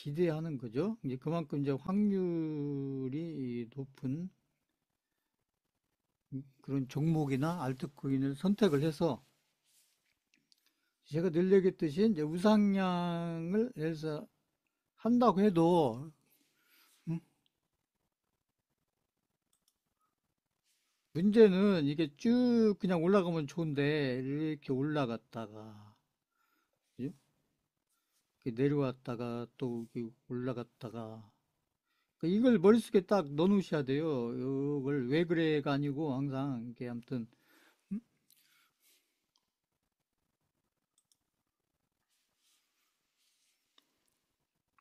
기대하는 거죠. 이제 그만큼 이제 확률이 높은 그런 종목이나 알트코인을 선택을 해서 제가 늘 얘기했듯이 이제 우상향을 해서 한다고 해도 음, 문제는 이게 쭉 그냥 올라가면 좋은데 이렇게 올라갔다가 그죠? 이렇게 내려왔다가 또 이렇게 올라갔다가 이걸 머릿속에 딱 넣어놓으셔야 돼요. 이걸 왜 그래가 아니고 항상 이게 아무튼 음?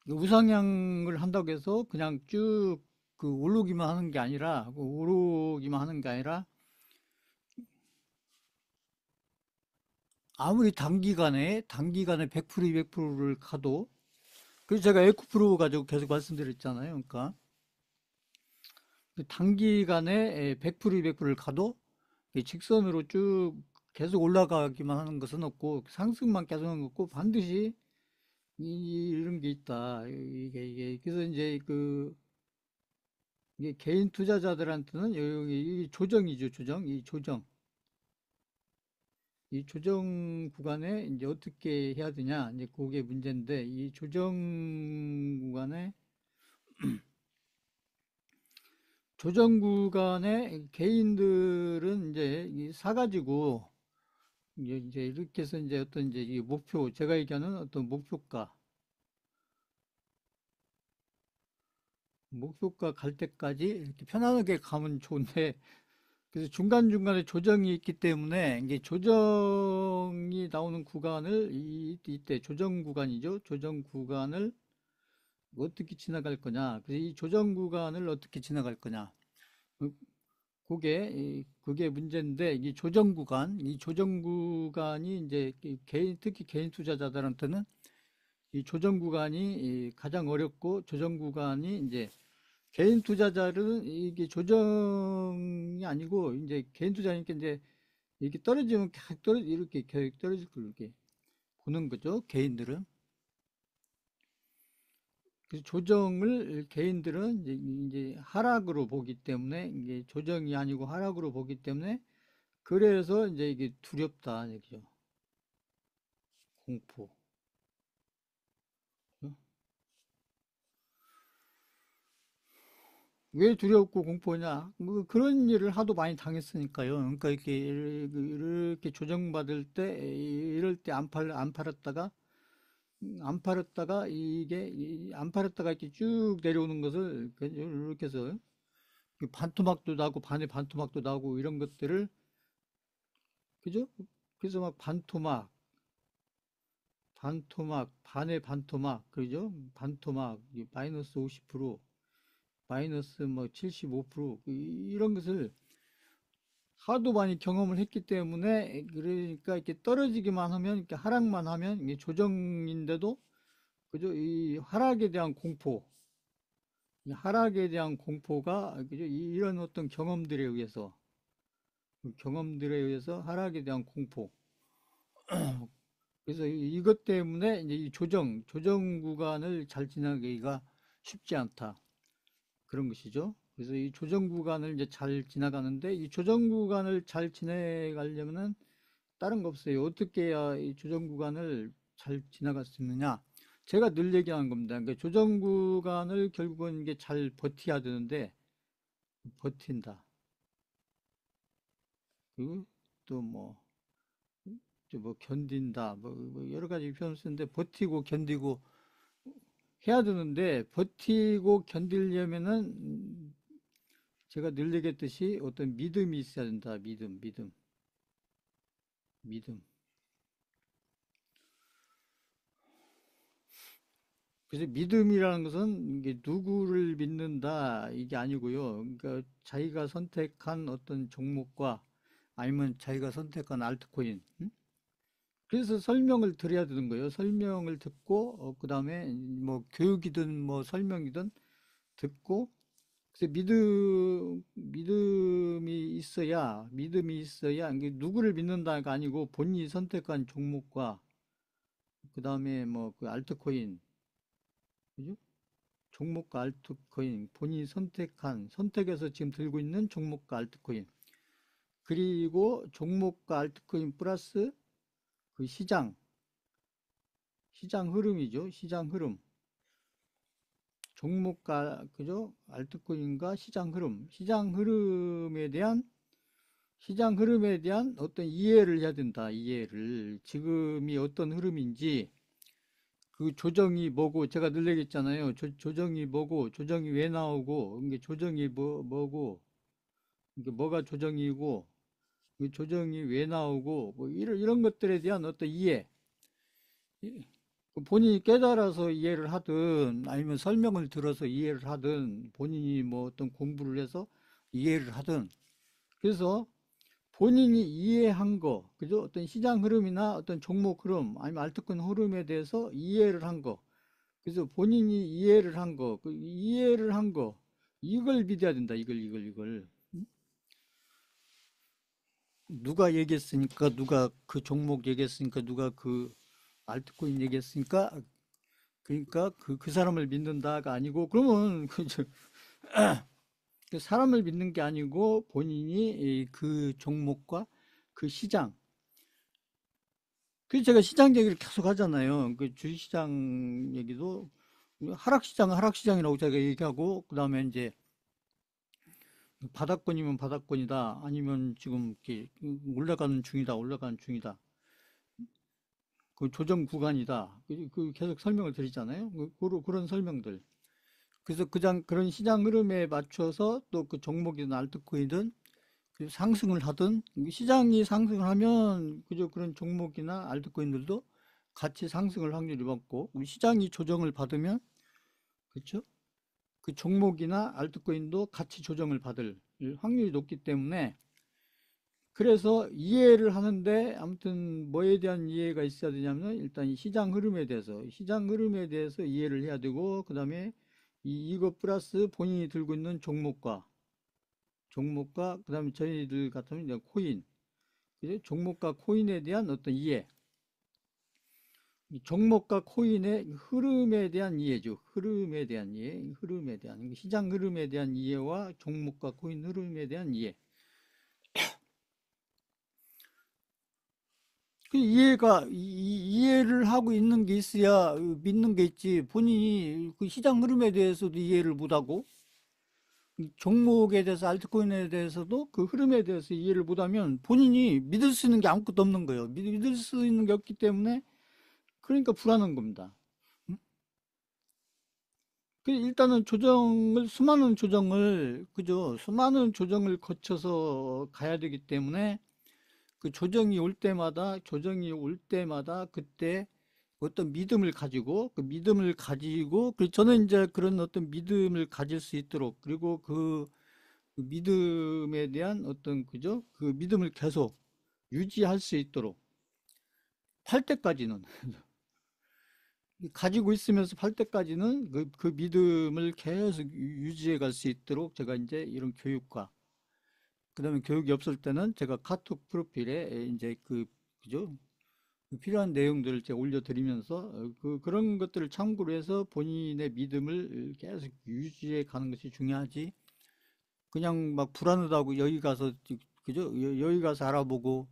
우상향을 한다고 해서 그냥 쭉 그 오르기만 하는 게 아니라 그 오르기만 하는 게 아니라 아무리 단기간에 100% 200%를 가도 그래서 제가 에코프로 가지고 계속 말씀드렸잖아요. 그러니까 그 단기간에 100% 200%를 가도 직선으로 쭉 계속 올라가기만 하는 것은 없고 상승만 계속 하는 것고 반드시 이런 게 있다. 이게 그래서 이제 이게 개인 투자자들한테는 여기 이 조정이죠, 조정. 이 조정 구간에 이제 어떻게 해야 되냐, 이제 그게 문제인데, 이 조정 구간에 개인들은 이제 사가지고, 이제 이렇게 해서 이제 어떤 이제 이 목표, 제가 얘기하는 어떤 목표가 갈 때까지 이렇게 편안하게 가면 좋은데, 그래서 중간중간에 조정이 있기 때문에 이게 조정이 나오는 구간을 이때 조정 구간이죠. 조정 구간을 어떻게 지나갈 거냐. 그래서 이 조정 구간을 어떻게 지나갈 거냐. 그게 문제인데 이 조정 구간이 이제 특히 개인 투자자들한테는 이 조정 구간이 가장 어렵고 조정 구간이 이제 개인 투자자들은 이게 조정이 아니고 이제 개인 투자니까 이제 이렇게 떨어지면 계속 이렇게 계속 떨어질 걸 이렇게 보는 거죠. 개인들은. 그래서 조정을 개인들은 이제 하락으로 보기 때문에 이게 조정이 아니고 하락으로 보기 때문에 그래서 이제 이게 두렵다 얘기죠. 공포. 어? 왜 두렵고 공포냐? 뭐 그런 일을 하도 많이 당했으니까요. 그러니까 이렇게 조정받을 때 이럴 때 안 팔았다가 안 팔았다가 이렇게 쭉 내려오는 것을 이렇게 해서 반토막도 나고 반에 반토막도 나고 이런 것들을 그죠? 그래서 막 반에 반토막 그죠? 반토막 마이너스 50% 마이너스 뭐 75% 이런 것을 하도 많이 경험을 했기 때문에 그러니까 이렇게 떨어지기만 하면 이렇게 하락만 하면 이게 조정인데도 그죠? 이 하락에 대한 공포 이 하락에 대한 공포가 그죠? 이런 어떤 경험들에 의해서 하락에 대한 공포. 그래서 이것 때문에 이제 이 조정 구간을 잘 지나가기가 쉽지 않다. 그런 것이죠. 그래서 이 조정 구간을 이제 잘 지나가는데 이 조정 구간을 잘 지나가려면은 다른 거 없어요. 어떻게 해야 이 조정 구간을 잘 지나갈 수 있느냐? 제가 늘 얘기하는 겁니다. 그러니까 조정 구간을 결국은 이게 잘 버텨야 되는데 버틴다. 그리고 또 뭐 견딘다. 뭐 여러 가지 표현을 쓰는데 버티고 견디고 해야 되는데 버티고 견디려면은 제가 늘 얘기했듯이 어떤 믿음이 있어야 된다. 믿음. 그래서 믿음이라는 것은 이게 누구를 믿는다 이게 아니고요. 그러니까 자기가 선택한 어떤 종목과 아니면 자기가 선택한 알트코인. 응? 그래서 설명을 드려야 되는 거예요. 설명을 듣고 그다음에 뭐 교육이든 뭐 설명이든 듣고 그래서 믿음이 있어야 이게 누구를 믿는다가 아니고 본인이 선택한 종목과 그다음에 뭐 그 알트코인 그죠? 종목과 알트코인, 본인이 선택해서 지금 들고 있는 종목과 알트코인, 그리고 종목과 알트코인 플러스 그 시장 흐름이죠. 시장 흐름. 종목과, 그죠? 알트코인과 시장 흐름에 대한 어떤 이해를 해야 된다. 이해를. 지금이 어떤 흐름인지, 그 조정이 뭐고, 제가 늘 얘기했잖아요. 조정이 뭐고, 조정이 왜 나오고, 이게 조정이 뭐고, 이게 뭐가 조정이고, 그 조정이 왜 나오고, 뭐 이런 것들에 대한 어떤 이해. 본인이 깨달아서 이해를 하든, 아니면 설명을 들어서 이해를 하든, 본인이 뭐 어떤 공부를 해서 이해를 하든, 그래서 본인이 이해한 거, 그죠? 어떤 시장 흐름이나 어떤 종목 흐름, 아니면 알트코인 흐름에 대해서 이해를 한 거, 그래서 본인이 이해를 한 거, 그 이해를 한 거, 이걸 믿어야 된다. 이걸. 누가 얘기했으니까, 누가 그 종목 얘기했으니까, 누가 그 알트코인 얘기했으니까, 그러니까 그 사람을 믿는다가 아니고, 그러면 그 사람을 믿는 게 아니고 본인이 그 종목과 그 시장, 그래서 제가 시장 얘기를 계속 하잖아요. 그 주식시장 얘기도 하락시장은 하락시장이라고 제가 얘기하고, 그 다음에 이제 바닥권이면 바닥권이다. 아니면 지금 이렇게 올라가는 중이다. 그 조정 구간이다. 그 계속 설명을 드리잖아요. 그런 설명들. 그래서 그런 시장 흐름에 맞춰서 또 그 종목이든 알트코인이든 그 상승을 하든, 시장이 상승을 하면 그저 그런 종목이나 알트코인들도 같이 상승을 확률이 높고, 시장이 조정을 받으면, 그렇죠? 그 종목이나 알트코인도 같이 조정을 받을 확률이 높기 때문에, 그래서 이해를 하는데 아무튼 뭐에 대한 이해가 있어야 되냐면, 일단 이 시장 흐름에 대해서 이해를 해야 되고, 그다음에 이것 플러스 본인이 들고 있는 종목과 그다음에 저희들 같으면 이제 코인, 그죠? 종목과 코인에 대한 어떤 이해, 이 종목과 코인의 흐름에 대한 이해죠. 흐름에 대한 시장 흐름에 대한 이해와 종목과 코인 흐름에 대한 이해. 그 이해를 하고 있는 게 있어야 믿는 게 있지. 본인이 그 시장 흐름에 대해서도 이해를 못하고, 이 종목에 대해서, 알트코인에 대해서도 그 흐름에 대해서 이해를 못하면 본인이 믿을 수 있는 게 아무것도 없는 거예요. 믿을 수 있는 게 없기 때문에, 그러니까 불안한 겁니다. 응? 일단은 그죠? 수많은 조정을 거쳐서 가야 되기 때문에, 그 조정이 올 때마다 그때 어떤 믿음을 가지고, 저는 이제 그런 어떤 믿음을 가질 수 있도록, 그리고 그 믿음에 대한 어떤, 그죠? 그 믿음을 계속 유지할 수 있도록 팔 때까지는, 가지고 있으면서 팔 때까지는 그 믿음을 계속 유지해 갈 수 있도록 제가 이제 이런 교육과, 그다음에 교육이 없을 때는 제가 카톡 프로필에 이제 그죠? 그 필요한 내용들을 제가 올려드리면서 그런 것들을 참고로 해서 본인의 믿음을 계속 유지해 가는 것이 중요하지. 그냥 막 불안하다고 여기 가서, 그죠? 여기 가서 알아보고,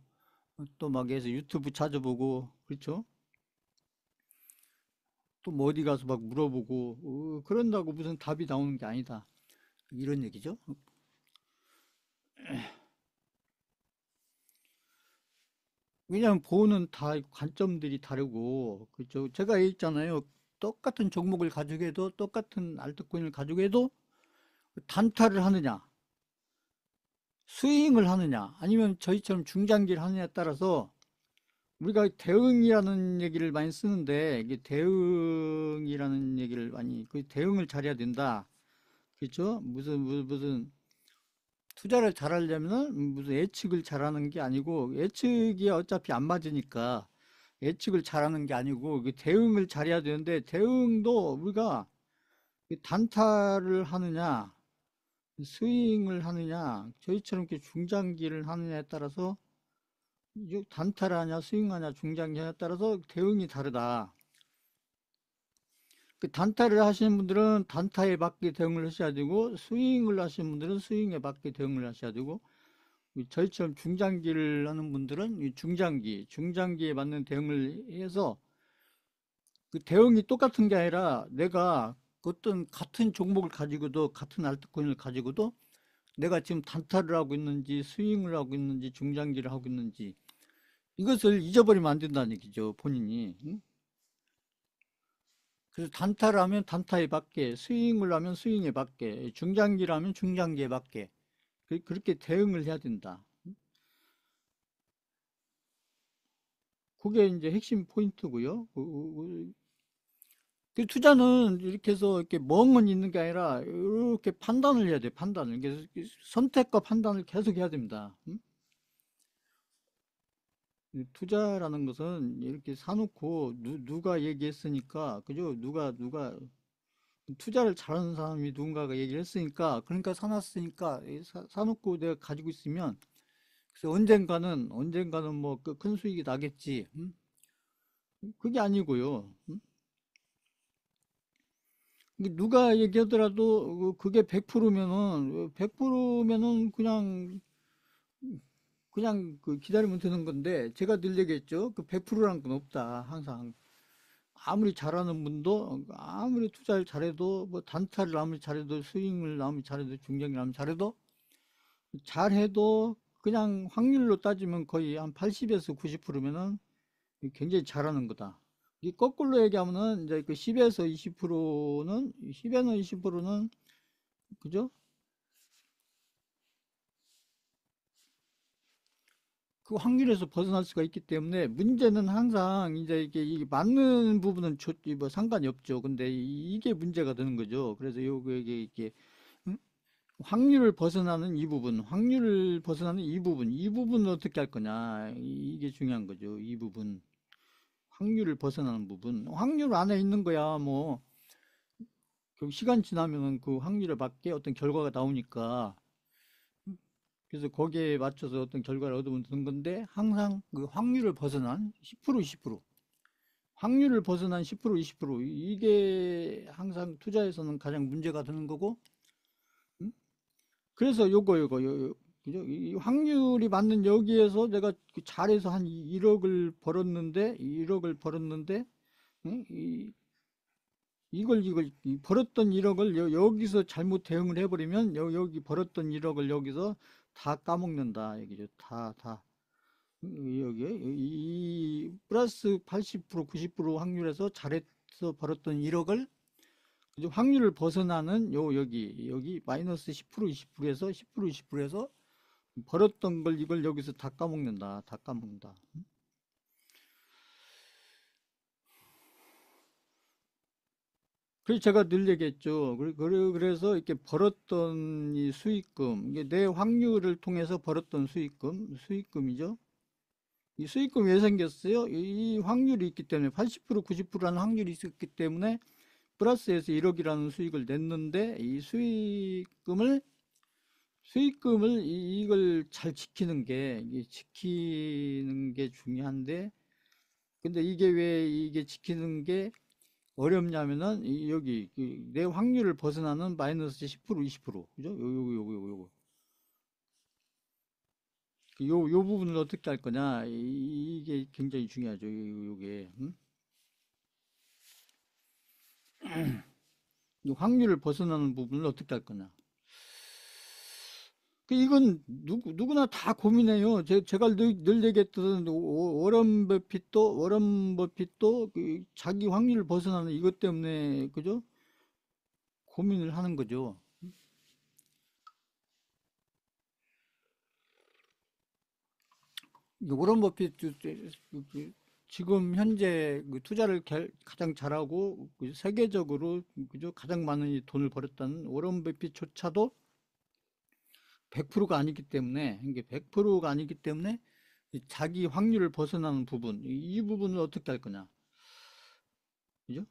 또 막 해서 유튜브 찾아보고, 그렇죠? 또 뭐 어디 가서 막 물어보고, 그런다고 무슨 답이 나오는 게 아니다. 이런 얘기죠. 왜냐하면 보는 다 관점들이 다르고, 그렇죠? 제가 얘기했잖아요. 똑같은 종목을 가지고 해도, 똑같은 알트코인을 가지고 해도 단타를 하느냐, 스윙을 하느냐, 아니면 저희처럼 중장기를 하느냐에 따라서, 우리가 대응이라는 얘기를 많이 쓰는데, 이게 대응이라는 얘기를 많이, 그 대응을 잘해야 된다. 그렇죠? 무슨 투자를 잘하려면은 무슨 예측을 잘하는 게 아니고, 예측이 어차피 안 맞으니까 예측을 잘하는 게 아니고, 그 대응을 잘해야 되는데, 대응도 우리가 단타를 하느냐, 스윙을 하느냐, 저희처럼 이렇게 중장기를 하느냐에 따라서, 단타를 하냐, 스윙하냐, 중장기 하냐에 따라서 대응이 다르다. 그 단타를 하시는 분들은 단타에 맞게 대응을 하셔야 되고, 스윙을 하시는 분들은 스윙에 맞게 대응을 하셔야 되고, 저희처럼 중장기를 하는 분들은 이 중장기에 맞는 대응을 해서, 그 대응이 똑같은 게 아니라 내가 어떤 같은 종목을 가지고도, 같은 알트코인을 가지고도 내가 지금 단타를 하고 있는지 스윙을 하고 있는지 중장기를 하고 있는지 이것을 잊어버리면 안 된다는 얘기죠, 본인이. 응? 그래서 단타를 하면 단타에 맞게, 스윙을 하면 스윙에 맞게, 중장기를 하면 중장기에 맞게 그렇게 대응을 해야 된다. 그게 이제 핵심 포인트고요. 그 투자는 이렇게 해서 이렇게 멍은 있는 게 아니라 이렇게 판단을 해야 돼, 판단을. 그래서 선택과 판단을 계속 해야 됩니다. 응? 투자라는 것은 이렇게 사놓고 누가 얘기했으니까, 그죠? 누가 투자를 잘하는 사람이 누군가가 얘기를 했으니까, 그러니까 사놨으니까 사놓고 내가 가지고 있으면, 그래서 언젠가는 뭐 그 큰 수익이 나겠지. 그게 아니고요. 누가 얘기하더라도 그게 100%면은 100%면은 그냥 그 기다리면 되는 건데, 제가 늘 얘기했죠. 그 100%라는 건 없다. 항상 아무리 잘하는 분도, 아무리 투자를 잘해도, 뭐 단타를 아무리 잘해도, 스윙을 아무리 잘해도, 중장기를 아무리 잘해도 그냥 확률로 따지면 거의 한 80에서 90%면은 굉장히 잘하는 거다. 이 거꾸로 얘기하면은 이제 그 10에서 20%는 10에서 20%는 그죠? 그 확률에서 벗어날 수가 있기 때문에, 문제는 항상 이제 이게 맞는 부분은 뭐 상관이 없죠. 근데 이게 문제가 되는 거죠. 그래서 요게 이게 응? 확률을 벗어나는 이 부분을 어떻게 할 거냐, 이게 중요한 거죠. 이 부분, 확률을 벗어나는 부분, 확률 안에 있는 거야. 뭐 그 시간 지나면은 그 확률에 맞게 어떤 결과가 나오니까, 그래서 거기에 맞춰서 어떤 결과를 얻으면 되는 건데, 항상 그 확률을 벗어난 10% 20% 확률을 벗어난 10% 20% 이게 항상 투자에서는 가장 문제가 되는 거고. 음? 그래서 그죠? 이 확률이 맞는 여기에서 내가 그 잘해서 한 1억을 벌었는데, 1억을 벌었는데, 응? 이 벌었던 1억을 여기서 잘못 대응을 해버리면, 여기 벌었던 1억을 여기서 다 까먹는다 얘기죠. 다. 여기 이 플러스 80% 90% 확률에서 잘해서 벌었던 1억을 확률을 벗어나는 여기 마이너스 10% 20%에서 10% 20%에서 벌었던 걸 이걸 여기서 다 까먹는다. 다 까먹는다. 그래서 제가 늘 얘기했죠. 그래서 이렇게 벌었던 이 수익금, 이게 내 확률을 통해서 벌었던 수익금이죠. 이 수익금이 왜 생겼어요? 이 확률이 있기 때문에, 80% 90%라는 확률이 있었기 때문에 플러스에서 1억이라는 수익을 냈는데, 이 수익금을 이걸 잘 지키는 게 중요한데, 근데 이게 왜 이게 지키는 게 어렵냐면은, 여기 내 확률을 벗어나는 마이너스 10% 20%, 그죠? 요 부분을 어떻게 할 거냐, 이게 굉장히 중요하죠. 요게 이 확률을 벗어나는 부분을 어떻게 할 거냐. 이건 누구나 다 고민해요. 제가 늘 얘기했던 워런 버핏도 그 자기 확률을 벗어나는 이것 때문에, 그죠? 고민을 하는 거죠. 워런 버핏도 지금 현재 그 투자를 가장 잘하고 그 세계적으로, 그죠? 가장 많은 이 돈을 벌였다는 워런 버핏조차도 100%가 아니기 때문에, 이게 100%가 아니기 때문에 자기 확률을 벗어나는 부분, 이 부분을 어떻게 할 거냐, 그죠?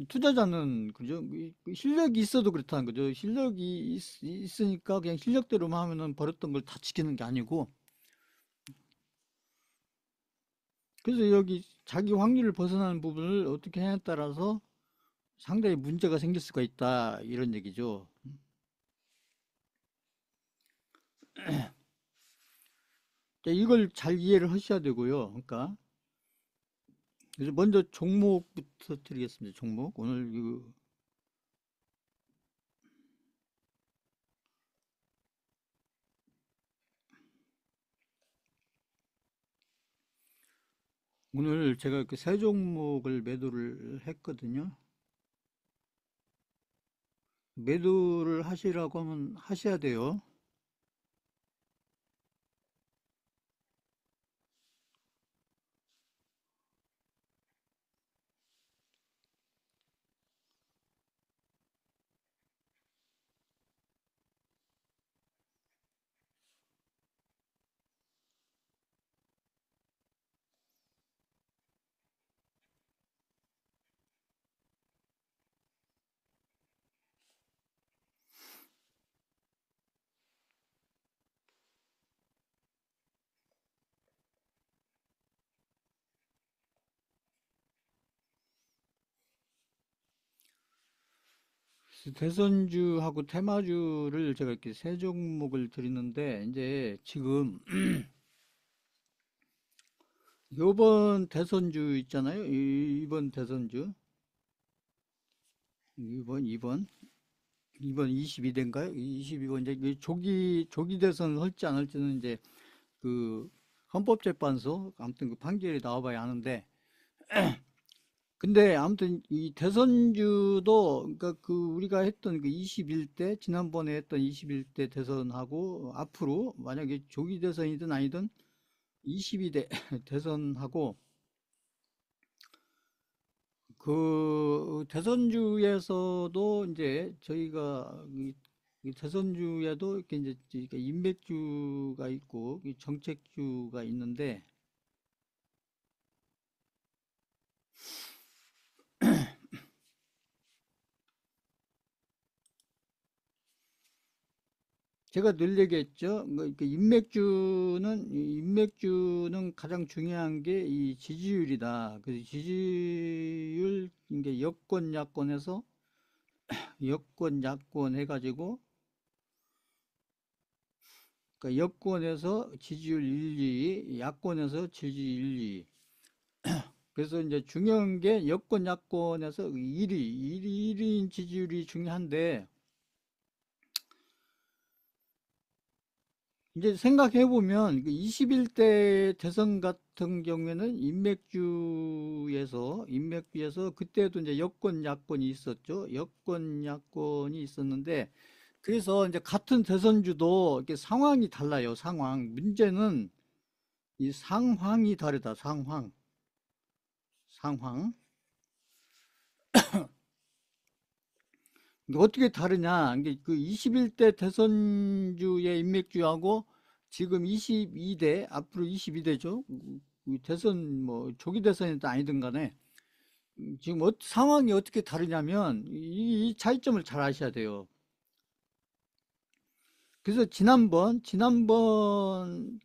투자자는, 그죠? 그 실력이 있어도 그렇다는 거죠. 실력이 있으니까 그냥 실력대로만 하면은 벌었던 걸 다 지키는 게 아니고, 그래서 여기 자기 확률을 벗어나는 부분을 어떻게 하냐에 따라서 상당히 문제가 생길 수가 있다 이런 얘기죠. 이걸 잘 이해를 하셔야 되고요. 그러니까 그래서 먼저 종목부터 드리겠습니다. 종목 오늘 오늘 제가 그 세 종목을 매도를 했거든요. 매도를 하시라고 하면 하셔야 돼요. 대선주하고 테마주를 제가 이렇게 세 종목을 드리는데 이제 지금 요번 대선주 있잖아요. 이번 대선주 이번 22대인가요? 22번 이제 조기 대선 할지 안 할지는 이제 그 헌법재판소 아무튼 그 판결이 나와봐야 아는데 근데 아무튼 이 대선주도 그러니까 그 우리가 했던 그 21대 지난번에 했던 21대 대선하고 앞으로 만약에 조기 대선이든 아니든 22대 대선하고 그 대선주에서도 이제 저희가 이 대선주에도 이렇게 이제 그러니까 인맥주가 있고 이 정책주가 있는데 제가 늘 얘기했죠. 인맥주는 가장 중요한 게 이 지지율이다. 그래서 지지율 이게 여권 야권에서 여권 야권 해가지고 그러니까 여권에서 지지율 1, 2, 야권에서 지지율 1, 2. 그래서 이제 중요한 게 여권 야권에서 1위인 지지율이 중요한데 이제 생각해 보면 21대 대선 같은 경우에는 인맥주에서 그때도 이제 여권 야권이 있었죠. 여권 야권이 있었는데 그래서 이제 같은 대선주도 이렇게 상황이 달라요. 상황. 문제는 이 상황이 다르다. 상황. 이게 어떻게 다르냐? 이게 그 21대 대선주의 인맥주하고 지금 22대, 앞으로 22대죠. 대선, 뭐, 조기 대선이든 아니든 간에 지금 상황이 어떻게 다르냐면 이 차이점을 잘 아셔야 돼요. 그래서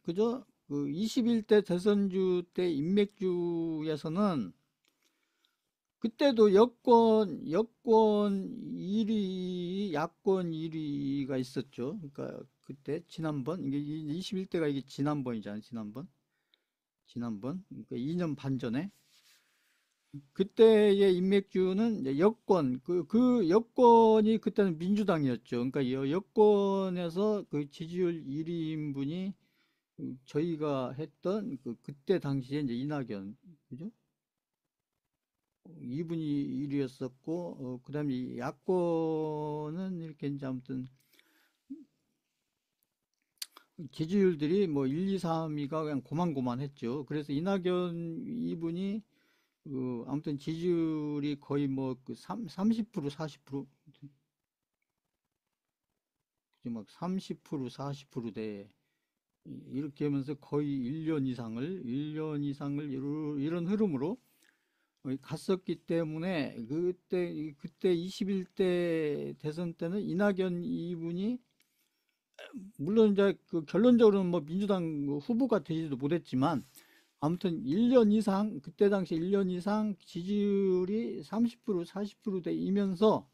그죠? 그 21대 대선주 때 인맥주에서는 그때도 여권 1위, 야권 1위가 있었죠. 그러니까 그때 지난번 이게 21대가 이게 지난번이잖아요. 지난번. 그러니까 2년 반 전에 그때의 인맥주는 이제 그 여권이 그때는 민주당이었죠. 그러니까 여권에서 그 지지율 1위인 분이 저희가 했던 그때 당시에 이제 이낙연, 그죠? 이분이 1위였었고, 그 다음에 야권은 이렇게 이제 아무튼 지지율들이 뭐 1, 2, 3위가 그냥 고만고만했죠. 그래서 이낙연 이분이 아무튼 지지율이 거의 뭐그 30% 40% 막 30% 40%대 이렇게 하면서 거의 1년 이상을 이런 흐름으로 갔었기 때문에 그때 21대 대선 때는 이낙연 이분이 물론 이제 그 결론적으로는 뭐 민주당 후보가 되지도 못했지만 아무튼 1년 이상, 그때 당시 1년 이상 지지율이 30% 40%대이면서,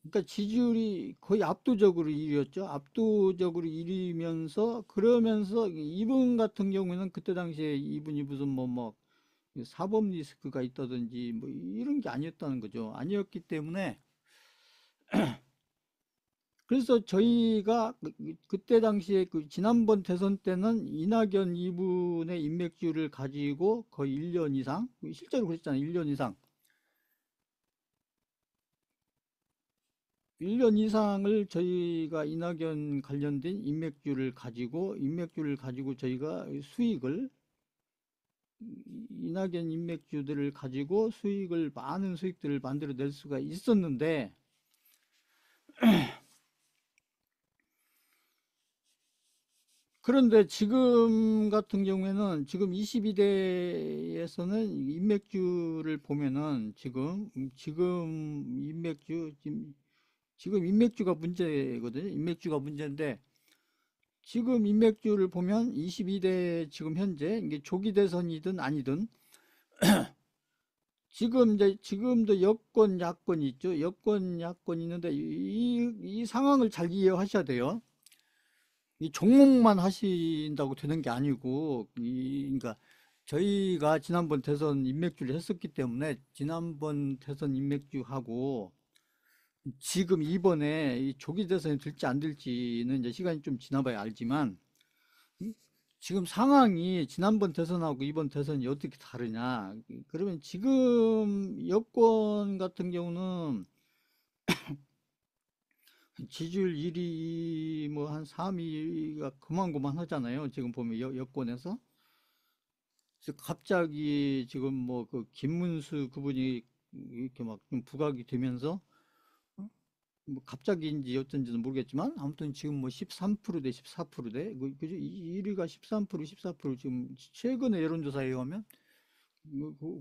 그러니까 지지율이 거의 압도적으로 1위였죠. 압도적으로 1위면서, 그러면서 이분 같은 경우에는 그때 당시에 이분이 무슨 뭐 사법 리스크가 있다든지 뭐 이런 게 아니었다는 거죠. 아니었기 때문에, 그래서 저희가 그때 당시에 그 지난번 대선 때는 이낙연 이분의 인맥주를 가지고 거의 1년 이상, 실제로 그랬잖아요. 1년 이상. 1년 이상을 저희가 이낙연 관련된 인맥주를 가지고 저희가 수익을, 이낙연 인맥주들을 가지고 많은 수익들을 만들어낼 수가 있었는데, 그런데 지금 같은 경우에는 지금 22대에서는 인맥주를 보면은 지금 인맥주가 문제거든요. 인맥주가 문제인데, 지금 인맥주를 보면 22대 지금 현재 이게 조기 대선이든 아니든 지금 이제 지금도 여권 야권이 있죠. 여권 야권이 있는데 이 상황을 잘 이해하셔야 돼요. 이 종목만 하신다고 되는 게 아니고, 그러니까 저희가 지난번 대선 인맥주를 했었기 때문에 지난번 대선 인맥주하고 지금 이번에 이 조기 대선이 될지 안 될지는 이제 시간이 좀 지나봐야 알지만, 음, 지금 상황이 지난번 대선하고 이번 대선이 어떻게 다르냐? 그러면 지금 여권 같은 경우는 지지율 1위 뭐 한 3위가 그만고만 하잖아요. 지금 보면 여권에서. 그래서 갑자기 지금 뭐 그 김문수 그분이 이렇게 막 좀 부각이 되면서, 어? 뭐 갑자기인지 어쩐지는 모르겠지만 아무튼 지금 뭐 13%대 14%대 그죠? 1위가 13% 14% 지금 최근에 여론조사에 의하면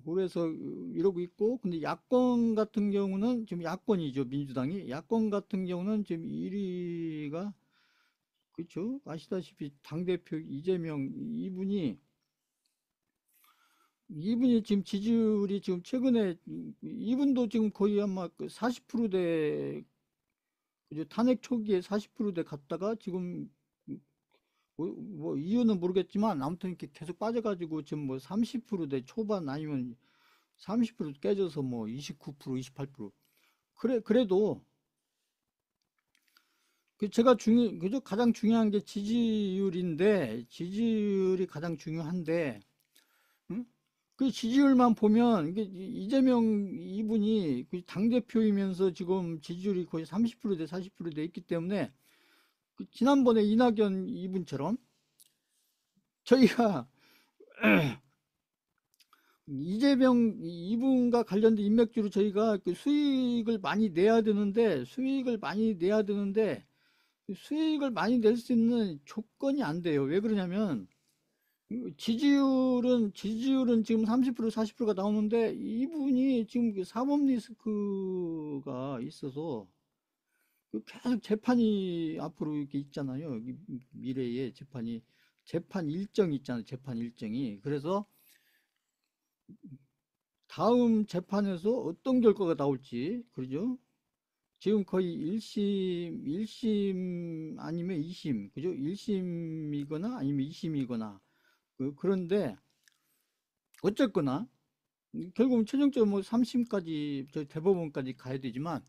그래서 이러고 있고, 근데 야권 같은 경우는 지금 야권이죠. 민주당이 야권 같은 경우는 지금 1위가 그렇죠. 아시다시피 당대표 이재명 이분이 지금 지지율이 지금 최근에 이분도 지금 거의 아마 그 40%대, 그죠? 탄핵 초기에 40%대 갔다가 지금 뭐 이유는 모르겠지만 아무튼 이렇게 계속 빠져가지고 지금 뭐 30%대 초반 아니면 30% 깨져서 뭐 29%, 28%. 그래도 그죠? 가장 중요한 게 지지율이 가장 중요한데, 응? 그 지지율만 보면 이게 이재명 이분이 그 당대표이면서 지금 지지율이 거의 30%대 40%대 있기 때문에 그 지난번에 이낙연 이분처럼 저희가 이재명 이분과 관련된 인맥주로 저희가 그 수익을 많이 낼 수 있는 조건이 안 돼요. 왜 그러냐면 지지율은 지금 30% 40%가 나오는데 이분이 지금 그 사법 리스크가 있어서 그 계속 재판이 앞으로 이렇게 있잖아요. 미래에 재판 일정이 있잖아요. 재판 일정이. 그래서 다음 재판에서 어떤 결과가 나올지, 그러죠? 지금 거의 1심 아니면 2심, 그죠? 1심이거나 아니면 2심이거나. 그런데 어쨌거나 결국은 최종적으로 뭐 3심까지 저 대법원까지 가야 되지만,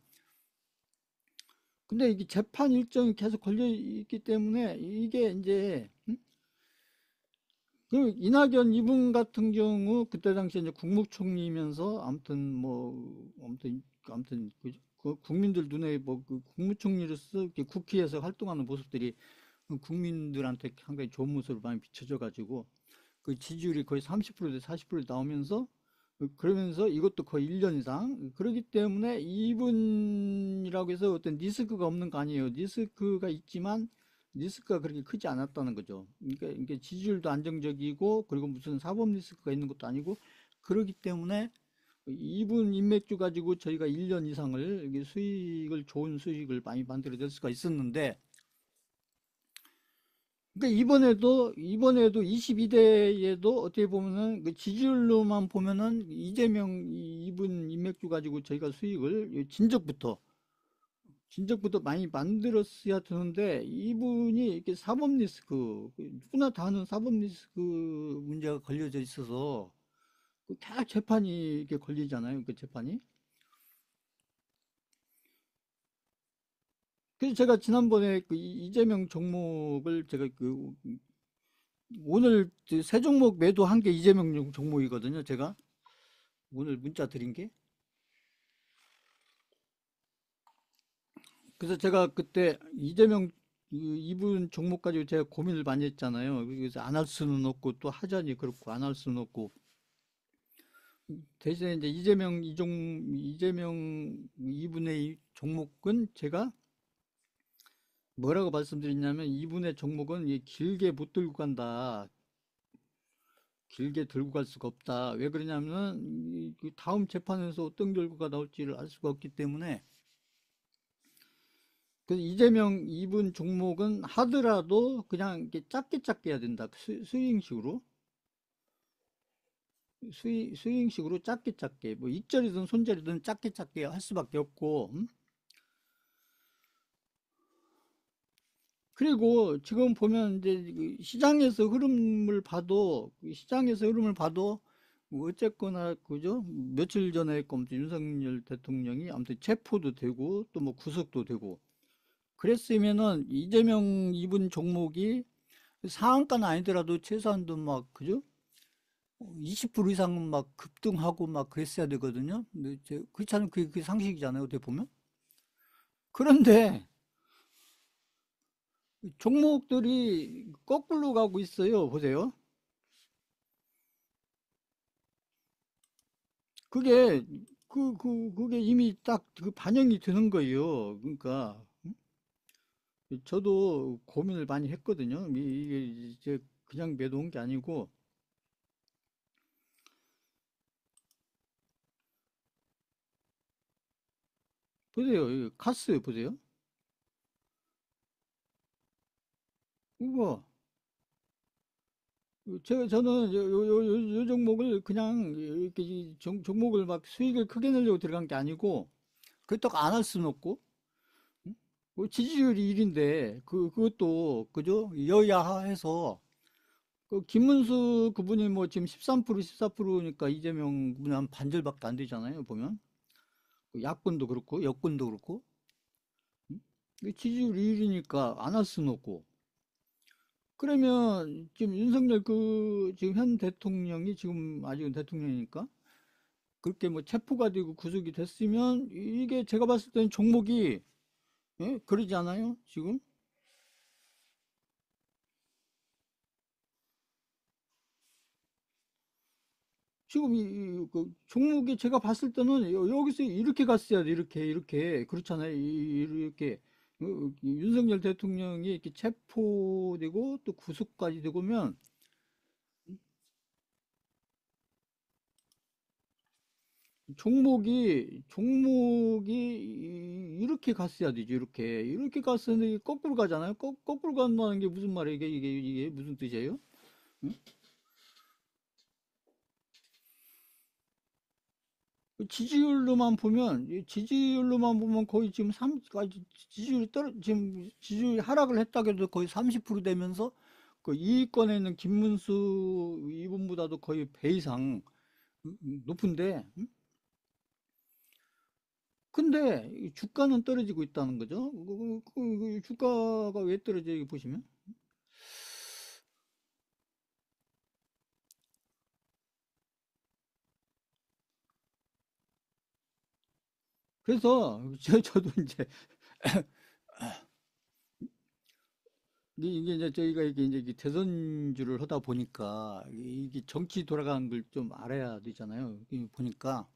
근데 이게 재판 일정이 계속 걸려 있기 때문에 이게 이제 그 이낙연 이분 같은 경우 그때 당시에 이제 국무총리면서 아무튼 그 국민들 눈에 뭐 그 국무총리로서 이렇게 국회에서 활동하는 모습들이 그 국민들한테 상당히 좋은 모습으로 많이 비춰져 가지고 그 지지율이 거의 30%대 40% 나오면서, 그러면서 이것도 거의 1년 이상 그러기 때문에 이분이라고 해서 어떤 리스크가 없는 거 아니에요. 리스크가 있지만 리스크가 그렇게 크지 않았다는 거죠. 그러니까 이게 지지율도 안정적이고 그리고 무슨 사법 리스크가 있는 것도 아니고, 그러기 때문에 이분 인맥주 가지고 저희가 1년 이상을 이게 좋은 수익을 많이 만들어낼 수가 있었는데, 그러니까 이번에도 22대에도 어떻게 보면은 그 지지율로만 보면은 이재명 이분 인맥주 가지고 저희가 수익을 진적부터 많이 만들었어야 되는데 이분이 이렇게 사법 리스크 누구나 다 아는 사법 리스크 문제가 걸려져 있어서 계속 재판이 이렇게 걸리잖아요. 그 재판이. 그래서 제가 지난번에 그 이재명 종목을 제가 그 오늘 세 종목 매도한 게 이재명 종목이거든요. 제가 오늘 문자 드린 게. 그래서 제가 그때 이재명 이분 종목 가지고 제가 고민을 많이 했잖아요. 그래서 안 할 수는 없고 또 하자니 그렇고 안 할 수는 없고 대신에 이제 이재명 이분의 이 종목은 제가 뭐라고 말씀드렸냐면 이분의 종목은 길게 못 들고 간다. 길게 들고 갈 수가 없다. 왜 그러냐면 다음 재판에서 어떤 결과가 나올지를 알 수가 없기 때문에 그 이재명 이분 종목은 하더라도 그냥 이렇게 짧게 짧게 해야 된다. 스윙식으로 스윙식으로 짧게 짧게 뭐 익절이든 손절이든 짧게 짧게 할 수밖에 없고 그리고 지금 보면 이제 그 시장에서 흐름을 봐도 뭐 어쨌거나 그죠? 며칠 전에 윤석열 대통령이 아무튼 체포도 되고 또 뭐 구속도 되고 그랬으면은 이재명 이분 종목이 상한가는 아니더라도 최소한도 막 그죠? 20% 이상은 막 급등하고 막 그랬어야 되거든요. 근데 그렇지 않으면 그게 상식이잖아요. 어떻게 보면. 그런데 종목들이 거꾸로 가고 있어요. 보세요. 그게 그게 이미 딱 그 반영이 되는 거예요. 그러니까 저도 고민을 많이 했거든요. 이게 이제 그냥 매도한 게 아니고 보세요. 이 카스 보세요. 이거 저는 요 종목을 그냥 이렇게 종목을 막 수익을 크게 내려고 들어간 게 아니고 그렇다고 안 할 수는 없고 그 지지율이 1인데 그것도 그죠? 여야해서 그 김문수 그분이 뭐 지금 13% 14%니까 이재명 그분이 한 반절밖에 안 되잖아요. 보면 그 야권도 그렇고 여권도 그렇고 지지율 1위니까 안 할 수는 없고 그러면 지금 윤석열 지금 현 대통령이 지금 아직은 대통령이니까 그렇게 뭐 체포가 되고 구속이 됐으면 이게 제가 봤을 때는 종목이 예? 그러지 않아요? 지금 그 종목이 제가 봤을 때는 여기서 이렇게 갔어야 돼. 이렇게 그렇잖아요. 이렇게 윤석열 대통령이 이렇게 체포되고 또 구속까지 되고면 종목이 이렇게 갔어야 되죠. 이렇게 갔었는데 거꾸로 가잖아요. 거꾸로 간다는 게 무슨 말이에요? 이게 무슨 뜻이에요? 응? 지지율로만 보면 거의 지금 지금 지지율이 하락을 했다 해도 거의 30% 되면서 그 이권에 있는 김문수 이분보다도 거의 배 이상 높은데 근데 이 주가는 떨어지고 있다는 거죠. 주가가 왜 떨어져 보시면 그래서 저도 이제 이게 이제 저희가 이게 대선주를 하다 보니까 이게 정치 돌아가는 걸 좀 알아야 되잖아요. 보니까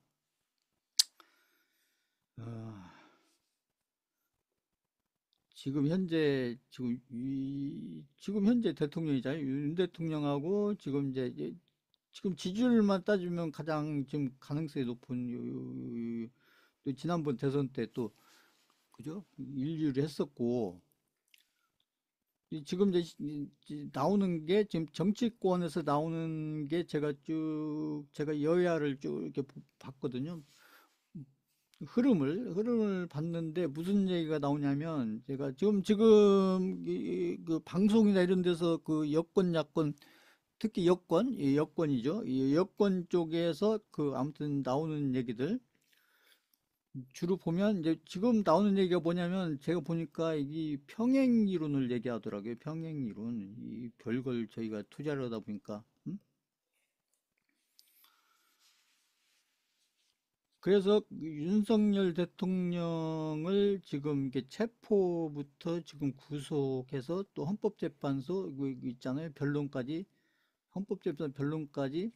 어, 지금 현재 대통령이잖아요. 윤 대통령하고 지금 지지율만 따지면 가장 지금 가능성이 높은 또 지난번 대선 때 또 그죠? 1위를 했었고 지금 나오는 게 지금 정치권에서 나오는 게 제가 여야를 쭉 이렇게 봤거든요. 흐름을 봤는데 무슨 얘기가 나오냐면 제가 지금 그 방송이나 이런 데서 그 여권 야권 특히 이 여권이죠. 이 여권 쪽에서 그 아무튼 나오는 얘기들 주로 보면 이제 지금 나오는 얘기가 뭐냐면 제가 보니까 이 평행 이론을 얘기하더라고요. 평행 이론. 이 별걸 저희가 투자를 하다 보니까 그래서 그 윤석열 대통령을 지금 이게 체포부터 지금 구속해서 또 헌법재판소 이거 있잖아요. 변론까지 헌법재판소 변론까지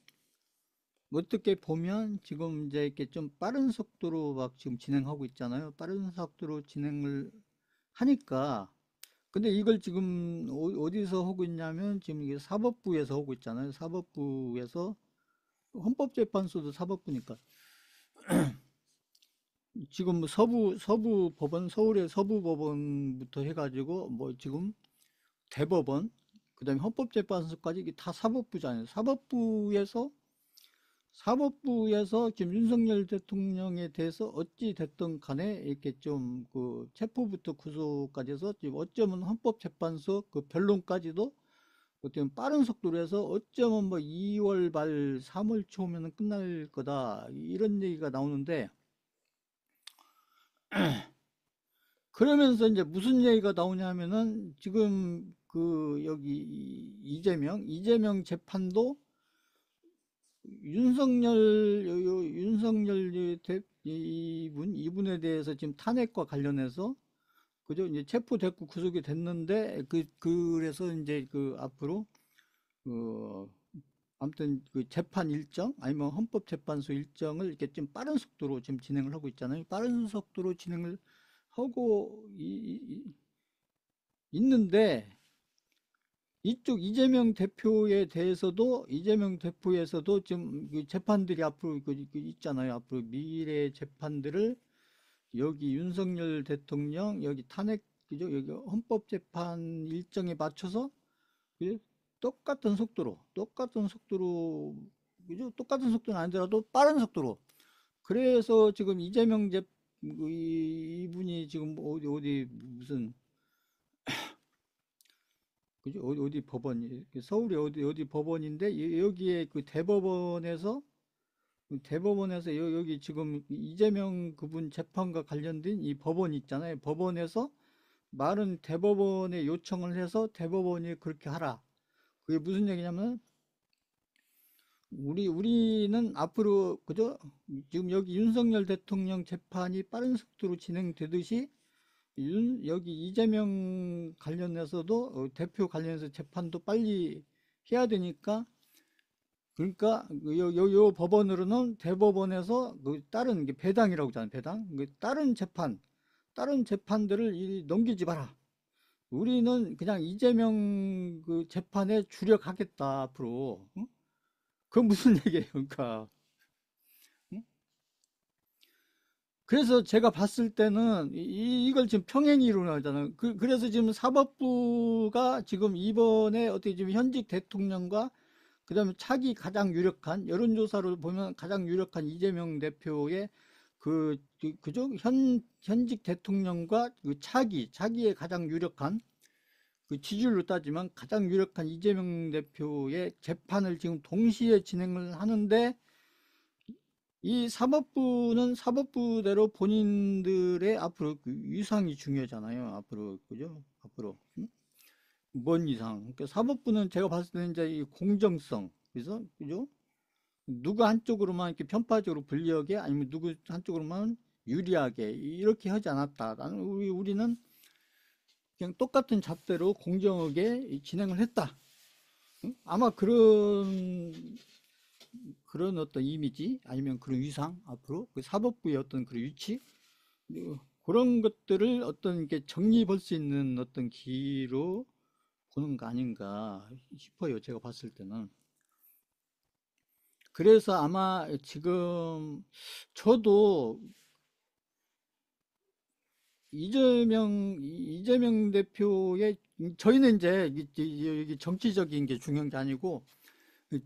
어떻게 보면 지금 이제 이렇게 좀 빠른 속도로 막 지금 진행하고 있잖아요. 빠른 속도로 진행을 하니까 근데 이걸 지금 어디서 하고 있냐면 지금 이게 사법부에서 하고 있잖아요. 사법부에서 헌법재판소도 사법부니까 지금 뭐 서부 법원 서울의 서부 법원부터 해가지고 뭐 지금 대법원 그다음에 헌법재판소까지 이게 다 사법부잖아요. 사법부에서 지금 윤석열 대통령에 대해서 어찌 됐든 간에 이렇게 좀 그 체포부터 구속까지 해서 지금 어쩌면 헌법재판소 그 변론까지도 어떻게 빠른 속도로 해서 어쩌면 뭐 2월 말 3월 초면은 끝날 거다 이런 얘기가 나오는데 그러면서 이제 무슨 얘기가 나오냐면은 지금 그 여기 이재명 재판도 윤석열 이분에 대해서 지금 탄핵과 관련해서 그죠 이제 체포됐고 구속이 됐는데 그래서 이제 그 앞으로 그 아무튼 그 재판 일정 아니면 헌법재판소 일정을 이렇게 좀 빠른 속도로 지금 진행을 하고 있잖아요. 빠른 속도로 진행을 하고 있는데 이쪽 이재명 대표에서도 지금 그 재판들이 앞으로 그 있잖아요. 앞으로 미래 재판들을 여기 윤석열 대통령 여기 탄핵 그죠? 여기 헌법재판 일정에 맞춰서 그 똑같은 속도로 그죠? 똑같은 속도는 아니더라도 빠른 속도로 그래서 지금 이분이 지금 어디 무슨 그죠? 어디 법원, 서울이 어디 법원인데, 여기에 그 대법원에서 여기 지금 이재명 그분 재판과 관련된 이 법원 있잖아요. 법원에서 말은 대법원에 요청을 해서 대법원이 그렇게 하라. 그게 무슨 얘기냐면, 우리는 앞으로, 그죠? 지금 여기 윤석열 대통령 재판이 빠른 속도로 진행되듯이, 여기 이재명 관련해서도 대표 관련해서 재판도 빨리 해야 되니까 그러니까 요 법원으로는 대법원에서 그 다른 게 배당이라고 하잖아요. 배당. 다른 재판들을 넘기지 마라. 우리는 그냥 이재명 그 재판에 주력하겠다 앞으로. 응? 그건 무슨 얘기예요, 그러니까. 응? 그래서 제가 봤을 때는 이걸 지금 평행이론을 하잖아요. 그래서 지금 사법부가 지금 이번에 어떻게 지금 현직 대통령과 그다음에 차기 가장 유력한 여론조사로 보면 가장 유력한 이재명 대표의 그죠? 현직 대통령과 그 차기의 가장 유력한 그 지지율로 따지면 가장 유력한 이재명 대표의 재판을 지금 동시에 진행을 하는데 이 사법부는 사법부대로 본인들의 앞으로 그 위상이 중요하잖아요. 앞으로 그죠? 앞으로 뭔 이상. 그러니까 사법부는 제가 봤을 때는 이제 이 공정성 그래서 그죠? 누구 한쪽으로만 이렇게 편파적으로 불리하게 아니면 누구 한쪽으로만 유리하게 이렇게 하지 않았다. 나는 우리는 그냥 똑같은 잣대로 공정하게 진행을 했다. 응? 아마 그런 어떤 이미지 아니면 그런 위상 앞으로 그 사법부의 어떤 그런 위치 그런 것들을 어떤 게 정립할 수 있는 어떤 기로 보는 거 아닌가 싶어요. 제가 봤을 때는. 그래서 아마 지금 저도 이재명 대표의, 저희는 이제 이게 정치적인 게 중요한 게 아니고,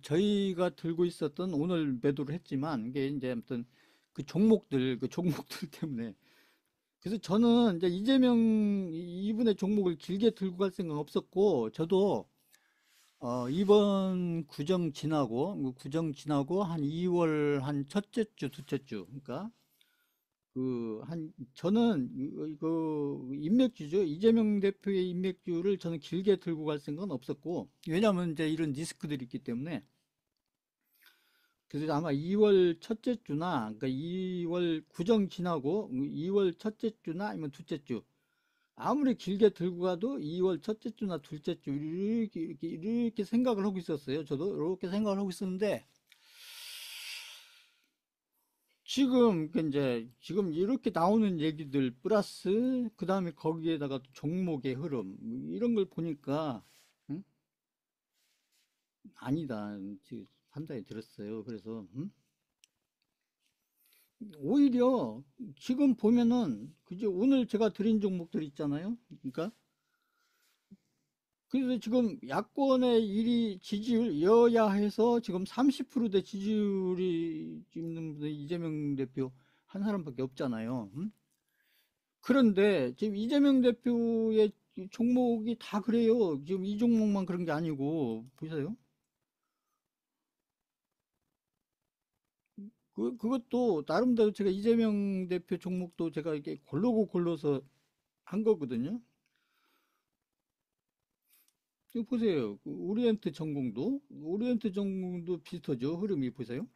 저희가 들고 있었던, 오늘 매도를 했지만, 이게 이제 아무튼 그 종목들 때문에. 그래서 저는 이제 이분의 종목을 길게 들고 갈 생각은 없었고, 저도 이번 구정 지나고 한 2월 한 첫째 주, 둘째 주, 그러니까 저는 인맥주죠. 이재명 대표의 인맥주를 저는 길게 들고 갈 생각은 없었고, 왜냐하면 이제 이런 리스크들이 있기 때문에. 그래서 아마 2월 첫째 주나, 그러니까 2월 구정 지나고 2월 첫째 주나 아니면 둘째 주, 아무리 길게 들고 가도 2월 첫째 주나 둘째 주, 이렇게 생각을 하고 있었어요. 저도 이렇게 생각을 하고 있었는데, 지금 이렇게 나오는 얘기들 플러스 그 다음에 거기에다가 또 종목의 흐름 이런 걸 보니까, 응? 아니다 지금 판단이 들었어요. 그래서 오히려 지금 보면은 그죠, 오늘 제가 드린 종목들 있잖아요. 그러니까 그래서 지금 야권의 지지율 여야해서 지금 30%대 지지율이 있는 분이 이재명 대표 한 사람밖에 없잖아요. 그런데 지금 이재명 대표의 종목이 다 그래요. 지금 이 종목만 그런 게 아니고, 보세요. 그것도 나름대로 제가 이재명 대표 종목도 제가 이렇게 고르고 골라서 한 거거든요. 이거 보세요. 오리엔트 전공도 비슷하죠. 흐름이 보세요.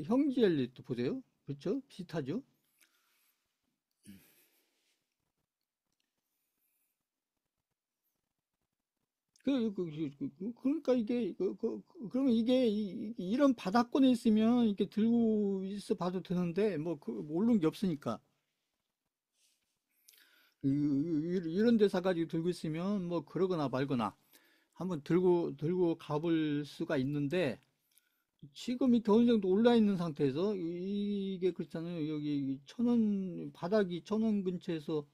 형제엘리트 보세요. 그렇죠? 비슷하죠? 그러니까 이게, 그러면 이게, 이런 바닥권에 있으면 이렇게 들고 있어 봐도 되는데, 모르는 게 없으니까. 이런 데 사가지고 들고 있으면 뭐 그러거나 말거나 한번 들고 가볼 수가 있는데, 지금 이렇게 어느 정도 올라 있는 상태에서 이게 그렇잖아요. 여기 바닥이 1,000원 근처에서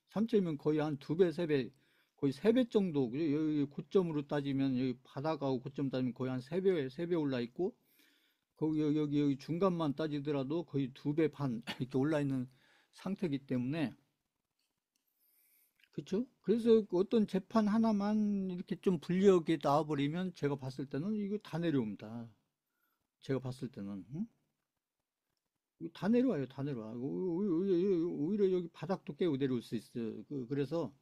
3점이면 거의 한 두 배, 세 배, 거의 세 배 정도. 그죠? 여기 고점으로 따지면, 여기 바닥하고 고점 따지면 거의 한 세 배 올라 있고, 거기 여기 중간만 따지더라도 거의 두 배 반 이렇게 올라 있는 상태이기 때문에. 그렇죠? 그래서 그 어떤 재판 하나만 이렇게 좀 불리하게 나와버리면 제가 봤을 때는 이거 다 내려옵니다. 제가 봤을 때는. 응? 이거 다 내려와요, 다 내려와. 오히려 여기 바닥도 깨고 내려올 수 있어요. 그래서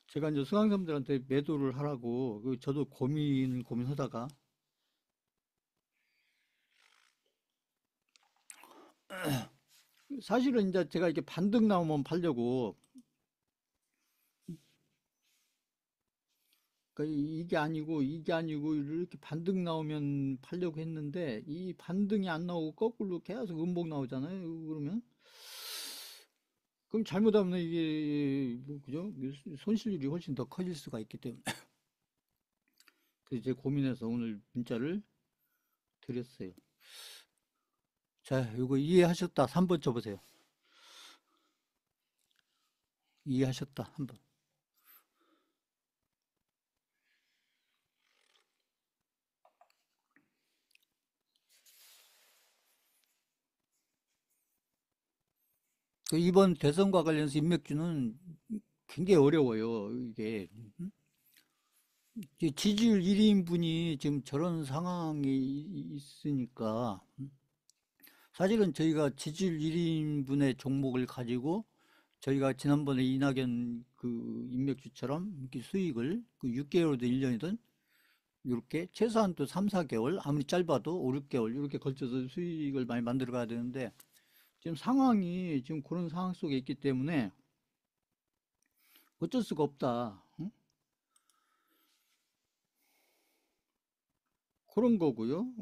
제가 이제 수강생들한테 매도를 하라고, 저도 고민하다가, 사실은 이제 제가 이렇게 반등 나오면 팔려고, 그러니까 이게 아니고 이렇게 반등 나오면 팔려고 했는데, 이 반등이 안 나오고 거꾸로 계속 음봉 나오잖아요. 그러면 그럼 잘못하면 이게 그죠? 손실률이 훨씬 더 커질 수가 있기 때문에. 그래서 제 고민해서 오늘 문자를 드렸어요. 자, 이거 이해하셨다. 3번 쳐보세요. 이해하셨다. 한번. 이번 대선과 관련해서 인맥주는 굉장히 어려워요. 이게 지지율 1인분이 지금 저런 상황이 있으니까, 사실은 저희가 지지율 1인분의 종목을 가지고 저희가 지난번에 이낙연 인맥주처럼 이렇게 수익을 6개월이든 1년이든 이렇게 최소한 또 3, 4개월, 아무리 짧아도 5, 6개월 이렇게 걸쳐서 수익을 많이 만들어 가야 되는데, 지금 상황이 지금 그런 상황 속에 있기 때문에 어쩔 수가 없다. 응? 그런 거고요.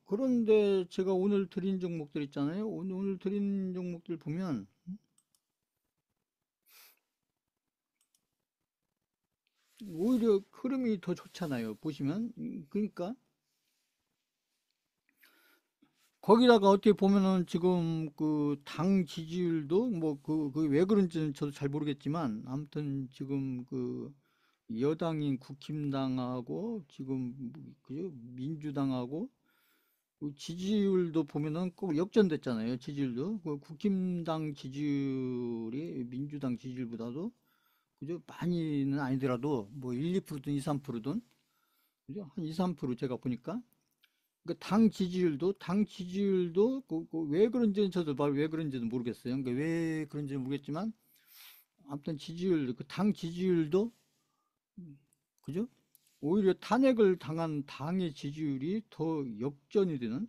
그런데 제가 오늘 드린 종목들 있잖아요. 오늘 드린 종목들 보면 오히려 흐름이 더 좋잖아요. 보시면. 그러니까 거기다가 어떻게 보면은 지금 그 당 지지율도 뭐 그 왜 그런지는 저도 잘 모르겠지만 아무튼 지금 그 여당인 국힘당하고 지금 그 민주당하고 그 지지율도 보면은 꼭 역전됐잖아요. 지지율도 그 국힘당 지지율이 민주당 지지율보다도 그죠? 많이는 아니더라도 뭐 1, 2%든 2, 3%든 그죠? 한 2, 3% 제가 보니까 그 당 지지율도 왜 그런지는 저도 왜 그런지는 모르겠어요. 그러니까 왜 그런지는 모르겠지만 아무튼 지지율 그 당 지지율도 그죠? 오히려 탄핵을 당한 당의 지지율이 더 역전이 되는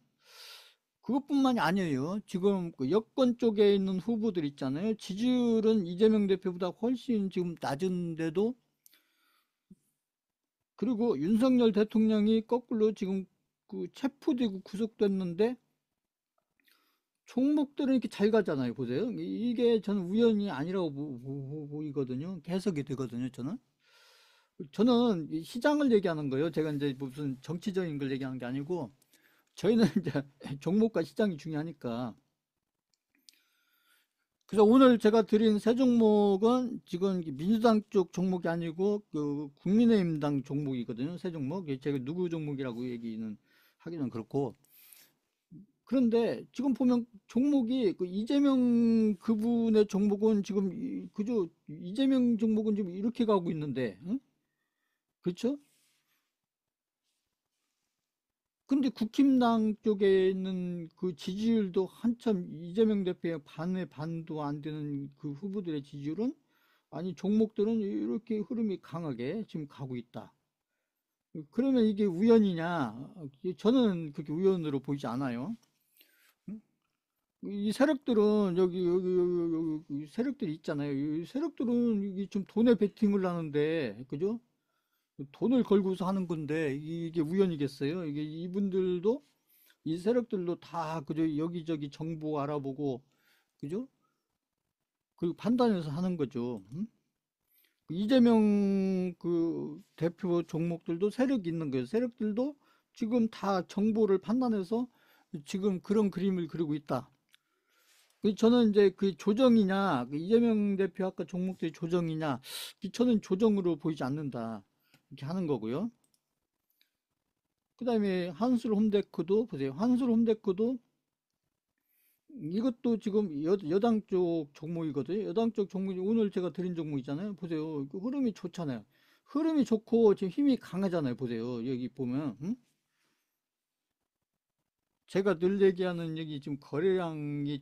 그것뿐만이 아니에요. 지금 그 여권 쪽에 있는 후보들 있잖아요. 지지율은 이재명 대표보다 훨씬 지금 낮은데도 그리고 윤석열 대통령이 거꾸로 지금 그 체포되고 구속됐는데 종목들은 이렇게 잘 가잖아요. 보세요. 이게 저는 우연이 아니라고 보이거든요. 해석이 되거든요. 저는 이 시장을 얘기하는 거예요. 제가 이제 무슨 정치적인 걸 얘기하는 게 아니고 저희는 이제 종목과 시장이 중요하니까. 그래서 오늘 제가 드린 세 종목은 지금 민주당 쪽 종목이 아니고 그 국민의힘당 종목이거든요. 세 종목. 제가 누구 종목이라고 얘기는 하기는 그렇고. 그런데 지금 보면 종목이 그 이재명 그분의 종목은 지금 그저 이재명 종목은 지금 이렇게 가고 있는데, 응? 그렇죠? 근데 국힘당 쪽에 있는 그 지지율도 한참 이재명 대표의 반의 반도 안 되는 그 후보들의 지지율은 아니 종목들은 이렇게 흐름이 강하게 지금 가고 있다. 그러면 이게 우연이냐? 저는 그렇게 우연으로 보이지 않아요. 응? 이 세력들은 여기 세력들이 있잖아요. 이 세력들은 이게 좀 돈에 베팅을 하는데 그죠? 돈을 걸고서 하는 건데 이게 우연이겠어요? 이게 이분들도 이 세력들도 다 그저 여기저기 정보 알아보고 그죠? 그리고 판단해서 하는 거죠. 음? 이재명 그 대표 종목들도 세력이 있는 거예요. 세력들도 지금 다 정보를 판단해서 지금 그런 그림을 그리고 있다. 저는 이제 그 조정이냐, 그 이재명 대표 아까 종목들이 조정이냐, 저는 조정으로 보이지 않는다. 이렇게 하는 거고요. 그 다음에 한술 홈데크도 보세요. 한술 홈데크도 이것도 지금 여당 쪽 종목이거든요. 여당 쪽 종목이 오늘 제가 드린 종목이잖아요. 보세요. 그 흐름이 좋잖아요. 흐름이 좋고 지금 힘이 강하잖아요. 보세요. 여기 보면 제가 늘 얘기하는 여기 지금 거래량이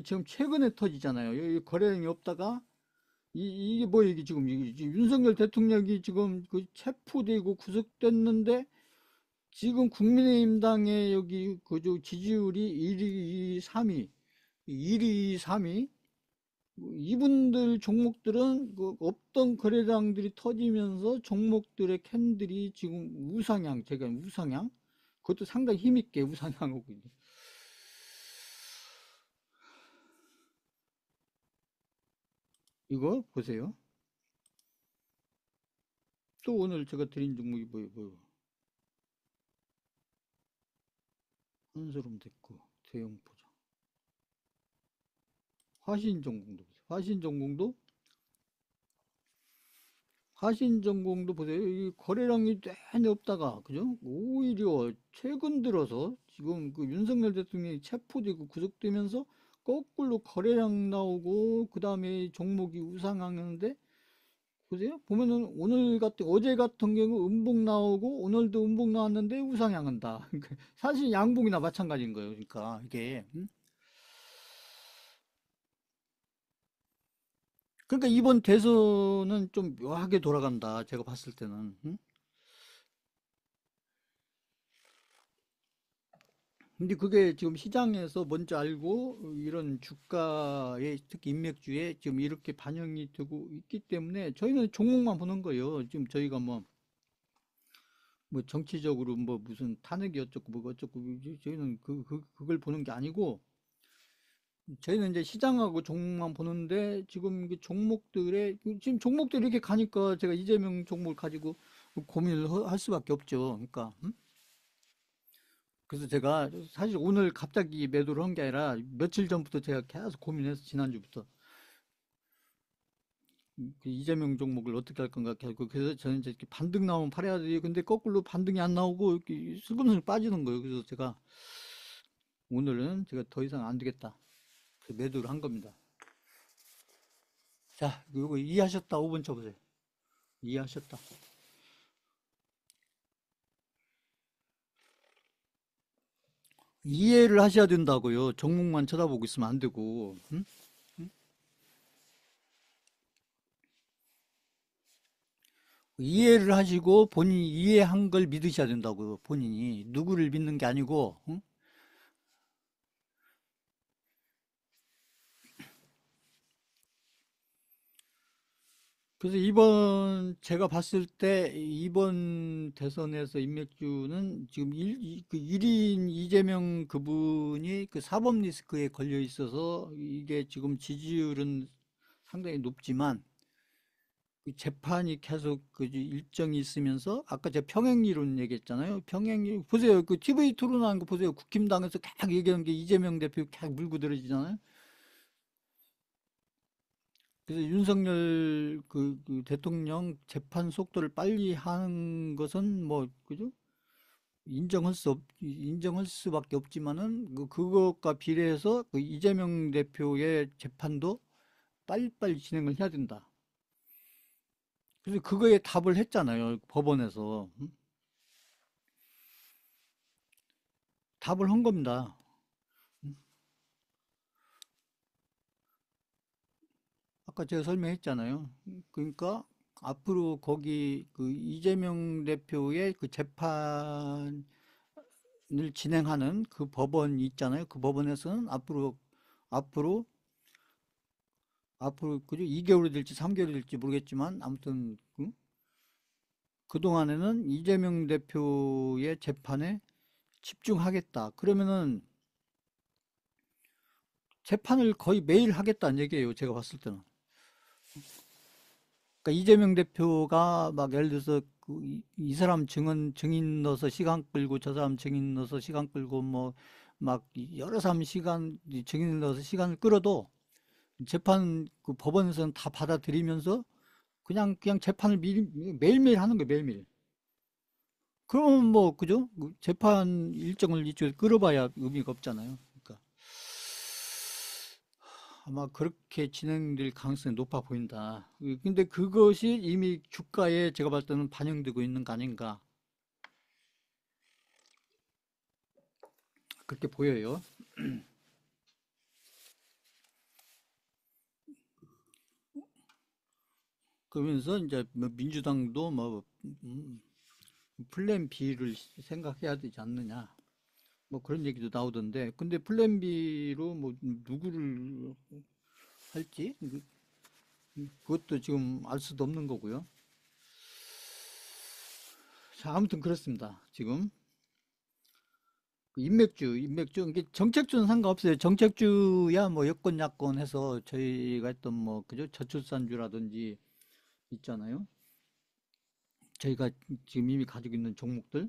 지금 최근에 터지잖아요. 여기 거래량이 없다가 이게 뭐 이게 지금 윤석열 대통령이 지금 그 체포되고 구속됐는데 지금 국민의힘당의 여기 그저 지지율이 1위, 3위, 1위, 3위 이분들 종목들은 그 없던 거래량들이 터지면서 종목들의 캔들이 지금 우상향, 제가 우상향, 그것도 상당히 힘있게 우상향하고 있는. 이거 보세요. 또 오늘 제가 드린 종목이 뭐예요? 한솔음 됐고, 대형포장. 화신전공도 보세요. 화신전공도 보세요. 이 거래량이 내내 없다가, 그죠? 오히려 최근 들어서 지금 그 윤석열 대통령이 체포되고 구속되면서 거꾸로 거래량 나오고, 그 다음에 종목이 우상하는데, 보세요. 보면은 어제 같은 경우 음봉 나오고, 오늘도 음봉 나왔는데 우상향한다. 사실 양봉이나 마찬가지인 거예요. 그러니까 이게. 그러니까 이번 대선은 좀 묘하게 돌아간다. 제가 봤을 때는. 근데 그게 지금 시장에서 먼저 알고 이런 주가에 특히 인맥주에 지금 이렇게 반영이 되고 있기 때문에 저희는 종목만 보는 거예요. 지금 저희가 뭐 정치적으로 뭐 무슨 탄핵이 어쩌고 뭐 어쩌고 저희는 그걸 보는 게 아니고 저희는 이제 시장하고 종목만 보는데 지금 이게 지금 종목들이 이렇게 가니까 제가 이재명 종목을 가지고 고민을 할 수밖에 없죠. 그러니까 그래서 제가 사실 오늘 갑자기 매도를 한 게 아니라 며칠 전부터 제가 계속 고민해서 지난주부터 그 이재명 종목을 어떻게 할 건가 계속 그래서 저는 이제 이렇게 반등 나오면 팔아야 돼. 근데 거꾸로 반등이 안 나오고 이렇게 슬금슬금 빠지는 거예요. 그래서 제가 오늘은 제가 더 이상 안 되겠다. 그래서 매도를 한 겁니다. 자, 이거 이해하셨다. 5번 쳐보세요. 이해하셨다. 이해를 하셔야 된다고요. 종목만 쳐다보고 있으면 안 되고. 응? 이해를 하시고 본인이 이해한 걸 믿으셔야 된다고요. 본인이 누구를 믿는 게 아니고. 응? 그래서 이번 제가 봤을 때 이번 대선에서 인맥주는 지금 그 1인 이재명 그분이 그 사법 리스크에 걸려 있어서 이게 지금 지지율은 상당히 높지만 그 재판이 계속 그 일정이 있으면서 아까 제가 평행이론 얘기했잖아요. 평행이 보세요. 그 TV 토론하는 거 보세요. 국힘당에서 계속 얘기하는 게 이재명 대표 계속 물고 들어지잖아요. 그래서 윤석열 그 대통령 재판 속도를 빨리 하는 것은 뭐 그죠? 인정할 수밖에 없지만은 그것과 비례해서 그 이재명 대표의 재판도 빨리빨리 진행을 해야 된다. 그래서 그거에 답을 했잖아요. 법원에서. 답을 한 겁니다. 아까 제가 설명했잖아요. 그러니까 앞으로 거기 그 이재명 대표의 그 재판을 진행하는 그 법원 있잖아요. 그 법원에서는 앞으로 앞으로 그죠? 2개월이 될지 3개월이 될지 모르겠지만 아무튼 그동안에는 이재명 대표의 재판에 집중하겠다. 그러면은 재판을 거의 매일 하겠다는 얘기예요. 제가 봤을 때는. 그러니까 이재명 대표가 막 예를 들어서 이 사람 증인 넣어서 시간 끌고 저 사람 증인 넣어서 시간 끌고 뭐 막 여러 사람 증인을 넣어서 시간을 끌어도 재판 그 법원에서는 다 받아들이면서 그냥 재판을 매일매일 하는 거예요. 매일매일. 그러면 뭐 그죠? 그 재판 일정을 이쪽에 끌어봐야 의미가 없잖아요. 그러니까 아마 그렇게 진행될 가능성이 높아 보인다. 근데 그것이 이미 주가에 제가 봤을 때는 반영되고 있는 거 아닌가. 그렇게 보여요. 그러면서 이제 뭐 민주당도 뭐 플랜 B를 생각해야 되지 않느냐. 뭐 그런 얘기도 나오던데. 근데 플랜 B로 뭐 누구를 할지 그것도 지금 알 수도 없는 거고요. 자, 아무튼 그렇습니다. 지금 그 인맥주 이게 정책주는 상관없어요. 정책주야 뭐 여권 야권 해서 저희가 했던 뭐 그죠 저출산주라든지 있잖아요. 저희가 지금 이미 가지고 있는 종목들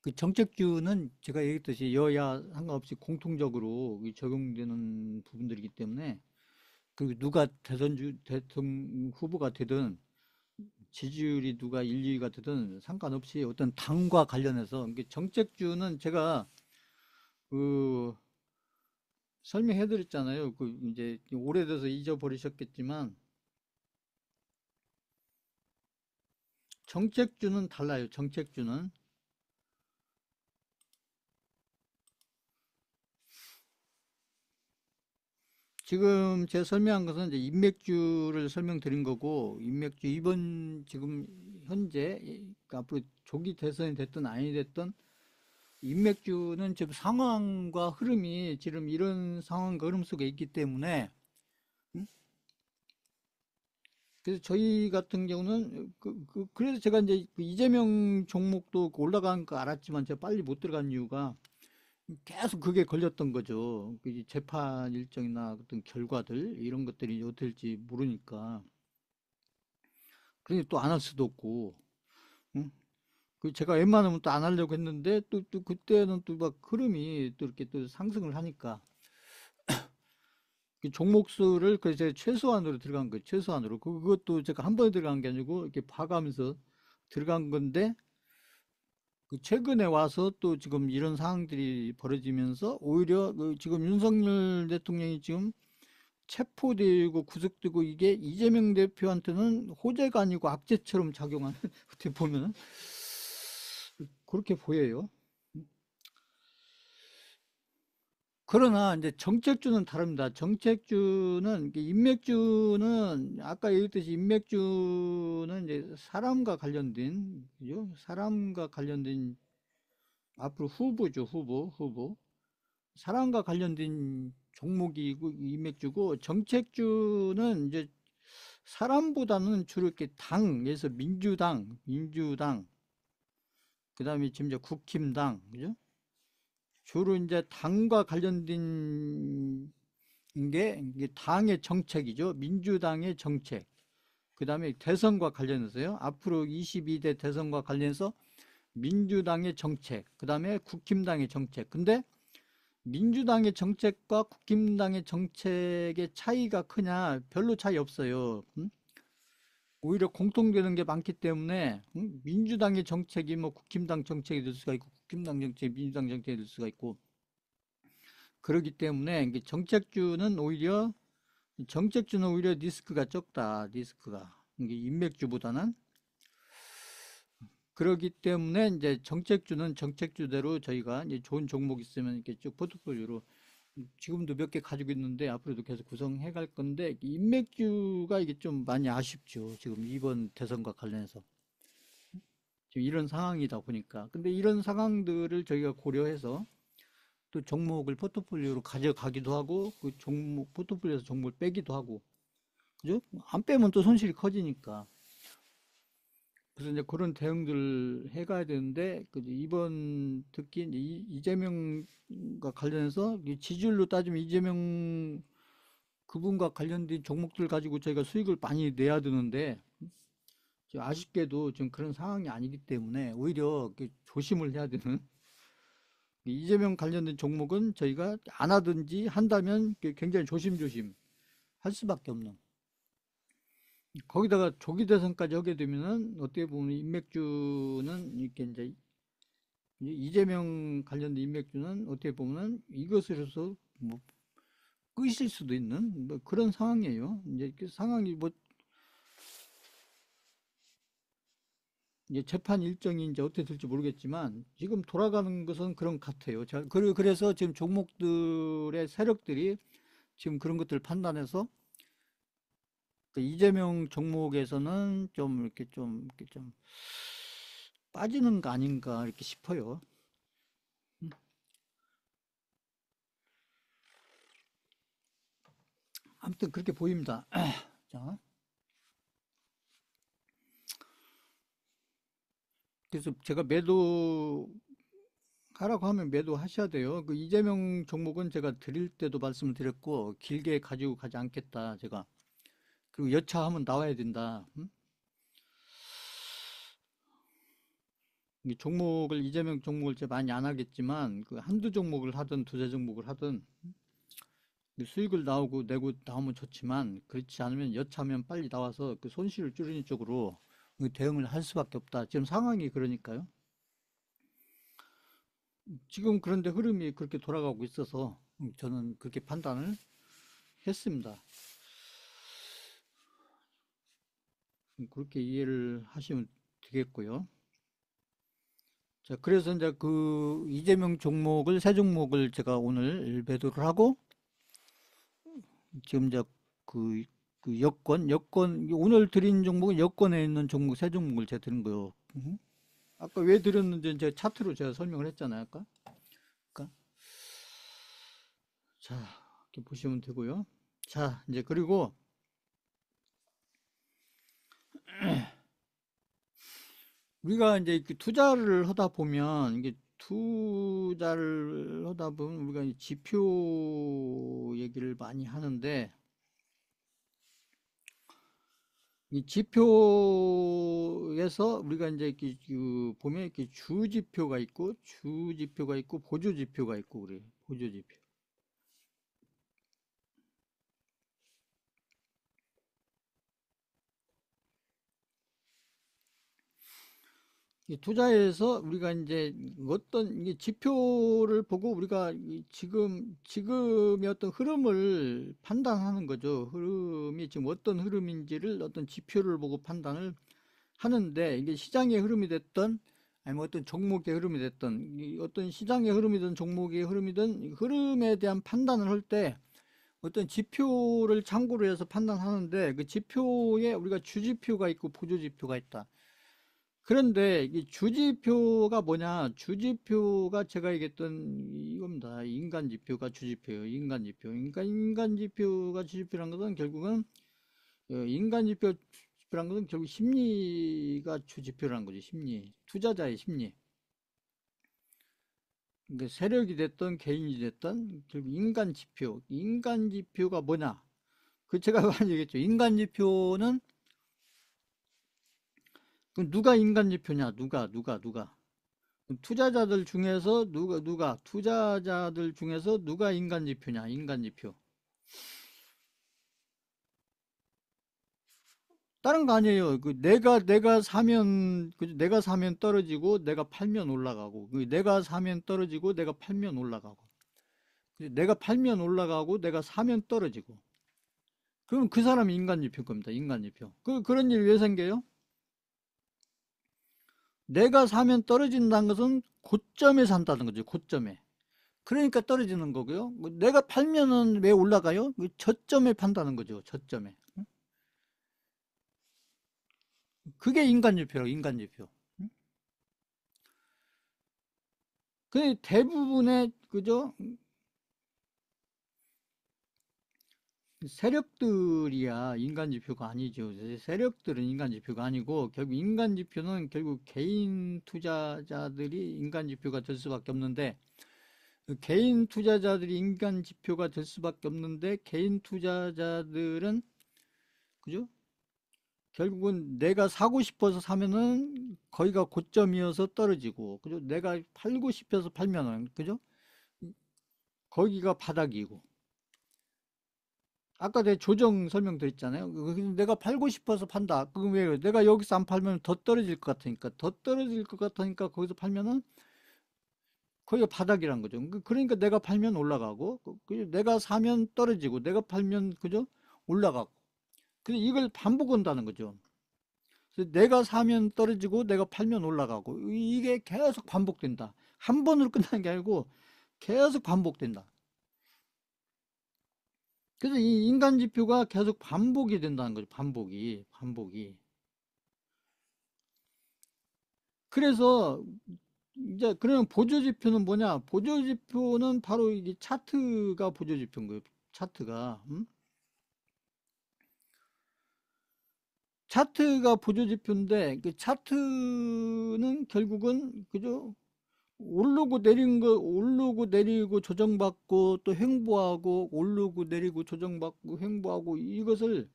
그 정책주는 제가 얘기했듯이 여야 상관없이 공통적으로 적용되는 부분들이기 때문에 그리고 누가 대통령 후보가 되든 지지율이 누가 1, 2위가 되든 상관없이 어떤 당과 관련해서 이게 정책주는 제가 그 설명해 드렸잖아요. 그 이제 오래돼서 잊어버리셨겠지만 정책주는 달라요. 정책주는 지금 제가 설명한 것은 이제 인맥주를 설명드린 거고 인맥주 이번 지금 현재 그러니까 앞으로 조기 대선이 됐든 아니 됐든 인맥주는 지금 상황과 흐름이 지금 이런 상황과 흐름 속에 있기 때문에 그래서 저희 같은 경우는 그래서 제가 이제 그 이재명 종목도 올라간 거 알았지만 제가 빨리 못 들어간 이유가 계속 그게 걸렸던 거죠. 그 재판 일정이나 어떤 결과들 이런 것들이 어떻게 될지 모르니까. 그러니 또 안 할 수도 없고. 응? 그 제가 웬만하면 또 안 하려고 했는데 또 그때는 또 막 흐름이 또 이렇게 또 상승을 하니까 그 종목 수를 그래서 최소한으로 들어간 거예요. 최소한으로. 그것도 제가 한 번에 들어간 게 아니고 이렇게 봐가면서 들어간 건데 그 최근에 와서 또 지금 이런 상황들이 벌어지면서 오히려 그 지금 윤석열 대통령이 지금 체포되고 구속되고 이게 이재명 대표한테는 호재가 아니고 악재처럼 작용하는 어떻게 보면은 그렇게 보여요. 그러나 이제 정책주는 다릅니다. 정책주는 인맥주는 아까 얘기했듯이 인맥주는 이제 사람과 관련된 그죠? 사람과 관련된 앞으로 후보죠, 후보. 사람과 관련된 종목이고 인맥주고 정책주는 이제 사람보다는 주로 이렇게 당에서 민주당, 그다음에 지금 이제 국힘당, 그죠? 주로 이제 당과 관련된 게 이게 당의 정책이죠. 민주당의 정책. 그다음에 대선과 관련해서요. 앞으로 22대 대선과 관련해서 민주당의 정책, 그다음에 국힘당의 정책. 근데 민주당의 정책과 국힘당의 정책의 차이가 크냐? 별로 차이 없어요. 오히려 공통되는 게 많기 때문에 민주당의 정책이 뭐 국힘당 정책이 될 수가 있고 국힘당 정책이 민주당 정책이 될 수가 있고 그렇기 때문에 이게 정책주는 오히려 리스크가 적다. 리스크가 이게 인맥주보다는 그렇기 때문에 이제 정책주는 정책주대로 저희가 이제 좋은 종목 있으면 이렇게 쭉 포트폴리오로 지금도 몇 개 가지고 있는데 앞으로도 계속 구성해 갈 건데 인맥주가 이게 좀 많이 아쉽죠. 지금 이번 대선과 관련해서 지금 이런 상황이다 보니까 근데 이런 상황들을 저희가 고려해서 또 종목을 포트폴리오로 가져가기도 하고 그 종목 포트폴리오에서 종목을 빼기도 하고 그죠? 안 빼면 또 손실이 커지니까 그래서 이제 그런 대응들을 해가야 되는데 그 이번 특히 이제 이재명과 관련해서 지지율로 따지면 이재명 그분과 관련된 종목들 가지고 저희가 수익을 많이 내야 되는데 아쉽게도 지금 그런 상황이 아니기 때문에 오히려 조심을 해야 되는 이재명 관련된 종목은 저희가 안 하든지 한다면 굉장히 조심조심 할 수밖에 없는 거기다가 조기 대선까지 하게 되면은 어떻게 보면 인맥주는 이렇게 이제 이재명 관련된 인맥주는 어떻게 보면은 이것으로서 뭐 끄실 수도 있는 뭐 그런 상황이에요. 이제 그 상황이 뭐 이제 재판 일정이 이제 어떻게 될지 모르겠지만 지금 돌아가는 것은 그런 것 같아요. 그래서 지금 종목들의 세력들이 지금 그런 것들을 판단해서 그 이재명 종목에서는 좀 빠지는 거 아닌가 이렇게 싶어요. 아무튼 그렇게 보입니다. 자, 그래서 제가 매도 하라고 하면 매도 하셔야 돼요. 그 이재명 종목은 제가 드릴 때도 말씀을 드렸고 길게 가지고 가지 않겠다 제가. 그리고 여차하면 나와야 된다. 이 종목을 이재명 종목을 제가 많이 안 하겠지만 그 한두 종목을 하든 두세 종목을 하든 수익을 나오고 내고 나오면 좋지만 그렇지 않으면 여차하면 빨리 나와서 그 손실을 줄이는 쪽으로 대응을 할 수밖에 없다. 지금 상황이 그러니까요. 지금 그런데 흐름이 그렇게 돌아가고 있어서 저는 그렇게 판단을 했습니다. 그렇게 이해를 하시면 되겠고요. 자, 그래서 이제 그 이재명 종목을 세 종목을 제가 오늘 매도를 하고 지금 이제 그, 그 여권 오늘 드린 종목은 여권에 있는 종목 세 종목을 제가 드린 거요. 아까 왜 드렸는지 이제 차트로 제가 설명을 했잖아요. 아까. 자, 이렇게 보시면 되고요. 자, 이제 그리고 우리가 이제 이렇게 투자를 하다 보면 이게 투자를 하다 보면 우리가 이 지표 얘기를 많이 하는데 이 지표에서 우리가 이제 이렇게 보면 이렇게 주지표가 있고 보조지표가 있고 그래요. 보조지표. 이 투자에서 우리가 이제 어떤 이 지표를 보고 우리가 지금의 어떤 흐름을 판단하는 거죠. 흐름이 지금 어떤 흐름인지를 어떤 지표를 보고 판단을 하는데, 이게 시장의 흐름이 됐던 아니면 어떤 종목의 흐름이 됐던 어떤 시장의 흐름이든 종목의 흐름이든 흐름에 대한 판단을 할 때 어떤 지표를 참고로 해서 판단하는데, 그 지표에 우리가 주지표가 있고 보조지표가 있다. 그런데 이 주지표가 뭐냐? 주지표가 제가 얘기했던 이겁니다. 인간지표가 주지표예요. 인간지표. 인간지표가 주지표란 것은 결국은 인간지표란 것은 결국 심리가 주지표라는 거죠. 심리. 투자자의 심리. 그러니까 세력이 됐던 개인이 됐던 결국 인간지표. 인간지표가 뭐냐? 그 제가 많이 얘기했죠. 인간지표는 그 누가 인간지표냐? 누가? 투자자들 중에서 투자자들 중에서 누가 인간지표냐? 인간지표. 다른 거 아니에요. 내가 사면 내가 사면 떨어지고 내가 팔면 올라가고, 내가 사면 떨어지고 내가 팔면 올라가고, 내가 팔면 올라가고 내가 사면 떨어지고. 그럼 그 사람이 인간지표일 겁니다. 인간지표. 그런 일이 왜 생겨요? 내가 사면 떨어진다는 것은 고점에 산다는 거죠. 고점에. 그러니까 떨어지는 거고요. 내가 팔면은 왜 올라가요? 저점에 판다는 거죠. 저점에. 그게 인간지표라고, 인간지표. 그 대부분의, 그죠? 세력들이야 인간지표가 아니죠. 세력들은 인간지표가 아니고, 결국 인간지표는 결국 개인 투자자들이 인간지표가 될 수밖에 없는데, 개인 투자자들이 인간지표가 될 수밖에 없는데, 개인 투자자들은, 그죠? 결국은 내가 사고 싶어서 사면은 거기가 고점이어서 떨어지고, 그죠? 내가 팔고 싶어서 팔면은, 그죠? 거기가 바닥이고. 아까 내가 조정 설명드렸잖아요. 내가 팔고 싶어서 판다. 그럼 왜 내가 여기서 안 팔면 더 떨어질 것 같으니까, 거기서 팔면은 거기가 바닥이란 거죠. 그러니까 내가 팔면 올라가고, 내가 사면 떨어지고, 내가 팔면 그죠? 올라가고. 그래서 이걸 반복한다는 거죠. 그래서 내가 사면 떨어지고 내가 팔면 올라가고, 이게 계속 반복된다. 한 번으로 끝나는 게 아니고 계속 반복된다. 그래서 이 인간 지표가 계속 반복이 된다는 거죠. 반복이. 그래서 이제 그러면 보조 지표는 뭐냐? 보조 지표는 바로 이게 차트가 보조 지표인 거예요. 차트가. 차트가 보조 지표인데, 그 차트는 결국은 그죠? 오르고 내리고 조정받고 또 횡보하고, 오르고 내리고 조정받고 횡보하고, 이것을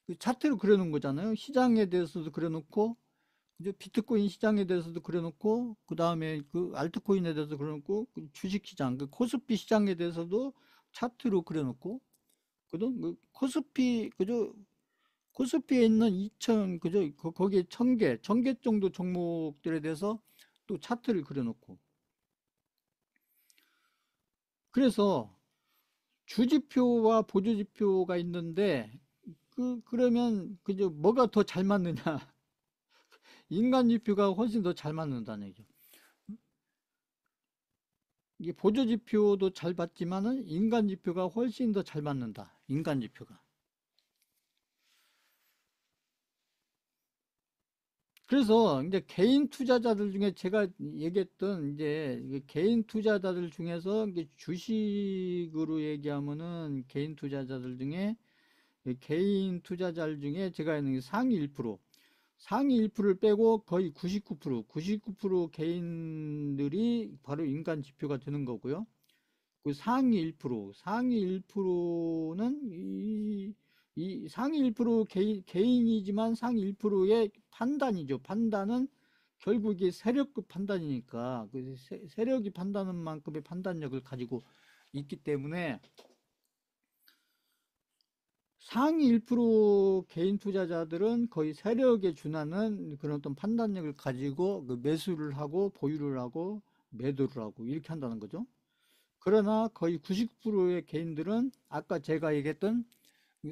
그 차트로 그려놓은 거잖아요. 시장에 대해서도 그려놓고, 이제 비트코인 시장에 대해서도 그려놓고, 그 다음에 그 알트코인에 대해서 그려놓고, 그 주식시장, 그 코스피 시장에 대해서도 차트로 그려놓고, 그 코스피, 그죠? 코스피에 있는 2천, 그죠? 거기에 1000개 정도 종목들에 대해서 또 차트를 그려놓고. 그래서 주지표와 보조지표가 있는데, 그러면, 그죠? 뭐가 더 잘 맞느냐? 인간지표가 훨씬 더 잘 맞는다는 얘기죠. 이게 보조지표도 잘 받지만은 인간지표가 훨씬 더 잘 맞는다. 인간지표가. 그래서 이제 개인 투자자들 중에 제가 얘기했던 이제 개인 투자자들 중에서 이제 주식으로 얘기하면은 개인 투자자들 중에 제가 있는 상위 1%를 빼고 거의 99% 개인들이 바로 인간 지표가 되는 거고요. 그 상위 1%는 이 상위 1% 개인이지만 상위 1%의 판단이죠. 판단은 결국에 세력급 판단이니까 그 세력이 판단하는 만큼의 판단력을 가지고 있기 때문에 상위 1% 개인 투자자들은 거의 세력에 준하는 그런 어떤 판단력을 가지고 그 매수를 하고 보유를 하고 매도를 하고 이렇게 한다는 거죠. 그러나 거의 90%의 개인들은 아까 제가 얘기했던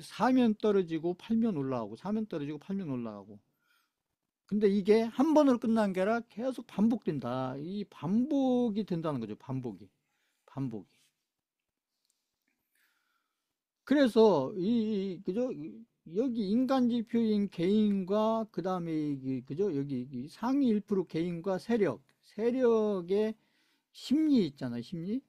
사면 떨어지고 팔면 올라가고 사면 떨어지고 팔면 올라가고 근데 이게 한 번으로 끝난 게 아니라 계속 반복된다. 이 반복이 된다는 거죠. 반복이. 그래서 그죠? 여기 인간 지표인 개인과 그다음에 그죠? 여기 상위 1% 개인과 세력의 심리 있잖아요. 심리.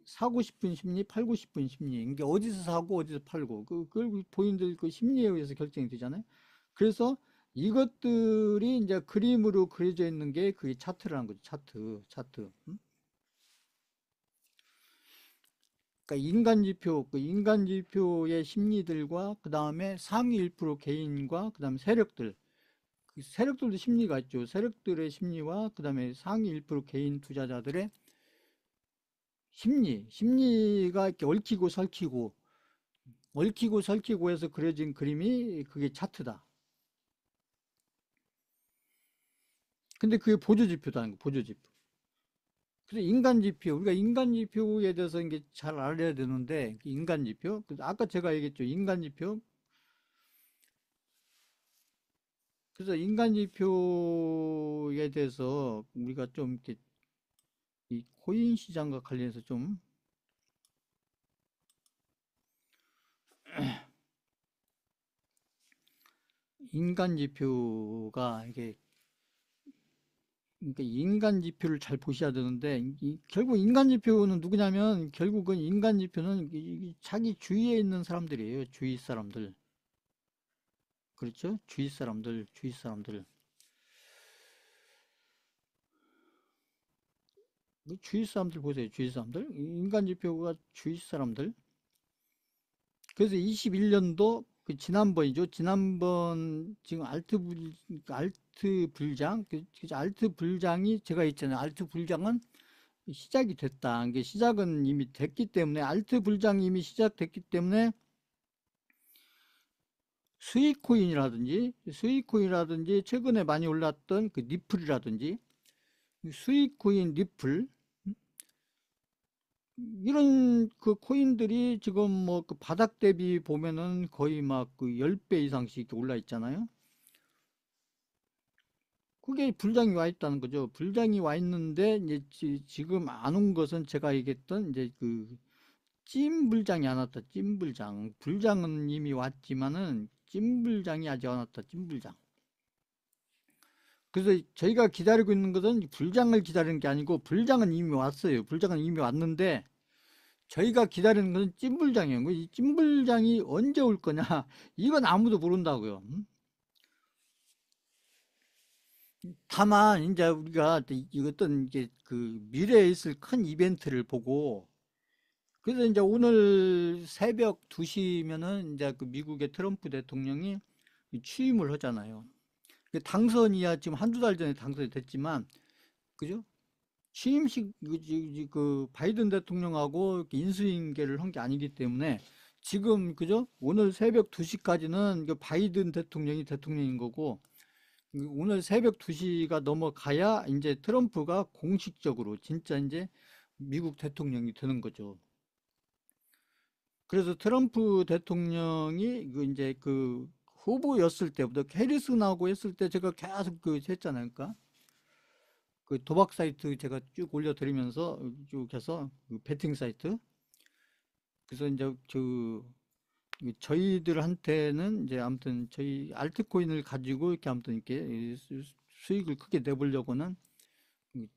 사고 싶은 심리, 팔고 싶은 심리. 이게 어디서 사고 어디서 팔고 그걸 본인들 그 심리에 의해서 결정이 되잖아요. 그래서 이것들이 이제 그림으로 그려져 있는 게 그게 차트라는 거죠. 차트. 그러니까 인간 지표의 심리들과 그 다음에 상위 1% 개인과 그 다음에 세력들, 그 세력들도 심리가 있죠. 세력들의 심리와 그 다음에 상위 1% 개인 투자자들의 심리가 이렇게 얽히고 설키고 해서 그려진 그림이 그게 차트다. 근데 그게 보조지표다는 거, 보조지표. 그래서 인간지표, 우리가 인간지표에 대해서 이게 잘 알아야 되는데, 인간지표, 아까 제가 얘기했죠. 인간지표. 그래서 인간지표에 대해서 우리가 좀 이렇게 이 코인 시장과 관련해서 좀 인간지표가 이게 그러니까 인간지표를 잘 보셔야 되는데 결국 인간지표는 누구냐면 결국은 인간지표는 자기 주위에 있는 사람들이에요. 주위 사람들. 그렇죠? 주위 사람들. 주위 사람들 보세요. 주위 사람들. 인간지표가 주위 사람들. 그래서 21년도 그 지난번이죠. 지난번 지금 알트 불장, 알트 불장이 제가 있잖아요. 알트 불장은 시작이 됐다. 이게 시작은 이미 됐기 때문에 알트 불장이 이미 시작됐기 때문에 스위코인이라든지 최근에 많이 올랐던 그 니플이라든지 스위코인 니플 이런 그 코인들이 지금 뭐 그 바닥 대비 보면은 거의 막 그 10배 이상씩 올라 있잖아요. 그게 불장이 와 있다는 거죠. 불장이 와 있는데 이제 지금 안 온 것은 제가 얘기했던 이제 그 찐불장이 안 왔다. 찐불장. 불장은 이미 왔지만은 찐불장이 아직 안 왔다. 찐불장. 그래서 저희가 기다리고 있는 것은 불장을 기다리는 게 아니고 불장은 이미 왔어요. 불장은 이미 왔는데 저희가 기다리는 것은 찐불장이에요. 이 찐불장이 언제 올 거냐? 이건 아무도 모른다고요. 다만 이제 우리가 어떤 이게 그 미래에 있을 큰 이벤트를 보고 그래서 이제 오늘 새벽 2시면은 이제 그 미국의 트럼프 대통령이 취임을 하잖아요. 당선이야 지금 한두 달 전에 당선이 됐지만 그죠? 취임식 그 바이든 대통령하고 인수인계를 한 게 아니기 때문에 지금 그죠? 오늘 새벽 2시까지는 그 바이든 대통령이 대통령인 거고 오늘 새벽 2시가 넘어가야 이제 트럼프가 공식적으로 진짜 이제 미국 대통령이 되는 거죠. 그래서 트럼프 대통령이 그 이제 그 후보였을 때부터 해리슨하고 했을 때 제가 계속 그 했잖아요. 그러니까 그 도박 사이트 제가 쭉 올려드리면서 쭉 해서 그 베팅 사이트. 그래서 이제 저희들한테는 이제 아무튼 저희 알트코인을 가지고 이렇게 아무튼 이렇게 수익을 크게 내보려고는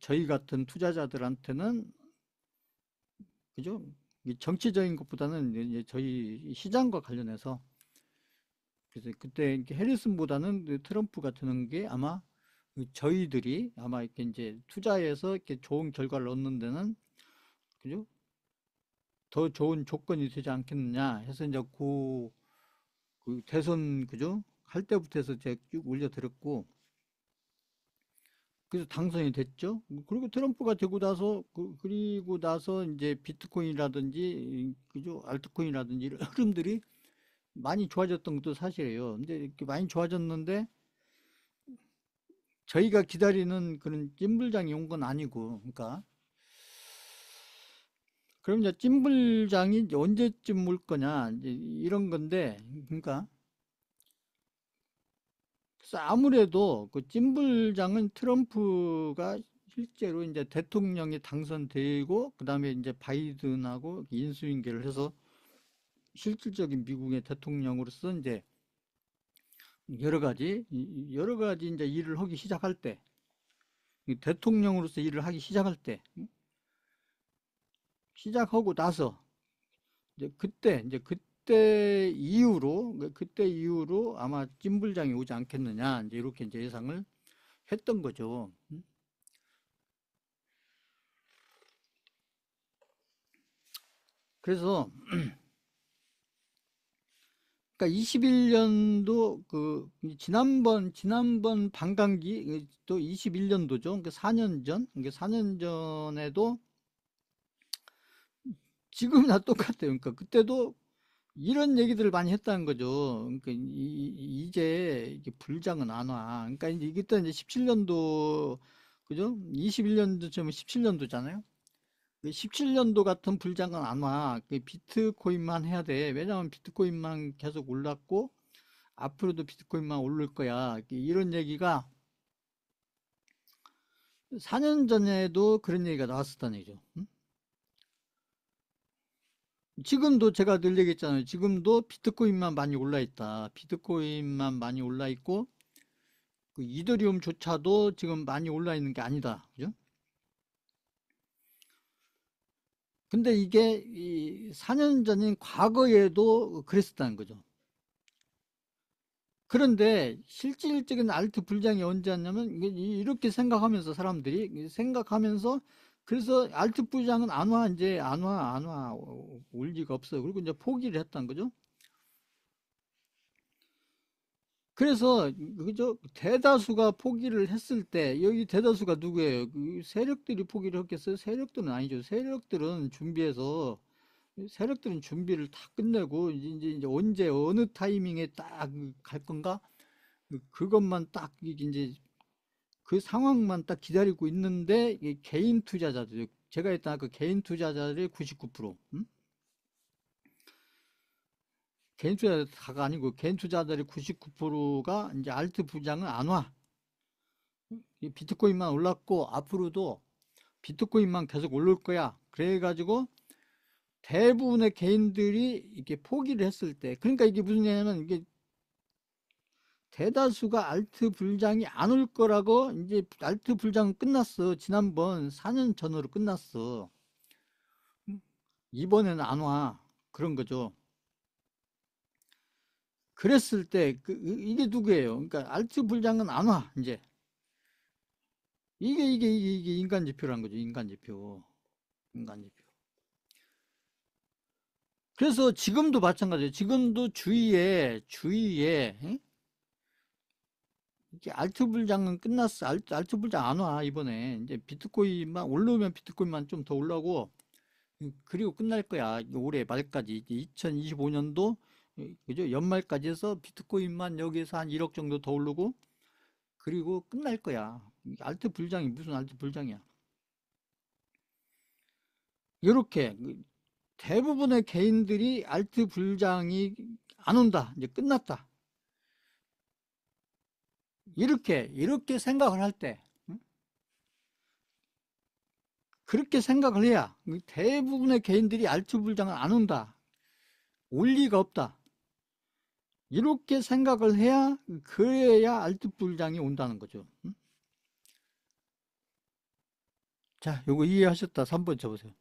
저희 같은 투자자들한테는 그죠? 정치적인 것보다는 이제 저희 시장과 관련해서 그래서 그때 이렇게 해리슨보다는 트럼프가 되는 게 아마 저희들이 아마 이렇게 이제 투자해서 이렇게 좋은 결과를 얻는 데는 그죠? 더 좋은 조건이 되지 않겠느냐 해서 이제 그 대선 그죠? 할 때부터 해서 제가 쭉 올려드렸고 그래서 당선이 됐죠. 그리고 트럼프가 되고 나서 그리고 나서 이제 비트코인이라든지 그죠? 알트코인이라든지 이런 흐름들이 많이 좋아졌던 것도 사실이에요. 근데 이렇게 많이 좋아졌는데 저희가 기다리는 그런 찐불장이 온 건 아니고 그러니까 그럼 이제 찐불장이 이제 언제쯤 올 거냐 이제 이런 건데 그러니까 그래서 아무래도 그 찐불장은 트럼프가 실제로 이제 대통령이 당선되고 그다음에 이제 바이든하고 인수인계를 해서 실질적인 미국의 대통령으로서 이제 여러 가지 이제 일을 하기 시작할 때 대통령으로서 일을 하기 시작할 때 시작하고 나서 그때 이후로 아마 찐불장이 오지 않겠느냐 이제 이렇게 이제 예상을 했던 거죠. 그래서 그러니까 21년도 그 지난번 반감기 또 21년도죠. 그러니까 4년 전, 그러니까 4년 전에도 지금이나 똑같아요. 그러니까 그때도 이런 얘기들을 많이 했다는 거죠. 그러니까 이제 이게 불장은 안 와. 그러니까 이제 그때 이제 17년도 그죠? 21년도쯤은 17년도잖아요. 17년도 같은 불장은 안 와. 그 비트코인만 해야 돼. 왜냐하면 비트코인만 계속 올랐고 앞으로도 비트코인만 오를 거야. 이런 얘기가 4년 전에도 그런 얘기가 나왔었다는 얘기죠. 응? 지금도 제가 늘 얘기했잖아요. 지금도 비트코인만 많이 올라 있다. 비트코인만 많이 올라 있고 그 이더리움조차도 지금 많이 올라 있는 게 아니다. 그죠? 근데 이게 이 4년 전인 과거에도 그랬었다는 거죠. 그런데 실질적인 알트 불장이 언제 왔냐면 이렇게 생각하면서 사람들이 생각하면서 그래서 알트 불장은 안 와, 이제 안 와, 안 와, 올 리가 없어. 그리고 이제 포기를 했다는 거죠. 그래서 그죠? 대다수가 포기를 했을 때 여기 대다수가 누구예요? 그 세력들이 포기를 했겠어요? 세력들은 아니죠. 세력들은 준비를 다 끝내고 이제 언제 어느 타이밍에 딱 갈 건가? 그것만 딱 이제 그 상황만 딱 기다리고 있는데 개인 투자자들 제가 했던 그 개인 투자자들의 99% 개인 투자자가 아니고 개인 투자자들의 99%가 이제 알트 부장은 안 와. 비트코인만 올랐고 앞으로도 비트코인만 계속 오를 거야. 그래가지고 대부분의 개인들이 이렇게 포기를 했을 때 그러니까 이게 무슨 얘기냐면 이게 대다수가 알트 불장이 안 올 거라고 이제 알트 불장은 끝났어. 지난번 4년 전으로 끝났어. 이번에는 안 와. 그런 거죠. 그랬을 때 이게 누구예요? 그러니까 알트 불장은 안 와. 이제 이게 인간 지표라는 거죠. 인간 지표. 인간 지표. 그래서 지금도 마찬가지예요. 지금도 주위에 응? 이게 알트 불장은 끝났어. 알트 불장 안 와. 이번에 이제 비트코인만 올라오면 비트코인만 좀 더 올라오고 그리고 끝날 거야. 올해 말까지 2025년도 그죠? 연말까지 해서 비트코인만 여기서 한 1억 정도 더 오르고 그리고 끝날 거야. 알트 불장이 무슨 알트 불장이야. 이렇게 대부분의 개인들이 알트 불장이 안 온다. 이제 끝났다. 이렇게 생각을 할 때, 그렇게 생각을 해야 대부분의 개인들이 알트 불장은 안 온다. 올 리가 없다. 이렇게 생각을 해야 그래야 알트 불장이 온다는 거죠. 자, 요거 이해하셨다. 3번 쳐보세요.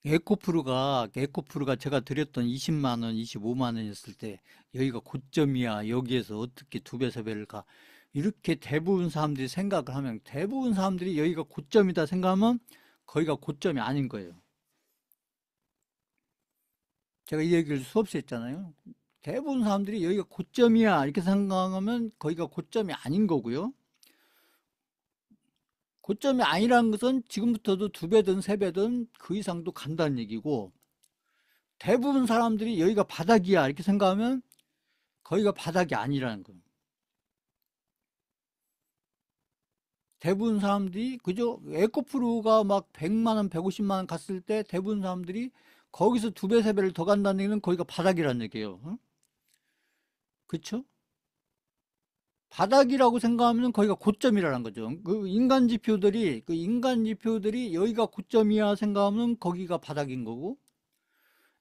에코프루가 제가 드렸던 20만 원, 25만 원이었을 때 여기가 고점이야. 여기에서 어떻게 두 배, 세 배를 가. 이렇게 대부분 사람들이 생각을 하면, 대부분 사람들이 여기가 고점이다 생각하면 거기가 고점이 아닌 거예요. 제가 이 얘기를 수없이 했잖아요. 대부분 사람들이 여기가 고점이야 이렇게 생각하면 거기가 고점이 아닌 거고요. 고점이 아니라는 것은 지금부터도 2배든 3배든 그 이상도 간다는 얘기고, 대부분 사람들이 여기가 바닥이야 이렇게 생각하면 거기가 바닥이 아니라는 거예요. 대부분 사람들이 그죠? 에코프로가 막 100만 원, 150만 원 갔을 때 대부분 사람들이 거기서 2배, 3배를 더 간다는 얘기는 거기가 바닥이라는 얘기예요. 응? 그쵸? 바닥이라고 생각하면 거기가 고점이라는 거죠. 그 인간 지표들이 여기가 고점이야 생각하면 거기가 바닥인 거고,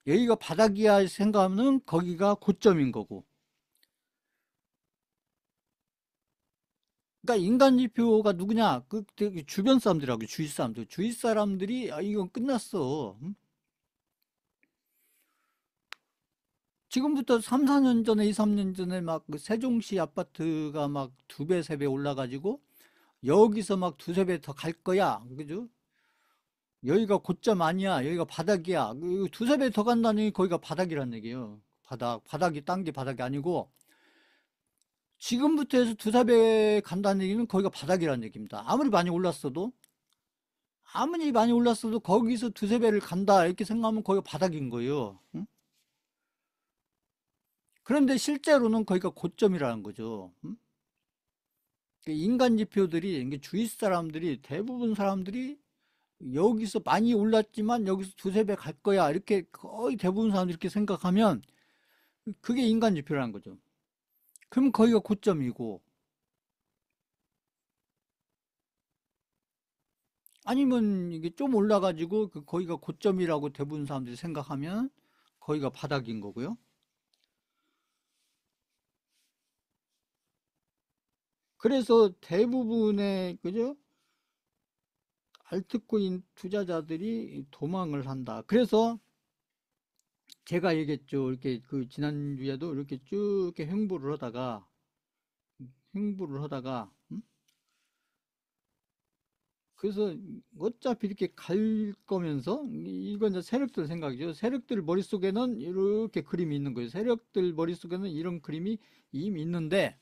여기가 바닥이야 생각하면 거기가 고점인 거고. 그러니까 인간 지표가 누구냐? 그 주변 사람들하고 주위 사람들. 주위 사람들이 이건 끝났어. 응? 지금부터 3, 4년 전에, 2, 3년 전에 막 그 세종시 아파트가 막 2배, 3배 올라가지고 여기서 막 2, 3배 더 갈 거야. 그죠? 여기가 고점 아니야. 여기가 바닥이야. 2, 3배 더 간다니 거기가 바닥이란 얘기예요. 바닥이 딴 게 바닥이 아니고, 지금부터 해서 2, 4배 간다는 얘기는 거기가 바닥이라는 얘기입니다. 아무리 많이 올랐어도 거기서 2, 3배를 간다 이렇게 생각하면 거기가 바닥인 거예요. 응? 그런데 실제로는 거기가 고점이라는 거죠. 응? 인간 지표들이, 주위 사람들이, 대부분 사람들이 여기서 많이 올랐지만 여기서 2, 3배 갈 거야 이렇게 거의 대부분 사람들이 이렇게 생각하면 그게 인간 지표라는 거죠. 그럼 거기가 고점이고, 아니면 이게 좀 올라가지고 거기가 고점이라고 대부분 사람들이 생각하면 거기가 바닥인 거고요. 그래서 대부분의 그죠? 알트코인 투자자들이 도망을 한다. 그래서 제가 얘기했죠. 이렇게 지난주에도 이렇게 쭉 이렇게 횡보를 하다가 그래서 어차피 이렇게 갈 거면서, 이건 이제 세력들 생각이죠. 세력들 머릿속에는 이렇게 그림이 있는 거예요. 세력들 머릿속에는 이런 그림이 이미 있는데,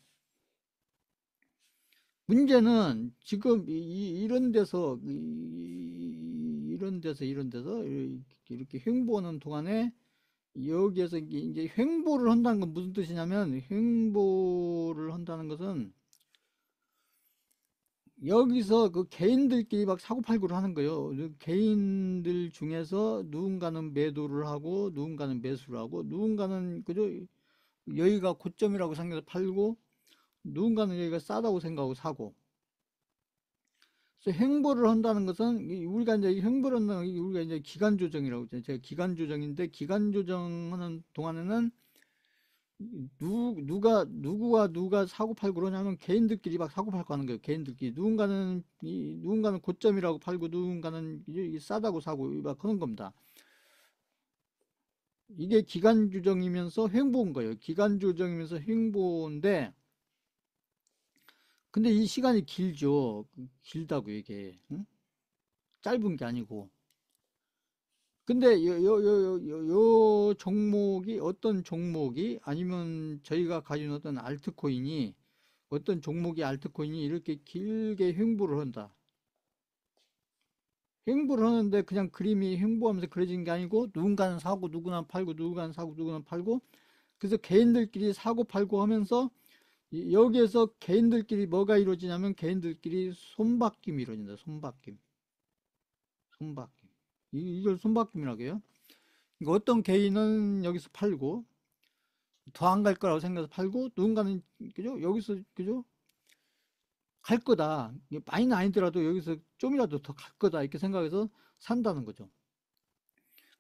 문제는 지금 이런 데서 이렇게 횡보하는 동안에, 여기에서 이제 횡보를 한다는 건 무슨 뜻이냐면, 횡보를 한다는 것은 여기서 그 개인들끼리 막 사고팔고를 하는 거예요. 그 개인들 중에서 누군가는 매도를 하고 누군가는 매수를 하고, 누군가는 그죠, 여기가 고점이라고 생각해서 팔고, 누군가는 여기가 싸다고 생각하고 사고. 그래서 횡보를 한다는 것은, 우리가 이제 횡보를 한다는 게 우리가 이제 기간 조정이라고 했잖아요. 제가 기간 조정인데, 기간 조정하는 동안에는 누가 사고 팔고 그러냐면 개인들끼리 막 사고 팔고 하는 거예요. 개인들끼리 누군가는 고점이라고 팔고 누군가는 싸다고 사고 막 그런 겁니다. 이게 기간 조정이면서 횡보인 거예요. 기간 조정이면서 횡보인데, 근데 이 시간이 길죠. 길다고 이게, 응? 짧은 게 아니고. 근데 요 종목이, 어떤 종목이, 아니면 저희가 가진 어떤 종목이 알트코인이 이렇게 길게 횡보를 한다. 횡보를 하는데 그냥 그림이 횡보하면서 그려진 게 아니고, 누군가는 사고 누구나 팔고, 누군가는 사고 누구나 팔고, 그래서 개인들끼리 사고 팔고 하면서, 여기에서 개인들끼리 뭐가 이루어지냐면 개인들끼리 손바뀜이 이루어진다. 손바뀜. 이걸 손바뀜이라고 해요. 그러니까 어떤 개인은 여기서 팔고, 더 안 갈 거라고 생각해서 팔고, 누군가는 그죠? 여기서 그죠? 갈 거다. 많이는 아니더라도 여기서 좀이라도 더 갈 거다. 이렇게 생각해서 산다는 거죠.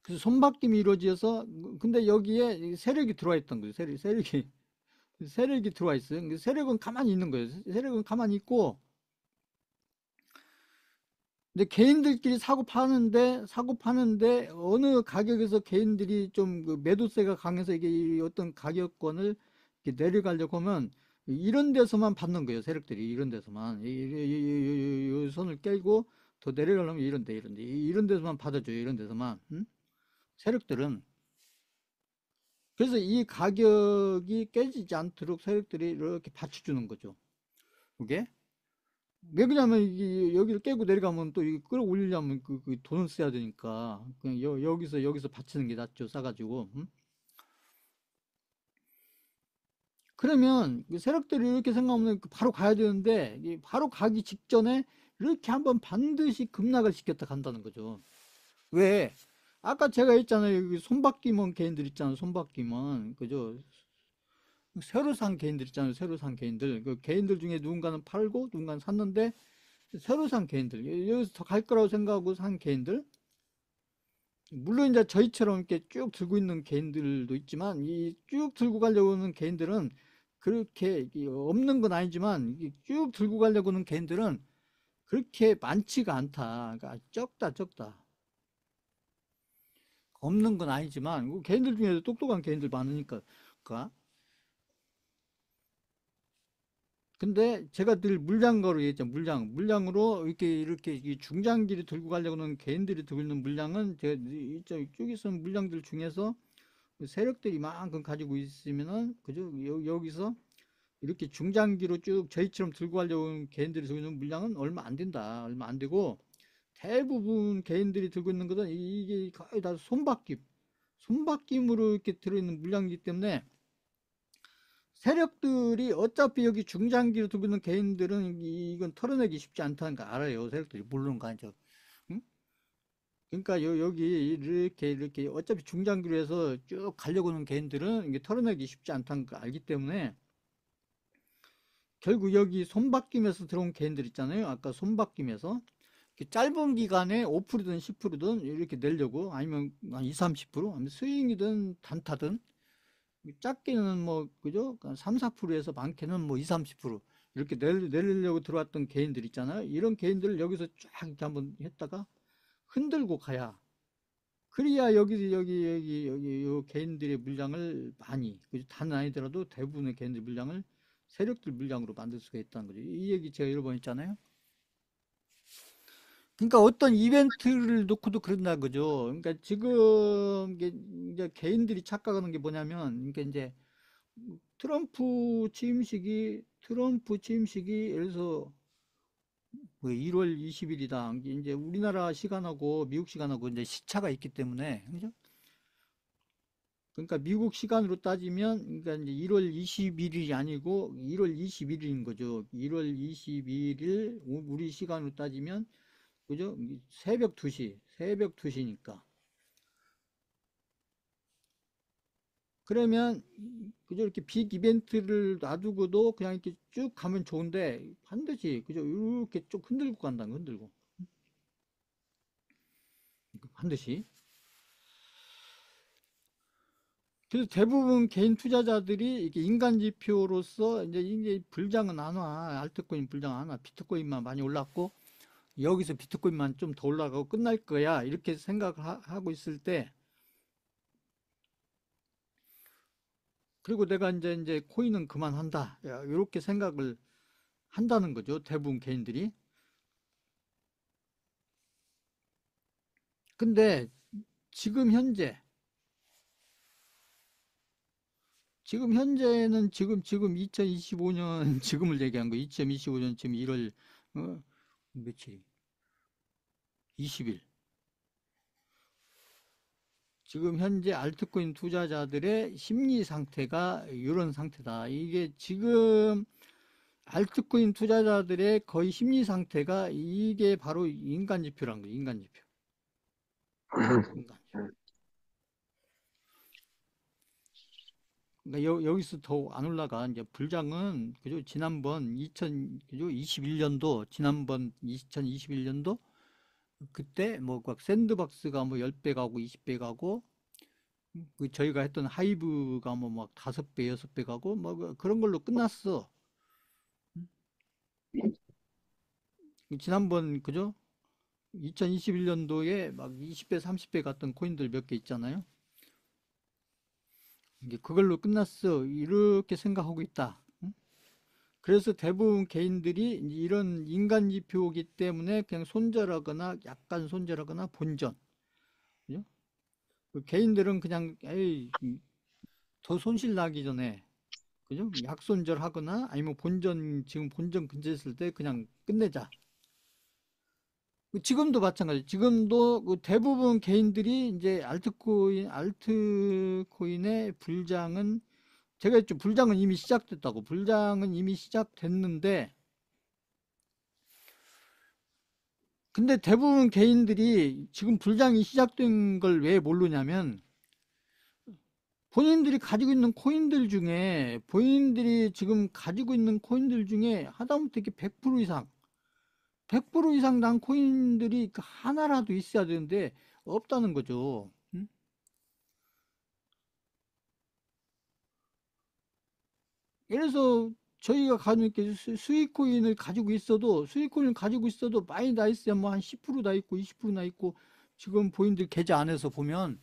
그래서 손바뀜이 이루어져서, 근데 여기에 세력이 들어와 있던 거죠. 세력이 들어와 있어요. 세력은 가만히 있는 거예요. 세력은 가만히 있고, 근데 개인들끼리 사고 파는데 어느 가격에서 개인들이 좀 그 매도세가 강해서 이게 어떤 가격권을 이렇게 내려가려고 하면, 이런 데서만 받는 거예요. 세력들이 이런 데서만 이 선을 깨고 더 내려가려면 이런 데서만 받아줘요. 이런 데서만. 응? 세력들은. 그래서 이 가격이 깨지지 않도록 세력들이 이렇게 받쳐주는 거죠. 그게 왜 그러냐면 여기를 깨고 내려가면 또 끌어올리려면 그 돈을 써야 되니까 그냥 여기서 받치는 게 낫죠. 싸가지고. 응? 그러면 세력들이 이렇게 생각하면 바로 가야 되는데 바로 가기 직전에 이렇게 한번 반드시 급락을 시켰다 간다는 거죠. 왜? 아까 제가 했잖아요. 여기 손바뀜은 개인들 있잖아요. 손바뀜은 그죠? 새로 산 개인들 있잖아요. 새로 산 개인들. 그 개인들 중에 누군가는 팔고 누군가는 샀는데 새로 산 개인들 여기서 더 갈 거라고 생각하고 산 개인들 물론 이제 저희처럼 이렇게 쭉 들고 있는 개인들도 있지만 이 쭉 들고 가려고 하는 개인들은 그렇게 없는 건 아니지만 쭉 들고 가려고 하는 개인들은 그렇게 많지가 않다. 그러니까 적다. 없는 건 아니지만 그 개인들 중에도 똑똑한 개인들 많으니까. 근데 제가 늘 물량거로 얘기했죠. 물량으로 이렇게 이 중장기를 들고 가려고 하는 개인들이 들고 있는 물량은 제가 쭉 있는 물량들 중에서 세력들이 만큼 가지고 있으면은 그죠? 여기서 이렇게 중장기로 쭉 저희처럼 들고 가려고 하는 개인들이 들고 있는 물량은 얼마 안 된다. 얼마 안 되고 대부분 개인들이 들고 있는 것은 이게 거의 다 손바뀜으로 이렇게 들어있는 물량이기 때문에 세력들이 어차피 여기 중장기로 들고 있는 개인들은 이건 털어내기 쉽지 않다는 거 알아요. 세력들이 모르는 거 아니죠. 응? 그러니까 여기 이렇게 어차피 중장기로 해서 쭉 가려고 하는 개인들은 이게 털어내기 쉽지 않다는 거 알기 때문에 결국 여기 손바뀜에서 들어온 개인들 있잖아요. 아까 손바뀜에서 짧은 기간에 5%든 10%든 이렇게 내려고 아니면 한 20, 30% 아니면 스윙이든 단타든 작게는 뭐 그죠? 3, 4%에서 많게는 뭐 2, 30% 이렇게 내리려고 들어왔던 개인들 있잖아요. 이런 개인들을 여기서 쫙 이렇게 한번 했다가 흔들고 가야 그래야 여기 요 개인들의 물량을 많이 그죠? 다는 아니더라도 대부분의 개인들 물량을 세력들 물량으로 만들 수가 있다는 거죠. 이 얘기 제가 여러 번 했잖아요. 그러니까 어떤 이벤트를 놓고도 그런다 그죠. 그러니까 지금 이제 개인들이 착각하는 게 뭐냐면, 그러니까 이제 트럼프 취임식이 예를 들어서 뭐 1월 20일이다. 이제 우리나라 시간하고 미국 시간하고 이제 시차가 있기 때문에 그죠? 그러니까 미국 시간으로 따지면 그러니까 이제 1월 21일이 아니고 1월 21일인 거죠. 1월 21일 우리 시간으로 따지면 그죠? 새벽 2시니까. 그러면 그죠? 이렇게 빅 이벤트를 놔두고도 그냥 이렇게 쭉 가면 좋은데 반드시 그죠? 이렇게 쭉 흔들고 간다는 거, 흔들고. 반드시. 그래서 대부분 개인 투자자들이 이게 인간 지표로서 이제 불장은 안 와. 알트코인 불장 안 와. 비트코인만 많이 올랐고 여기서 비트코인만 좀 더 올라가고 끝날 거야. 이렇게 생각하고 있을 때 그리고 내가 이제 코인은 그만한다. 이렇게 생각을 한다는 거죠. 대부분 개인들이. 근데 지금 현재 현재는 지금 2025년 지금을 얘기한 거 2025년 지금 1월 며칠 20일 지금 현재 알트코인 투자자들의 심리 상태가 이런 상태다. 이게 지금 알트코인 투자자들의 거의 심리 상태가 이게 바로 인간 지표란 거예요. 인간 지표. 인간 지표. 그러니까 여기서 더 안 올라가. 이제 불장은 그죠? 지난번 2021년도 지난번 2021년도 그때 뭐각 샌드박스가 뭐 10배 가고 20배 가고 그 저희가 했던 하이브가 뭐 막 5배 6배 가고 뭐 그런 걸로 끝났어. 지난번 그죠? 2021년도에 막 20배 30배 갔던 코인들 몇 개 있잖아요. 이게 그걸로 끝났어. 이렇게 생각하고 있다. 응? 그래서 대부분 개인들이 이런 인간 지표이기 때문에 그냥 손절하거나 약간 손절하거나 본전. 그죠? 그 개인들은 그냥 에이 더 손실 나기 전에 그죠? 약손절하거나 아니면 본전 지금 본전 근처에 있을 때 그냥 끝내자. 지금도 마찬가지. 지금도 그 대부분 개인들이 이제 알트코인의 불장은 제가 했죠. 불장은 이미 시작됐다고. 불장은 이미 시작됐는데 근데 대부분 개인들이 지금 불장이 시작된 걸 왜 모르냐면 본인들이 가지고 있는 코인들 중에 본인들이 지금 가지고 있는 코인들 중에 하다못해 이렇게 100% 이상 100% 이상 난 코인들이 그 하나라도 있어야 되는데 없다는 거죠. 응? 예를 들어서 저희가 가지고 이렇게 수익코인을 가지고 있어도 수익코인을 가지고 있어도 많이 나 있어야 뭐 한 10%나 있고 20%나 있고 지금 본인들 계좌 안에서 보면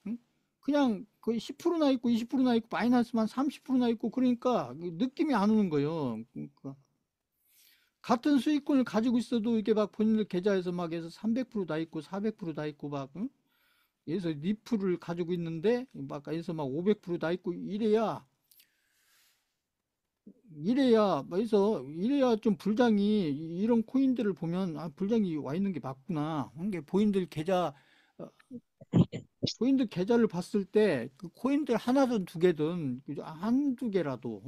응? 그냥 거의 10%나 있고 20%나 있고 마이너스만 30%나 있고 그러니까 느낌이 안 오는 거예요. 그러니까 같은 수익권을 가지고 있어도 이게 막 본인들 계좌에서 막 해서 300%다 있고 400%다 있고 막 응? 예서 리플을 가지고 있는데 막 해서 막 500%다 있고 이래야 그래서 이래야 좀 불장이 이런 코인들을 보면 아 불장이 와 있는 게 맞구나. 이게 어, 본인들 계좌를 봤을 때 그 코인들 하나든 두 개든 그죠? 한두 개라도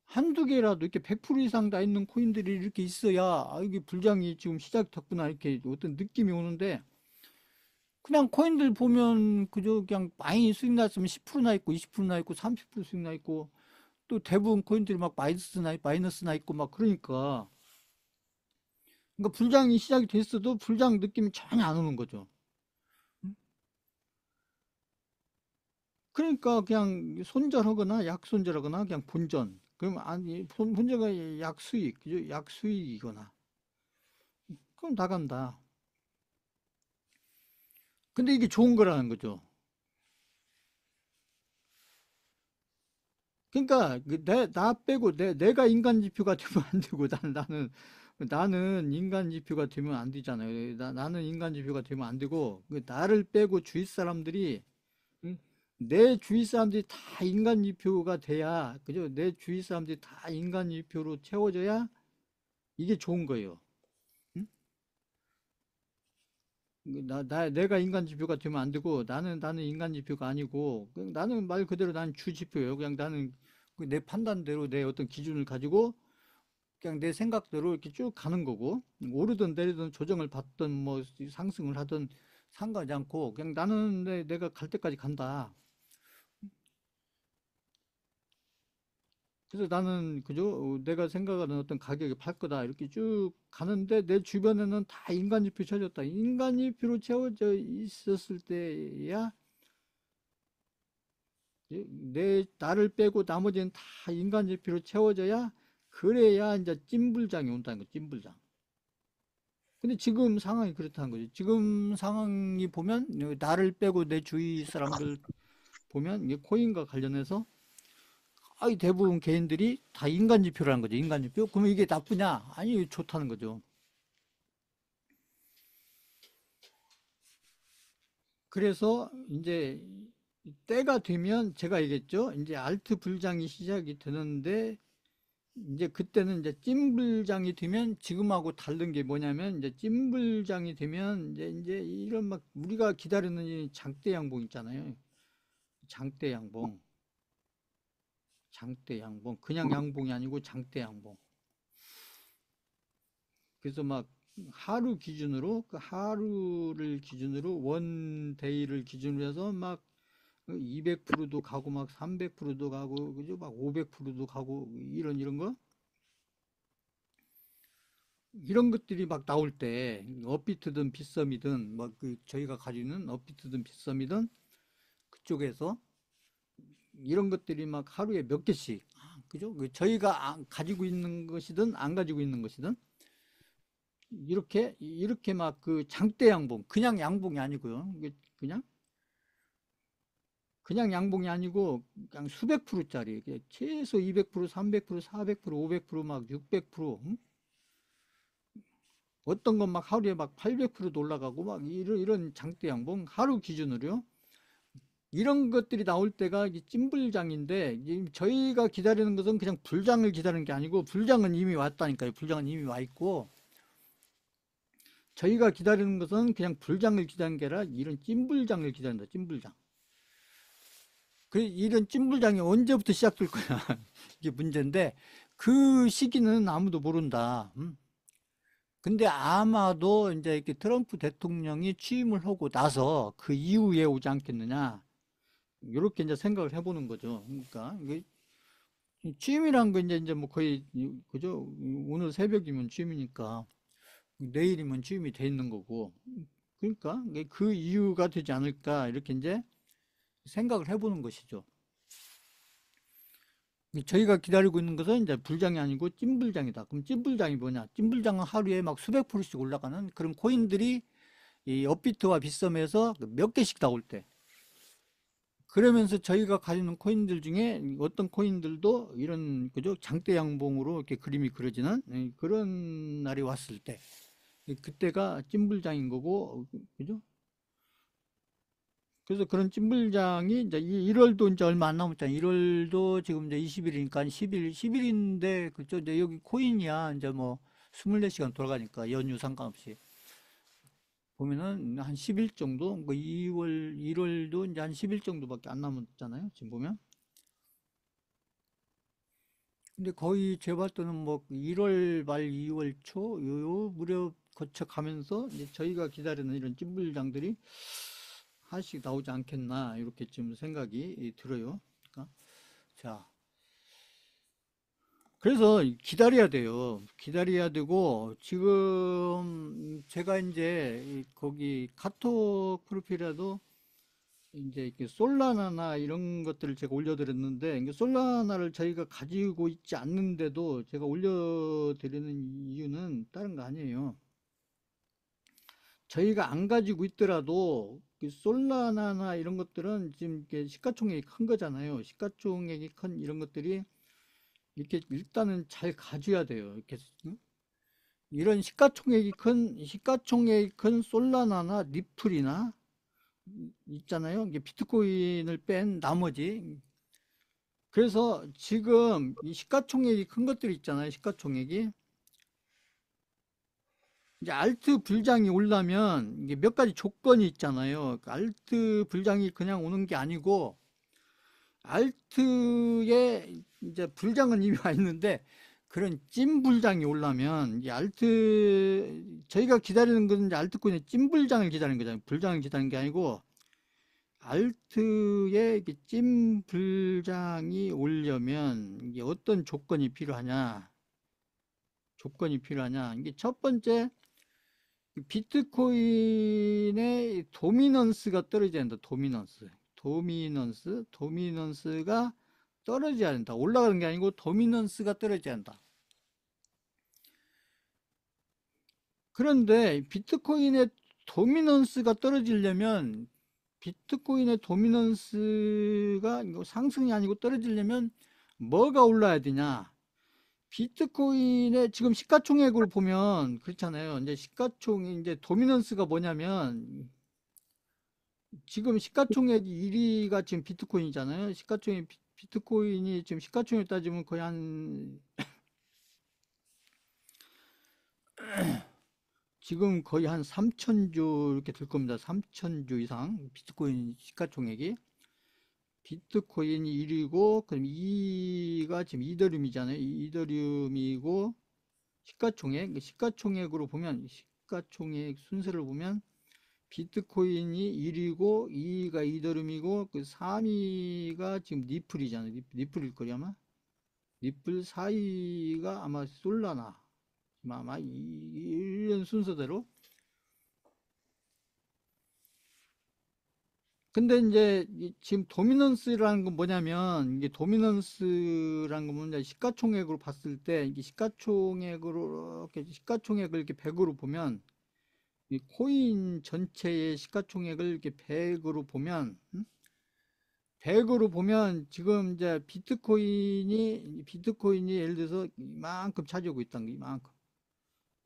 한두 개라도 이렇게 100% 이상 다 있는 코인들이 이렇게 있어야 아, 이게 불장이 지금 시작됐구나 이렇게 어떤 느낌이 오는데 그냥 코인들 보면 그저 그냥 많이 수익 났으면 10%나 있고 20%나 있고 30% 수익 나 있고 또 대부분 코인들이 막 마이너스나 있고 막 그러니까 불장이 시작이 됐어도 불장 느낌이 전혀 안 오는 거죠. 그러니까 그냥 손절하거나 약손절하거나 그냥 본전. 그럼 아니 본전가 약수익, 그죠? 약수익이거나. 그럼 나간다. 근데 이게 좋은 거라는 거죠. 그러니까 나 빼고 내가 인간 지표가 되면 안 되고 나는 인간 지표가 되면 안 되잖아요. 나는 인간 지표가 되면 안 되고 그 나를 빼고 주위 사람들이 응? 내 주위 사람들이 다 인간 지표가 돼야 그죠? 내 주위 사람들이 다 인간 지표로 채워져야 이게 좋은 거예요. 응? 내가 인간 지표가 되면 안 되고 나는 인간 지표가 아니고 그냥 나는 말 그대로 난 주 지표예요. 그냥 나는 그내 판단대로 내 어떤 기준을 가지고 그냥 내 생각대로 이렇게 쭉 가는 거고 오르든 내리든 조정을 받든 뭐 상승을 하든 상관하지 않고 그냥 나는 내가 갈 때까지 간다. 그래서 나는 그죠? 내가 생각하는 어떤 가격에 팔 거다 이렇게 쭉 가는데 내 주변에는 다 인간지표 쳐졌다. 인간지표로 채워져 있었을 때야 내 나를 빼고 나머지는 다 인간지표로 채워져야 그래야 이제 찐불장이 온다는 거 찐불장. 근데 지금 상황이 그렇다는 거죠. 지금 상황이 보면 나를 빼고 내 주위 사람들 보면 이게 코인과 관련해서 대부분 개인들이 다 인간 지표라는 거죠. 인간 지표. 그러면 이게 나쁘냐? 아니, 좋다는 거죠. 그래서 이제 때가 되면 제가 얘기했죠. 이제 알트 불장이 시작이 되는데 이제 그때는 이제 찐불장이 되면 지금하고 다른 게 뭐냐면 이제 찐불장이 되면 이제 이런 막 우리가 기다리는 이 장대 양봉 있잖아요. 장대 양봉. 장대 양봉. 그냥 양봉이 아니고 장대 양봉. 그래서 막 하루 기준으로 그 하루를 기준으로 원데이를 기준으로 해서 막 200%도 가고 막 300%도 가고 그죠? 막 500%도 가고 이런 거 이런 것들이 막 나올 때 업비트든 빗썸이든 뭐 그 저희가 가지고 있는 업비트든 빗썸이든 그쪽에서 이런 것들이 막 하루에 몇 개씩 그죠? 저희가 가지고 있는 것이든 안 가지고 있는 것이든 이렇게 막 그 장대 양봉 그냥 양봉이 아니고요. 그냥 그냥 양봉이 아니고 그냥 수백 프로짜리 최소 200%, 300%, 400%, 500%막 600%, 응? 어떤 건 막 하루에 막 800%도 올라가고 막 이런 장대 양봉 하루 기준으로요. 이런 것들이 나올 때가 찐불장인데 저희가 기다리는 것은 그냥 불장을 기다리는 게 아니고 불장은 이미 왔다니까요. 불장은 이미 와 있고 저희가 기다리는 것은 그냥 불장을 기다리는 게 아니라 이런 찐불장을 기다린다. 찐불장. 그 이런 찐불장이 언제부터 시작될 거야. 이게 문제인데 그 시기는 아무도 모른다. 근데 아마도 이제 이렇게 트럼프 대통령이 취임을 하고 나서 그 이후에 오지 않겠느냐. 이렇게 이제 생각을 해보는 거죠. 그러니까 이게 취임이란 거 이제 뭐 거의 그죠? 오늘 새벽이면 취임이니까 내일이면 취임이 돼 있는 거고. 그러니까 그 이유가 되지 않을까 이렇게 이제 생각을 해보는 것이죠. 저희가 기다리고 있는 것은 이제 불장이 아니고 찐불장이다. 그럼 찐불장이 뭐냐? 찐불장은 하루에 막 수백 프로씩 올라가는 그런 코인들이 이 업비트와 빗썸에서 몇 개씩 나올 때. 그러면서 저희가 가지는 코인들 중에 어떤 코인들도 이런 그죠 장대 양봉으로 이렇게 그림이 그려지는 그런 날이 왔을 때 그때가 찐불장인 거고 그죠? 그래서 그런 찐불장이 이제 1월도 이제 얼마 안 남았잖아요. 1월도 지금 이제 20일이니까 10일인데 그죠? 이제 여기 코인이야 이제 뭐 24시간 돌아가니까 연휴 상관없이 보면은 한 10일 정도, 뭐 2월, 1월도 이제 한 10일 정도밖에 안 남았잖아요. 지금 보면. 근데 거의 제가 봤을 때는 뭐 1월 말 2월 초, 요 무렵 거쳐 가면서 이제 저희가 기다리는 이런 찐불장들이 하나씩 나오지 않겠나, 이렇게 좀 생각이 들어요. 그러니까 자, 그래서 기다려야 돼요. 기다려야 되고, 지금 제가 이제 거기 카톡 프로필에도 이제 이렇게 솔라나나 이런 것들을 제가 올려드렸는데, 이게 솔라나를 저희가 가지고 있지 않는데도 제가 올려드리는 이유는 다른 거 아니에요. 저희가 안 가지고 있더라도 그 솔라나나 이런 것들은 지금 이렇게 시가총액이 큰 거잖아요. 시가총액이 큰 이런 것들이 이렇게 일단은 잘 가져야 돼요. 이렇게 응? 이런 시가총액이 큰 솔라나나 리플이나 있잖아요. 이게 비트코인을 뺀 나머지. 그래서 지금 이 시가총액이 큰 것들이 있잖아요. 시가총액이. 이제 알트 불장이 오려면 이게 몇 가지 조건이 있잖아요. 그 알트 불장이 그냥 오는 게 아니고 알트에 이제 불장은 이미 와 있는데 그런 찐 불장이 오려면 이 알트 저희가 기다리는 것은 이제 알트코인의 찐 불장을 기다리는 거잖아요. 불장을 기다리는 게 아니고 알트에 찐 불장이 오려면 이게 어떤 조건이 필요하냐? 조건이 필요하냐? 이게 첫 번째 비트코인의 도미넌스가 떨어져야 된다. 도미넌스가 떨어져야 된다. 올라가는 게 아니고 도미넌스가 떨어져야 한다. 그런데 비트코인의 도미넌스가 떨어지려면 비트코인의 도미넌스가 상승이 아니고 떨어지려면 뭐가 올라야 되냐? 비트코인의 지금 시가총액을 보면 그렇잖아요. 이제 시가총액 이제 도미넌스가 뭐냐면 지금 시가총액 1위가 지금 비트코인이잖아요. 비트코인이 지금 시가총액 따지면 거의 한 지금 거의 한 3천조 이렇게 될 겁니다. 3천조 이상 비트코인 시가총액이 비트코인이 1위고 그럼 2위가 지금 이더리움이잖아요. 이더리움이고 시가총액으로 보면 시가총액 순서를 보면 비트코인이 1위고 2위가 이더리움이고 그 3위가 지금 리플이잖아요. 리플일 거리 아마. 리플 4위가 아마 솔라나. 아마 이런 순서대로. 근데 이제 지금 도미넌스라는 건 뭐냐면 이게 도미넌스라는 건 뭐냐 시가총액으로 봤을 때 이게 시가총액을 이렇게 100으로 보면 이 코인 전체의 시가총액을 이렇게 100으로 보면 100으로 보면 지금 이제 비트코인이 예를 들어서 이만큼 차지하고 있다는 거, 이만큼.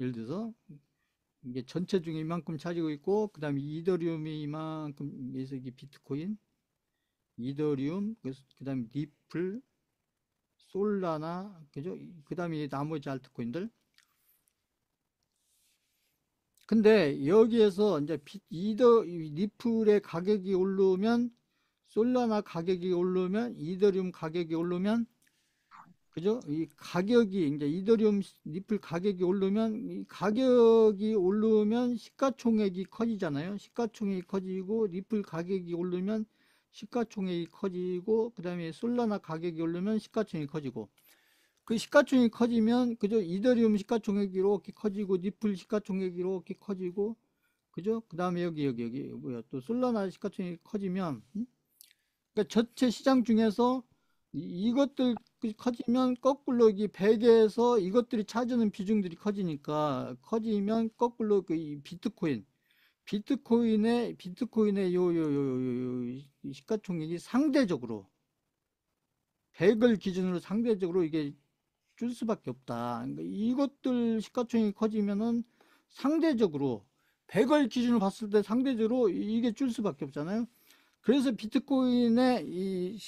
예를 들어서 이게 전체 중에 이만큼 차지고 있고, 그 다음에 이더리움이 이만큼, 그래서 이게 비트코인, 이더리움, 그 다음에 리플, 솔라나, 그죠? 그 다음에 나머지 알트코인들. 근데 여기에서 이제 리플의 가격이 오르면, 솔라나 가격이 오르면, 이더리움 가격이 오르면, 그죠? 이 가격이, 이제 이더리움 리플 가격이 오르면, 이 가격이 오르면 시가총액이 커지잖아요. 시가총액이 커지고, 리플 가격이 오르면 시가총액이 커지고, 그 다음에 솔라나 가격이 오르면 시가총액이 커지고, 그 시가총액이 커지면, 그죠? 이더리움 시가총액이 이렇게 커지고, 리플 시가총액이 이렇게 커지고, 그죠? 그 다음에 여기, 뭐야, 또 솔라나 시가총액이 커지면, 그러니까 전체 시장 중에서 이것들 커지면 거꾸로 이 100에서 이것들이 차지하는 비중들이 커지면 거꾸로 그 이 비트코인의 요 시가총액이 상대적으로 100을 기준으로 상대적으로 이게 줄 수밖에 없다. 그러니까 이것들 시가총액이 커지면은 상대적으로 100을 기준으로 봤을 때 상대적으로 이게 줄 수밖에 없잖아요. 그래서 비트코인의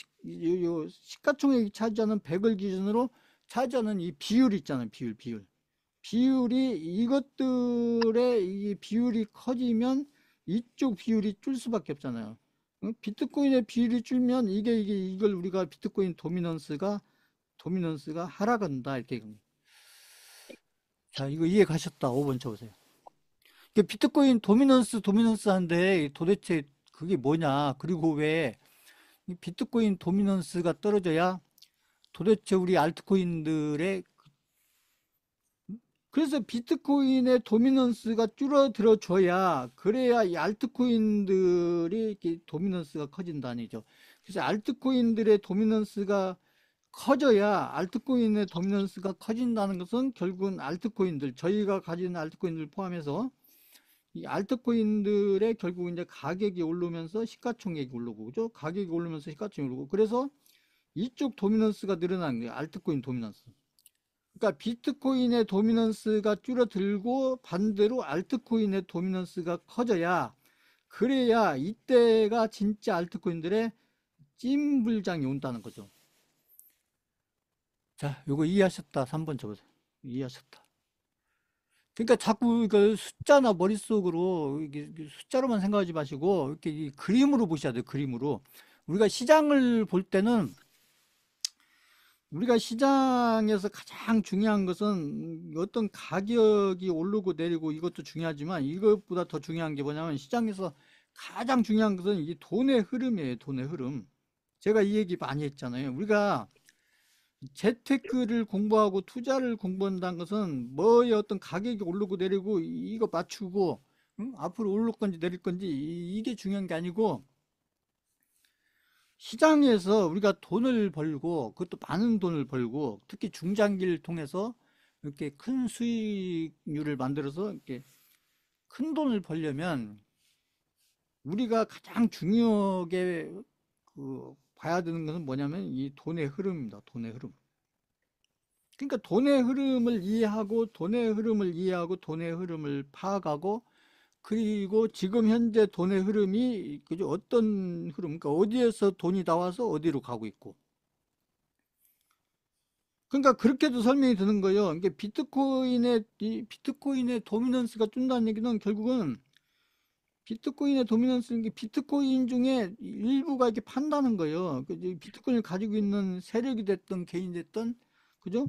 요 시가총액이 차지하는 100을 기준으로 차지하는 이 비율 있잖아요. 비율이 이것들의 이 비율이 커지면 이쪽 비율이 줄 수밖에 없잖아요. 비트코인의 비율이 줄면 이걸 우리가 비트코인 도미넌스가 하락한다 이렇게. 자, 이거 이해 가셨다. 5번 쳐보세요. 비트코인 도미넌스 한데 도대체 그게 뭐냐? 그리고 왜 비트코인 도미넌스가 떨어져야 도대체 우리 알트코인들의, 그래서 비트코인의 도미넌스가 줄어들어 줘야, 그래야 이 알트코인들이 이렇게 도미넌스가 커진다니죠. 그래서 알트코인들의 도미넌스가 커져야, 알트코인의 도미넌스가 커진다는 것은 결국은 알트코인들, 저희가 가지는 알트코인들 포함해서 이 알트코인들의 결국 이제 가격이 오르면서 시가총액이 오르고, 그죠? 가격이 오르면서 시가총액이 오르고, 그래서 이쪽 도미넌스가 늘어나는 거예요. 알트코인 도미넌스. 그러니까 비트코인의 도미넌스가 줄어들고 반대로 알트코인의 도미넌스가 커져야, 그래야 이때가 진짜 알트코인들의 찐불장이 온다는 거죠. 자, 요거 이해하셨다. 3번 쳐보세요. 이해하셨다. 그러니까 자꾸 이거 숫자나 머릿속으로 이게 숫자로만 생각하지 마시고 이렇게 이 그림으로 보셔야 돼요. 그림으로. 우리가 시장을 볼 때는, 우리가 시장에서 가장 중요한 것은 어떤 가격이 오르고 내리고 이것도 중요하지만, 이것보다 더 중요한 게 뭐냐면, 시장에서 가장 중요한 것은 이 돈의 흐름이에요. 돈의 흐름. 제가 이 얘기 많이 했잖아요. 우리가 재테크를 공부하고 투자를 공부한다는 것은 뭐의 어떤 가격이 오르고 내리고 이거 맞추고, 응? 앞으로 오를 건지 내릴 건지 이게 중요한 게 아니고, 시장에서 우리가 돈을 벌고, 그것도 많은 돈을 벌고, 특히 중장기를 통해서 이렇게 큰 수익률을 만들어서 이렇게 큰 돈을 벌려면, 우리가 가장 중요하게 봐야 되는 것은 뭐냐면 이 돈의 흐름입니다. 돈의 흐름. 그러니까 돈의 흐름을 파악하고, 그리고 지금 현재 돈의 흐름이 그죠? 어떤 흐름, 그러니까 어디에서 돈이 나와서 어디로 가고 있고. 그러니까 그렇게도 설명이 되는 거예요. 그러니까 비트코인의 도미넌스가 뜬다는 얘기는 결국은, 비트코인의 도미넌스는 게 비트코인 중에 일부가 이렇게 판다는 거예요. 비트코인을 가지고 있는 세력이 됐든 개인이 됐든, 그죠?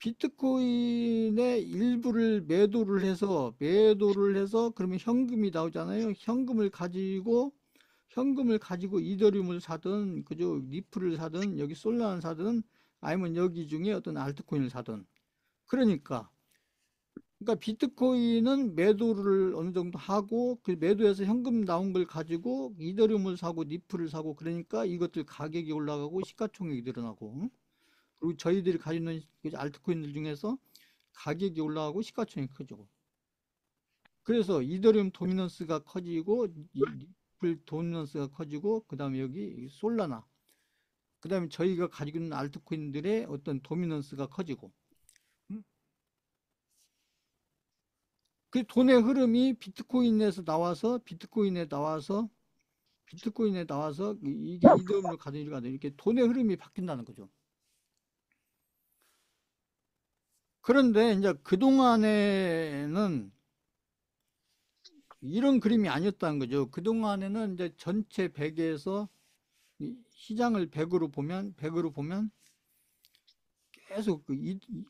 비트코인의 일부를 매도를 해서 그러면 현금이 나오잖아요. 현금을 가지고 이더리움을 사든, 그죠? 리플을 사든, 여기 솔라나를 사든, 아니면 여기 중에 어떤 알트코인을 사든. 그러니까 비트코인은 매도를 어느 정도 하고, 그 매도해서 현금 나온 걸 가지고 이더리움을 사고 리플을 사고, 그러니까 이것들 가격이 올라가고 시가총액이 늘어나고, 응? 그리고 저희들이 가지고 있는 그 알트코인들 중에서 가격이 올라가고 시가총액이 커지고, 그래서 이더리움 도미넌스가 커지고 리플 도미넌스가 커지고, 그 다음에 여기 솔라나, 그 다음에 저희가 가지고 있는 알트코인들의 어떤 도미넌스가 커지고, 그 돈의 흐름이 비트코인에 나와서 이게 이더음으로 가든 이렇게 가든 이렇게 돈의 흐름이 바뀐다는 거죠. 그런데 이제 그동안에는 이런 그림이 아니었다는 거죠. 그동안에는 이제 전체 100에서 시장을 100으로 보면 계속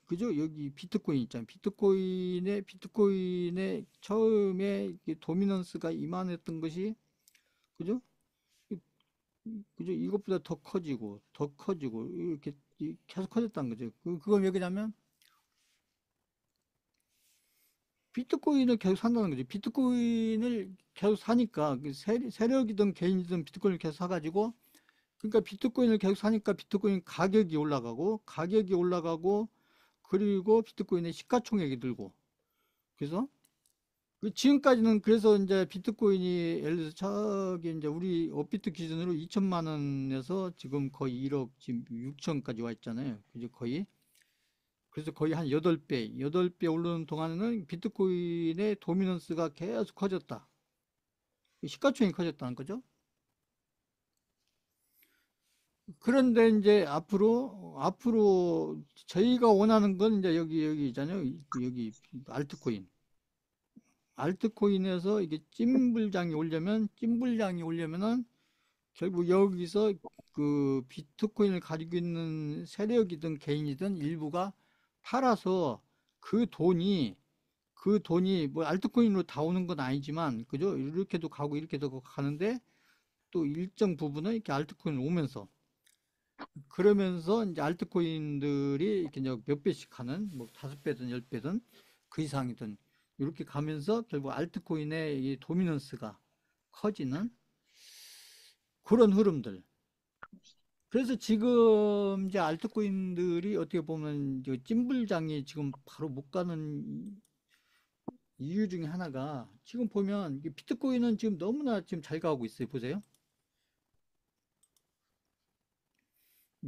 그죠? 여기 비트코인 있잖아요. 비트코인의 처음에 도미넌스가 이만했던 것이 그죠? 그죠? 이것보다 더 커지고 더 커지고 이렇게 계속 커졌다는 거죠. 그건 왜 그러냐면 비트코인을 계속 산다는 거죠. 비트코인을 계속 사니까 세력이든 개인이든 비트코인을 계속 사가지고 그러니까 비트코인을 계속 사니까 비트코인 가격이 올라가고 그리고 비트코인의 시가총액이 늘고 그래서 지금까지는 그래서 이제 비트코인이 예를 들어서 저기 이제 우리 업비트 기준으로 2천만 원에서 지금 거의 1억 지금 6천까지 와 있잖아요. 그죠? 거의. 그래서 거의 한 8배 오르는 동안에는 비트코인의 도미넌스가 계속 커졌다. 시가총액이 커졌다는 거죠. 그런데 이제 앞으로 저희가 원하는 건 이제 여기 있잖아요. 여기 알트코인. 알트코인에서 이게 찜불장이 오려면은 결국 여기서 그 비트코인을 가지고 있는 세력이든 개인이든 일부가 팔아서 그 돈이 뭐 알트코인으로 다 오는 건 아니지만 그죠? 이렇게도 가고 이렇게도 가는데 또 일정 부분은 이렇게 알트코인 오면서 그러면서 이제 알트코인들이 이렇게 이제 몇 배씩 하는 뭐 5배든 10배든 그 이상이든 이렇게 가면서 결국 알트코인의 이 도미넌스가 커지는 그런 흐름들. 그래서 지금 이제 알트코인들이 어떻게 보면 찜불장이 지금 바로 못 가는 이유 중에 하나가 지금 보면 비트코인은 지금 너무나 지금 잘 가고 있어요. 보세요.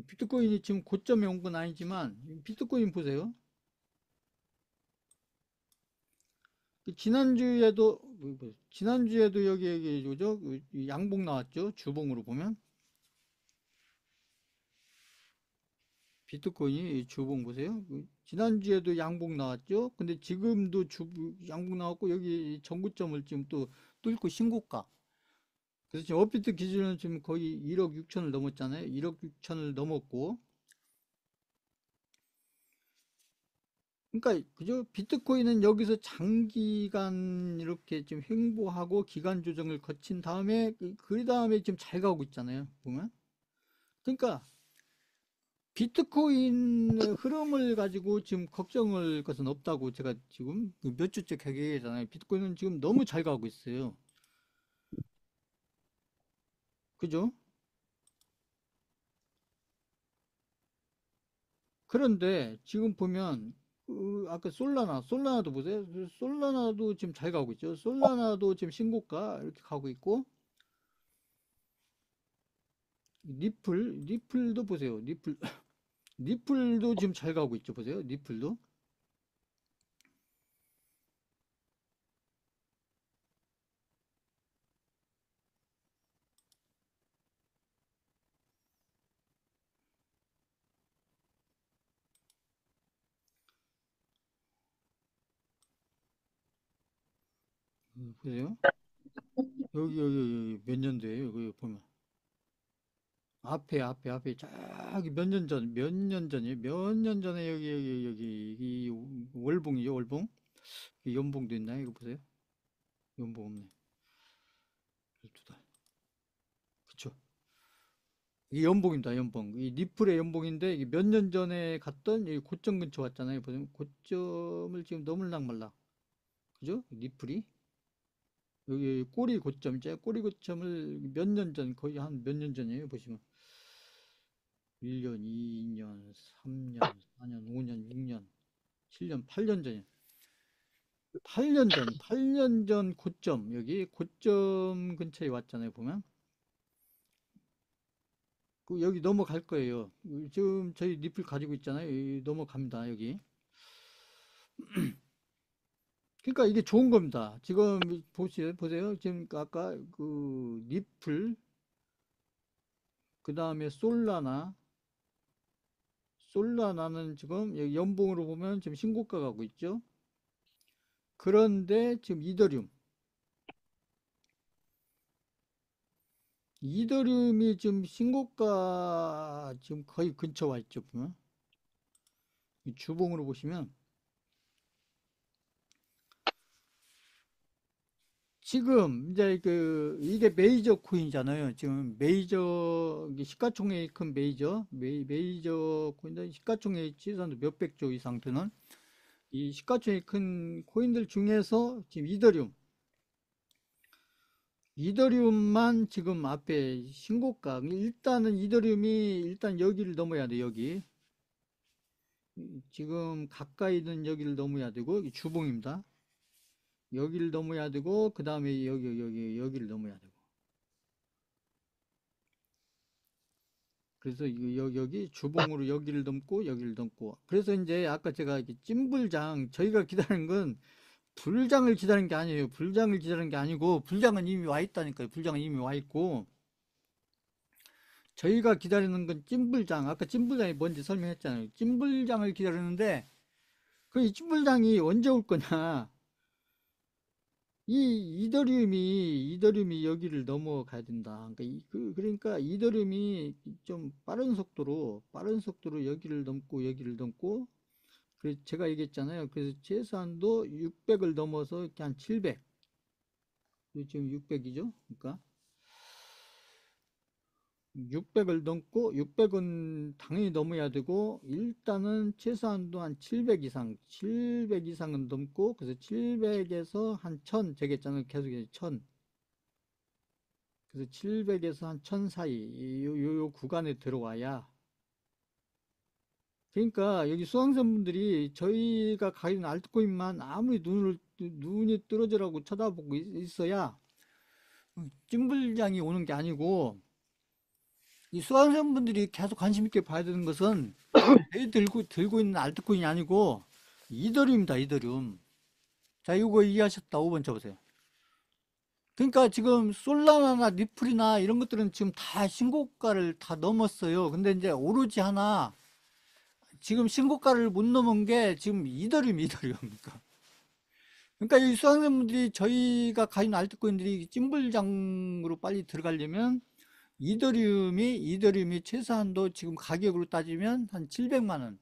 비트코인이 지금 고점에 온 건 아니지만 비트코인 보세요. 지난주에도 여기 뭐죠? 양봉 나왔죠? 주봉으로 보면 비트코인이 주봉 보세요. 지난주에도 양봉 나왔죠? 근데 지금도 양봉 나왔고 여기 전고점을 지금 또 뚫고 신고가. 그래서 지금 업비트 기준은 지금 거의 1억 6천을 넘었잖아요. 1억 6천을 넘었고 그러니까 그죠? 비트코인은 여기서 장기간 이렇게 좀 횡보하고 기간 조정을 거친 다음에 그 다음에 지금 잘 가고 있잖아요. 보면. 그러니까 비트코인의 흐름을 가지고 지금 걱정할 것은 없다고 제가 지금 몇 주째 얘기하잖아요. 비트코인은 지금 너무 잘 가고 있어요. 그죠? 그런데 지금 보면 아까 솔라나도 보세요. 솔라나도 지금 잘 가고 있죠. 솔라나도 지금 신고가 이렇게 가고 있고 리플도 보세요. 리플도 지금 잘 가고 있죠. 보세요. 리플도. 보세요. 여기 몇 년도에요? 여기 보면. 앞에 저기 몇 년 전이에요? 몇 년 전에 여기 이 월봉이죠, 월봉. 이 연봉도 있나요? 이거 보세요. 연봉 없네. 12달. 그쵸. 이게 연봉입니다, 연봉. 이 리플의 연봉인데 이게 몇 년 전에 갔던 이 고점 근처 왔잖아요. 보세요. 고점을 지금 넘을락 말락. 그죠? 리플이. 여기 꼬리 고점을 몇 년 전, 거의 한 몇 년 전이에요. 보시면. 1년, 2년, 3년, 4년, 5년, 6년, 7년, 8년 전이에요. 8년 전 고점, 여기 고점 근처에 왔잖아요, 보면. 여기 넘어갈 거예요. 지금 저희 니플 가지고 있잖아요. 여기 넘어갑니다, 여기. 그러니까 이게 좋은 겁니다. 지금 보세요. 지금 아까 그 니플, 그 다음에 솔라나는 지금 여기 연봉으로 보면 지금 신고가 가고 있죠. 그런데 지금 이더리움이 지금 신고가 지금 거의 근처 와 있죠, 보면. 이 주봉으로 보시면 지금 이제 이게 메이저 코인이잖아요. 지금 메이저 이게 시가총액이 큰 메이저 코인들 시가총액 치산도 몇백 조 이상 되는 이 시가총액이 큰 코인들 중에서 지금 이더리움만 지금 앞에 신고가. 일단은 이더리움이 일단 여기를 넘어야 돼. 여기 지금 가까이 있는 여기를 넘어야 되고 주봉입니다. 여기를 넘어야 되고 그 다음에 여기를 넘어야 되고. 그래서 여기 주봉으로 여기를 넘고 그래서 이제 아까 제가 이렇게 찐불장 저희가 기다리는 건 불장을 기다리는 게 아니에요. 불장을 기다리는 게 아니고 불장은 이미 와 있다니까요. 불장은 이미 와 있고 저희가 기다리는 건 찐불장. 아까 찐불장이 뭔지 설명했잖아요. 찐불장을 기다리는데 그 찐불장이 언제 올 거냐. 이더리움이 여기를 넘어가야 된다. 그러니까, 그러니까 이더리움이 좀 빠른 속도로 여기를 넘고, 그래서 제가 얘기했잖아요. 그래서 최소한도 600을 넘어서 이렇게 한 700. 지금 600이죠. 그러니까 600을 넘고, 600은 당연히 넘어야 되고, 일단은 최소한도 한 700 이상은 넘고, 그래서 700에서 한 1000, 제가 계속 1000. 그래서 700에서 한 1000 사이 요 구간에 들어와야 그러니까 여기 수강생분들이 저희가 가진 알트코인만 아무리 눈이 떨어져라고 쳐다보고 있어야 찐불장이 오는 게 아니고 이 수강생분들이 계속 관심 있게 봐야 되는 것은 내 들고 있는 알트코인이 아니고 이더리움이다, 이더리움. 자, 이거 이해하셨다. 5번 쳐보세요. 그러니까 지금 솔라나나 리플이나 이런 것들은 지금 다 신고가를 다 넘었어요. 근데 이제 오로지 하나 지금 신고가를 못 넘은 게 지금 이더리움입니까? 그러니까 이 수강생분들이 저희가 가진 알트코인들이 찐불장으로 빨리 들어가려면 이더리움이 최소한도 지금 가격으로 따지면 한 700만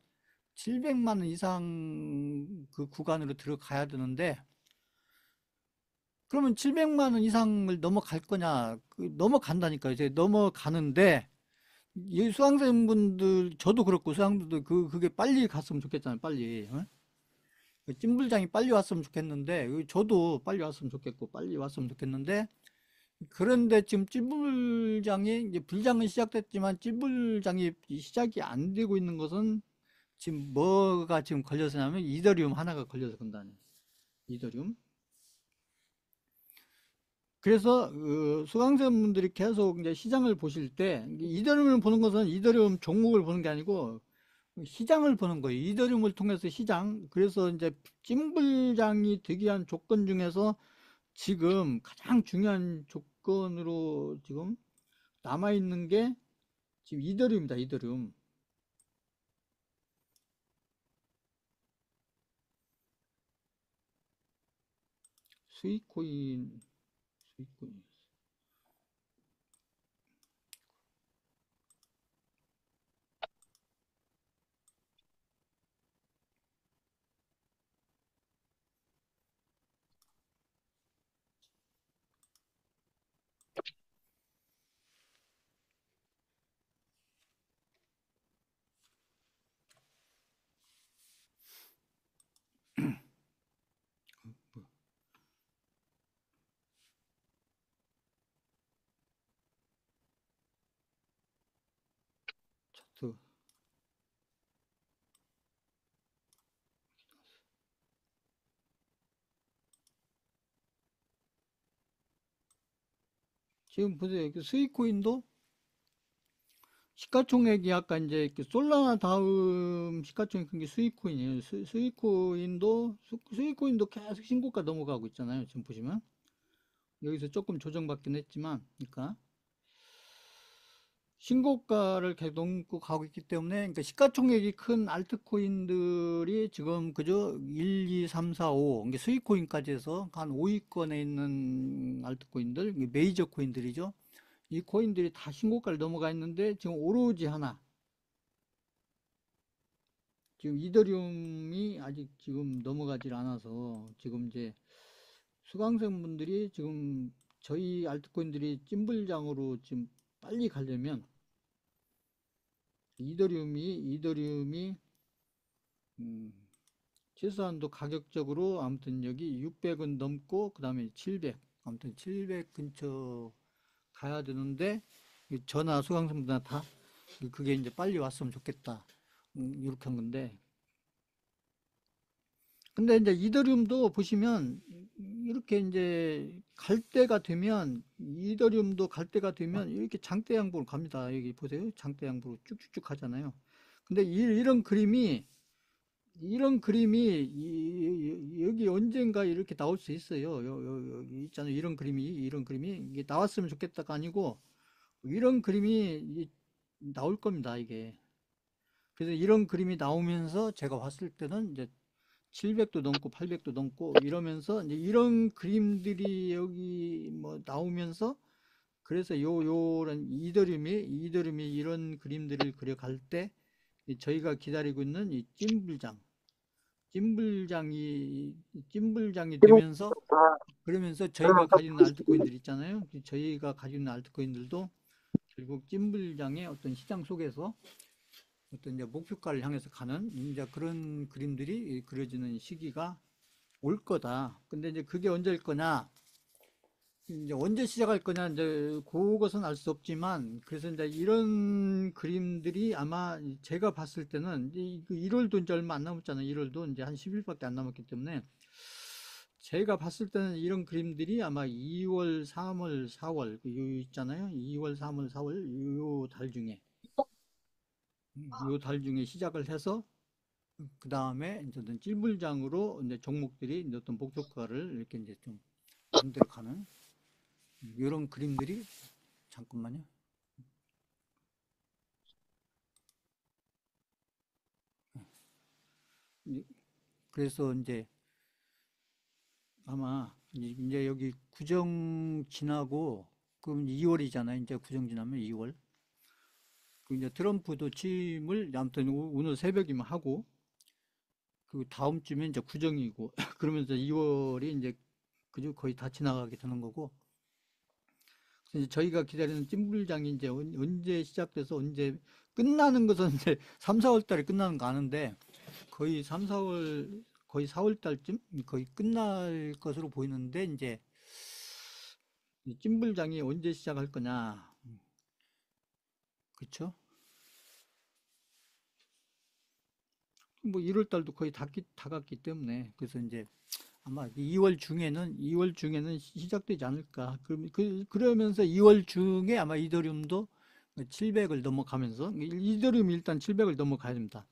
원 이상 그 구간으로 들어가야 되는데 그러면 700만 원 이상을 넘어갈 거냐? 넘어간다니까요. 이제 넘어가는데 이 수강생분들 저도 그렇고 수강생분들 그게 빨리 갔으면 좋겠잖아요. 빨리. 어? 그 찐불장이 빨리 왔으면 좋겠는데 저도 빨리 왔으면 좋겠고 빨리 왔으면 좋겠는데 그런데 지금 찐불장이 이제 불장은 시작됐지만 찐불장이 시작이 안 되고 있는 것은 지금 뭐가 지금 걸려서냐면 이더리움 하나가 걸려서 그런다네. 이더리움. 그래서 수강생분들이 계속 이제 시장을 보실 때 이더리움을 보는 것은 이더리움 종목을 보는 게 아니고 시장을 보는 거예요. 이더리움을 통해서 시장. 그래서 이제 찐불장이 되기 위한 조건 중에서 지금 가장 중요한 조건으로 지금 남아 있는 게 지금 이더리움이다. 이더리움. 스위코인, 스위코인. 차트. 지금 보세요. 그 스위코인도 시가총액이 아까 이제 그 솔라나 다음 시가총액 큰 게 스위코인이에요. 스위코인도 계속 신고가 넘어가고 있잖아요. 지금 보시면 여기서 조금 조정받긴 했지만, 그러니까 신고가를 계속 넘고 가고 있기 때문에, 그러니까 시가총액이 큰 알트코인들이 지금 그저 1, 2, 3, 4, 5, 그러니까 스위코인까지 해서 한 5위권에 있는 알트코인들, 메이저 코인들이죠. 이 코인들이 다 신고가를 넘어가 있는데 지금 오로지 하나, 지금 이더리움이 아직 지금 넘어가질 않아서 지금 이제 수강생 분들이 지금 저희 알트코인들이 찜불장으로 지금 빨리 가려면 이더리움이 음, 최소한도 가격적으로 아무튼 여기 600은 넘고 그 다음에 700, 아무튼 700 근처 가야 되는데 전화 수강생분들 다 그게 이제 빨리 왔으면 좋겠다, 이렇게 한 건데, 근데 이제 이더리움도 보시면 이렇게 이제 갈 때가 되면, 이더리움도 갈 때가 되면 이렇게 장대 양봉으로 갑니다. 여기 보세요. 장대 양봉으로 쭉쭉쭉 하잖아요. 근데 이런 그림이 여기 언젠가 이렇게 나올 수 있어요. 여기 있잖아요. 이런 그림이 이게 나왔으면 좋겠다가 아니고 이런 그림이 나올 겁니다. 이게. 그래서 이런 그림이 나오면서 제가 봤을 때는 이제 700도 넘고 800도 넘고 이러면서 이제 이런 그림들이 여기 뭐 나오면서, 그래서 요런 이더리움이 이런 그림들을 그려갈 때 저희가 기다리고 있는 이 찜불장이 되면서, 그러면서 저희가 가지고 있는 알트코인들 있잖아요. 저희가 가지고 있는 알트코인들도 결국 찜불장의 어떤 시장 속에서 어떤 이제 목표가를 향해서 가는 이제 그런 그림들이 그려지는 시기가 올 거다. 근데 이제 그게 언제일 거냐, 이제 언제 시작할 거냐, 이제 그것은 알 수 없지만, 그래서 이제 이런 그림들이 아마 제가 봤을 때는 1월도 이제 얼마 안 남았잖아요. 1월도 이제 한 10일밖에 안 남았기 때문에 제가 봤을 때는 이런 그림들이 아마 2월, 3월, 4월 요 있잖아요. 2월, 3월, 4월 요 달 중에 시작을 해서 그 다음에 이제 어떤 찔불장으로 이제 종목들이 이제 어떤 목표가를 이렇게 이제 좀 만들어 가는 이런 그림들이, 잠깐만요. 그래서 이제 아마 이제 여기 구정 지나고 그럼 2월이잖아요. 이제 구정 지나면 2월. 그 이제 트럼프도 취임을 아무튼 오늘 새벽이면 하고, 그 다음 주면 이제 구정이고 그러면서 2월이 이제 그저 거의 다 지나가게 되는 거고, 이제 저희가 기다리는 찜불장이 이제 언제 시작돼서 언제 끝나는 것은 이제 3, 4월 달에 끝나는 거 아는데, 거의 3, 4월, 거의 4월 달쯤 거의 끝날 것으로 보이는데, 이제 이 찜불장이 언제 시작할 거냐, 그쵸? 뭐 1월 달도 거의 다 갔기 때문에, 그래서 이제 아마 2월 중에는 시작되지 않을까. 그러면서 2월 중에 아마 이더리움도 700을 넘어가면서, 이더리움이 일단 700을 넘어가야 됩니다.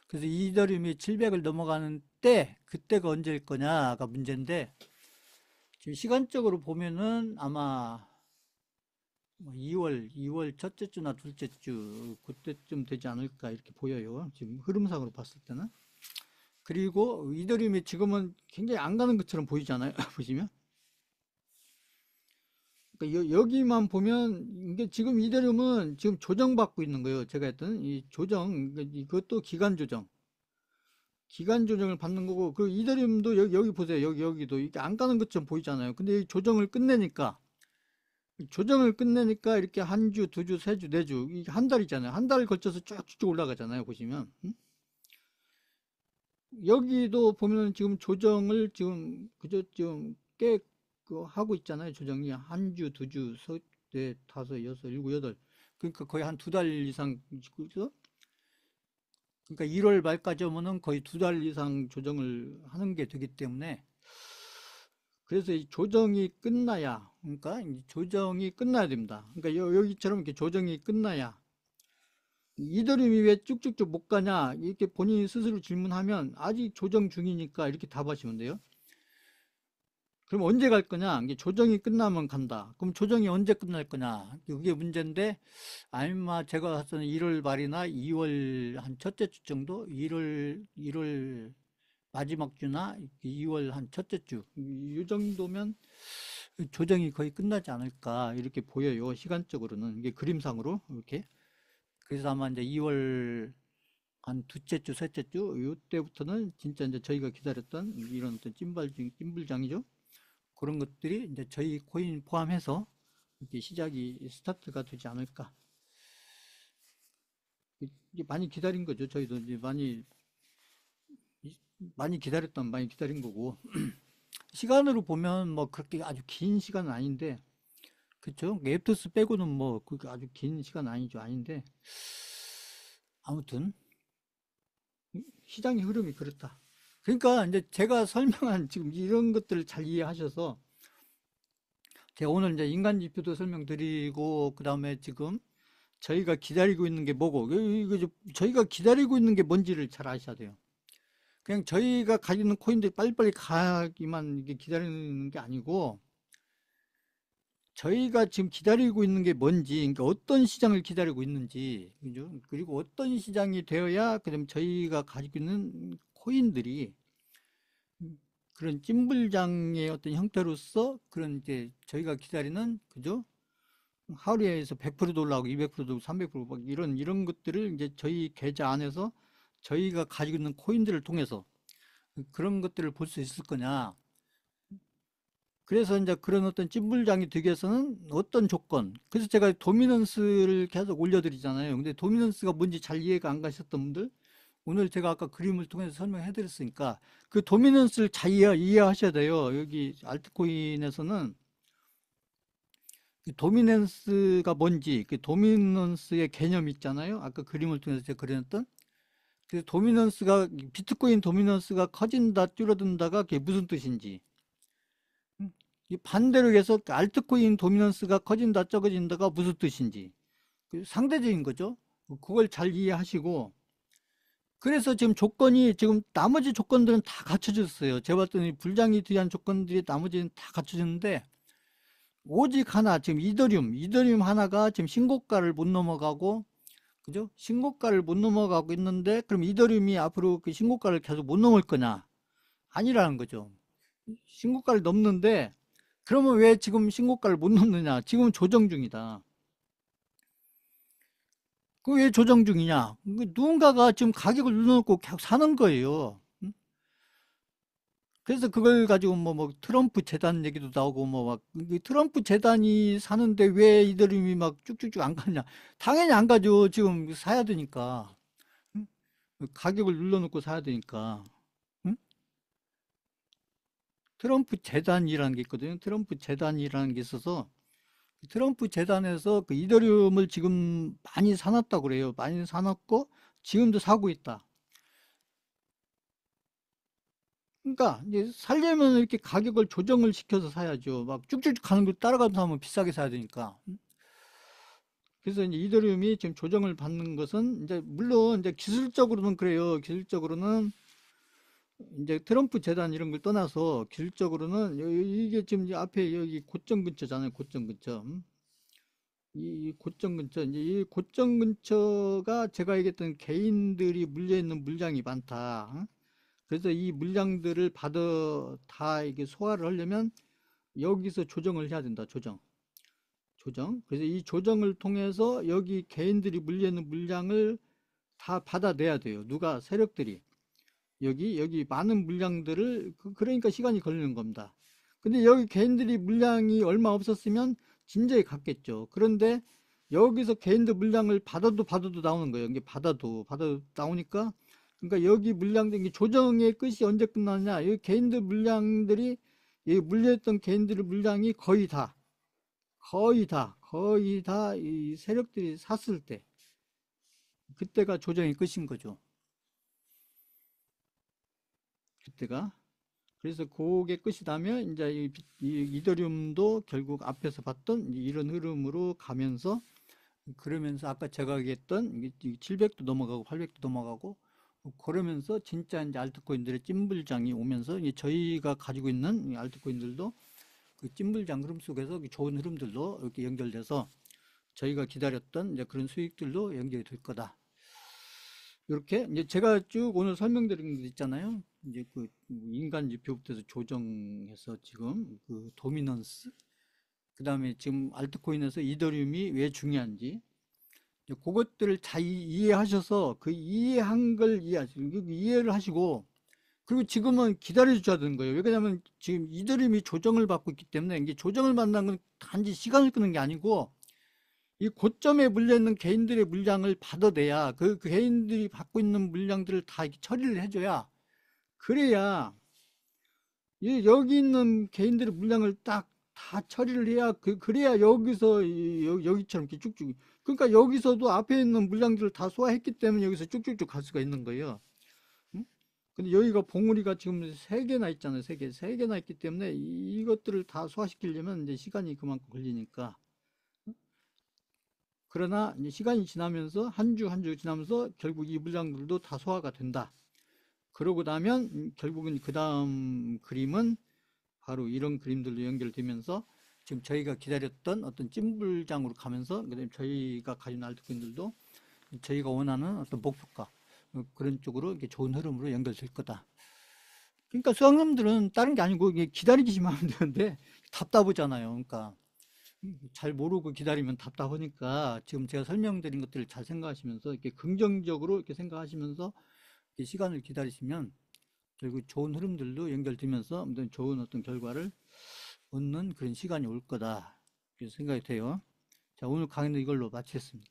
그래서 이더리움이 700을 넘어가는 때, 그때가 언제일 거냐가 문제인데, 지금 시간적으로 보면은 아마 2월 첫째 주나 둘째 주, 그때쯤 되지 않을까, 이렇게 보여요. 지금 흐름상으로 봤을 때는. 그리고 이더리움이 지금은 굉장히 안 가는 것처럼 보이잖아요. 보시면. 그러니까 여기만 보면 이게 지금 이더리움은 지금 조정받고 있는 거예요. 제가 했던 이 조정, 그러니까 이것도 기간 조정. 기간 조정을 받는 거고, 그 이더리움도 여기 보세요. 여기도 이게 안 가는 것처럼 보이잖아요. 근데 이 조정을 끝내니까 이렇게 한 주, 두 주, 세 주, 네 주, 이게 한 달이잖아요. 한 달을 걸쳐서 쭉쭉 올라가잖아요. 보시면. 여기도 보면 지금 조정을 지금 그저 지금 꽤 하고 있잖아요. 조정이 한 주, 두 주, 넷, 다섯, 여섯, 일곱, 여덟. 그러니까 거의 한 두 달 이상, 그죠? 그러니까 1월 말까지 오면은 거의 두 달 이상 조정을 하는 게 되기 때문에, 그래서 이 조정이 끝나야, 그러니까 이 조정이 끝나야 됩니다. 그러니까 여기처럼 이렇게 조정이 끝나야. 이더리움이 왜 쭉쭉쭉 못 가냐? 이렇게 본인이 스스로 질문하면 아직 조정 중이니까 이렇게 답하시면 돼요. 그럼 언제 갈 거냐? 이게 조정이 끝나면 간다. 그럼 조정이 언제 끝날 거냐? 그게 문제인데, 아마 제가 봤을 때는 1월 말이나 2월 한 첫째 주 정도? 1월 마지막 주나 2월 한 첫째 주. 이 정도면 조정이 거의 끝나지 않을까. 이렇게 보여요. 시간적으로는. 이게 그림상으로. 이렇게. 그래서 아마 이제 2월 한 둘째 주, 셋째 주, 이때부터는 진짜 이제 저희가 기다렸던 이런 어떤 찐불장이죠. 그런 것들이 이제 저희 코인 포함해서 이렇게 시작이 스타트가 되지 않을까. 이게 많이 기다린 거죠. 저희도 이제 많이 기다렸던 많이 기다린 거고. 시간으로 보면 뭐 그렇게 아주 긴 시간은 아닌데, 그쵸? 앱토스 빼고는 뭐 그렇게 아주 긴 시간 아니죠. 아닌데, 아무튼 시장의 흐름이 그렇다. 그러니까 이제 제가 설명한 지금 이런 것들을 잘 이해하셔서 제가 오늘 이제 인간 지표도 설명드리고 그다음에 지금 저희가 기다리고 있는 게 뭐고 저희가 기다리고 있는 게 뭔지를 잘 아셔야 돼요. 그냥 저희가 가지고 있는 코인들이 빨리빨리 가기만 이게 기다리는 게 아니고 저희가 지금 기다리고 있는 게 뭔지, 그러니까 어떤 시장을 기다리고 있는지, 그죠? 그리고 어떤 시장이 되어야 그럼 저희가 가지고 있는 코인들이 그런 찐불장의 어떤 형태로서 그런 이제 저희가 기다리는, 그죠? 하루에서 100%도 올라가고 200%도 300%막 이런 것들을 이제 저희 계좌 안에서 저희가 가지고 있는 코인들을 통해서 그런 것들을 볼 수 있을 거냐. 그래서 이제 그런 어떤 찐불장이 되기 위해서는 어떤 조건. 그래서 제가 도미넌스를 계속 올려드리잖아요. 근데 도미넌스가 뭔지 잘 이해가 안 가셨던 분들, 오늘 제가 아까 그림을 통해서 설명해 드렸으니까 그 도미넌스를 잘 이해하셔야 돼요. 여기 알트코인에서는 도미넌스가 뭔지, 그 도미넌스의 개념이 있잖아요. 아까 그림을 통해서 제가 그렸던. 그래서 도미넌스가, 비트코인 도미넌스가 커진다, 줄어든다가 그게 무슨 뜻인지. 이 반대로 해서 알트코인 도미넌스가 커진다, 적어진다가 무슨 뜻인지. 상대적인 거죠. 그걸 잘 이해하시고. 그래서 지금 조건이, 지금 나머지 조건들은 다 갖춰졌어요. 제가 봤더니 불장이 뒤한 조건들이 나머지는 다 갖춰졌는데, 오직 하나, 지금 이더리움 하나가 지금 신고가를 못 넘어가고, 그죠? 신고가를 못 넘어가고 있는데, 그럼 이더리움이 앞으로 그 신고가를 계속 못 넘을 거냐? 아니라는 거죠. 신고가를 넘는데, 그러면 왜 지금 신고가를 못 넘느냐? 지금 조정 중이다. 그 왜 조정 중이냐? 누군가가 지금 가격을 눌러놓고 계속 사는 거예요. 응? 그래서 그걸 가지고 뭐 트럼프 재단 얘기도 나오고 뭐 막 트럼프 재단이 사는데 왜 이더리움이 막 쭉쭉쭉 안 가냐? 당연히 안 가죠. 지금 사야 되니까. 응? 가격을 눌러놓고 사야 되니까. 응? 트럼프 재단이라는 게 있거든요. 트럼프 재단이라는 게 있어서 트럼프 재단에서 그 이더리움을 지금 많이 사놨다고 그래요. 많이 사놨고 지금도 사고 있다. 그러니까 이제 살려면 이렇게 가격을 조정을 시켜서 사야죠. 막 쭉쭉 가는 걸 따라가면서 하면 비싸게 사야 되니까. 그래서 이제 이더리움이 지금 조정을 받는 것은 이제 물론 이제 기술적으로는 그래요. 기술적으로는 이제 트럼프 재단 이런 걸 떠나서 기술적으로는 이게 지금 앞에 여기 고점 근처잖아요. 고점 근처. 이 고점 근처, 이제 이 고점 근처가 제가 얘기했던 개인들이 물려있는 물량이 많다. 그래서 이 물량들을 받아 다 이게 소화를 하려면 여기서 조정을 해야 된다. 조정. 그래서 이 조정을 통해서 여기 개인들이 물려있는 물량을 다 받아내야 돼요. 누가? 세력들이. 여기 많은 물량들을, 그러니까 시간이 걸리는 겁니다. 근데 여기 개인들이 물량이 얼마 없었으면 진작에 갔겠죠. 그런데 여기서 개인들 물량을 받아도 나오는 거예요. 이게 받아도 나오니까, 그러니까 여기 물량들, 이게 조정의 끝이 언제 끝나냐? 여기 개인들 물량들이, 여기 물려있던 개인들의 물량이 거의 다 이 세력들이 샀을 때, 그때가 조정의 끝인 거죠. 그때가. 그래서 그게 끝이 나면 이제 이 이더리움도 결국 앞에서 봤던 이런 흐름으로 가면서, 그러면서 아까 제가 얘기했던 700도 넘어가고 800도 넘어가고 그러면서 진짜 이제 알트코인들의 찐불장이 오면서 저희가 가지고 있는 이 알트코인들도 그 찐불장 흐름 속에서 좋은 흐름들로 이렇게 연결돼서 저희가 기다렸던 이제 그런 수익들로 연결이 될 거다. 이렇게 이제 제가 쭉 오늘 설명드린 거 있잖아요. 이제 그 인간 지표부터해서 조정해서 지금 그 도미넌스, 그 다음에 지금 알트코인에서 이더리움이 왜 중요한지 그것들을 잘 이해하셔서 그 이해한 걸 이해를 하시고, 그리고 지금은 기다려 줘야 되는 거예요. 왜냐하면 지금 이더리움이 조정을 받고 있기 때문에, 이게 조정을 받는 건 단지 시간을 끄는 게 아니고 이 고점에 물려있는 개인들의 물량을 받아내야, 그 개인들이 받고 있는 물량들을 다 처리를 해줘야, 그래야 여기 있는 개인들의 물량을 딱 다 처리를 해야, 그래야 여기서 여기처럼 이렇게 쭉쭉, 그러니까 여기서도 앞에 있는 물량들을 다 소화했기 때문에 여기서 쭉쭉쭉 갈 수가 있는 거예요. 응? 근데 여기가 봉우리가 지금 3개나 있잖아요. 3개나 있기 때문에 이것들을 다 소화시키려면 이제 시간이 그만큼 걸리니까. 그러나 이제 시간이 지나면서 한 주 한 주 지나면서 결국 이 물량들도 다 소화가 된다. 그러고 나면 결국은 그 다음 그림은 바로 이런 그림들로 연결되면서 지금 저희가 기다렸던 어떤 찐불장으로 가면서, 그다음에 저희가 가진 알트코인들도 저희가 원하는 어떤 목표가 그런 쪽으로 이렇게 좋은 흐름으로 연결될 거다. 그러니까 수학님들은 다른 게 아니고 기다리기만 하면 되는데 답답하잖아요. 그러니까 잘 모르고 기다리면 답답하니까 지금 제가 설명드린 것들을 잘 생각하시면서 이렇게 긍정적으로 이렇게 생각하시면서 이렇게 시간을 기다리시면 결국 좋은 흐름들도 연결되면서 좋은 어떤 결과를 얻는 그런 시간이 올 거다. 그렇게 생각이 돼요. 자, 오늘 강의는 이걸로 마치겠습니다.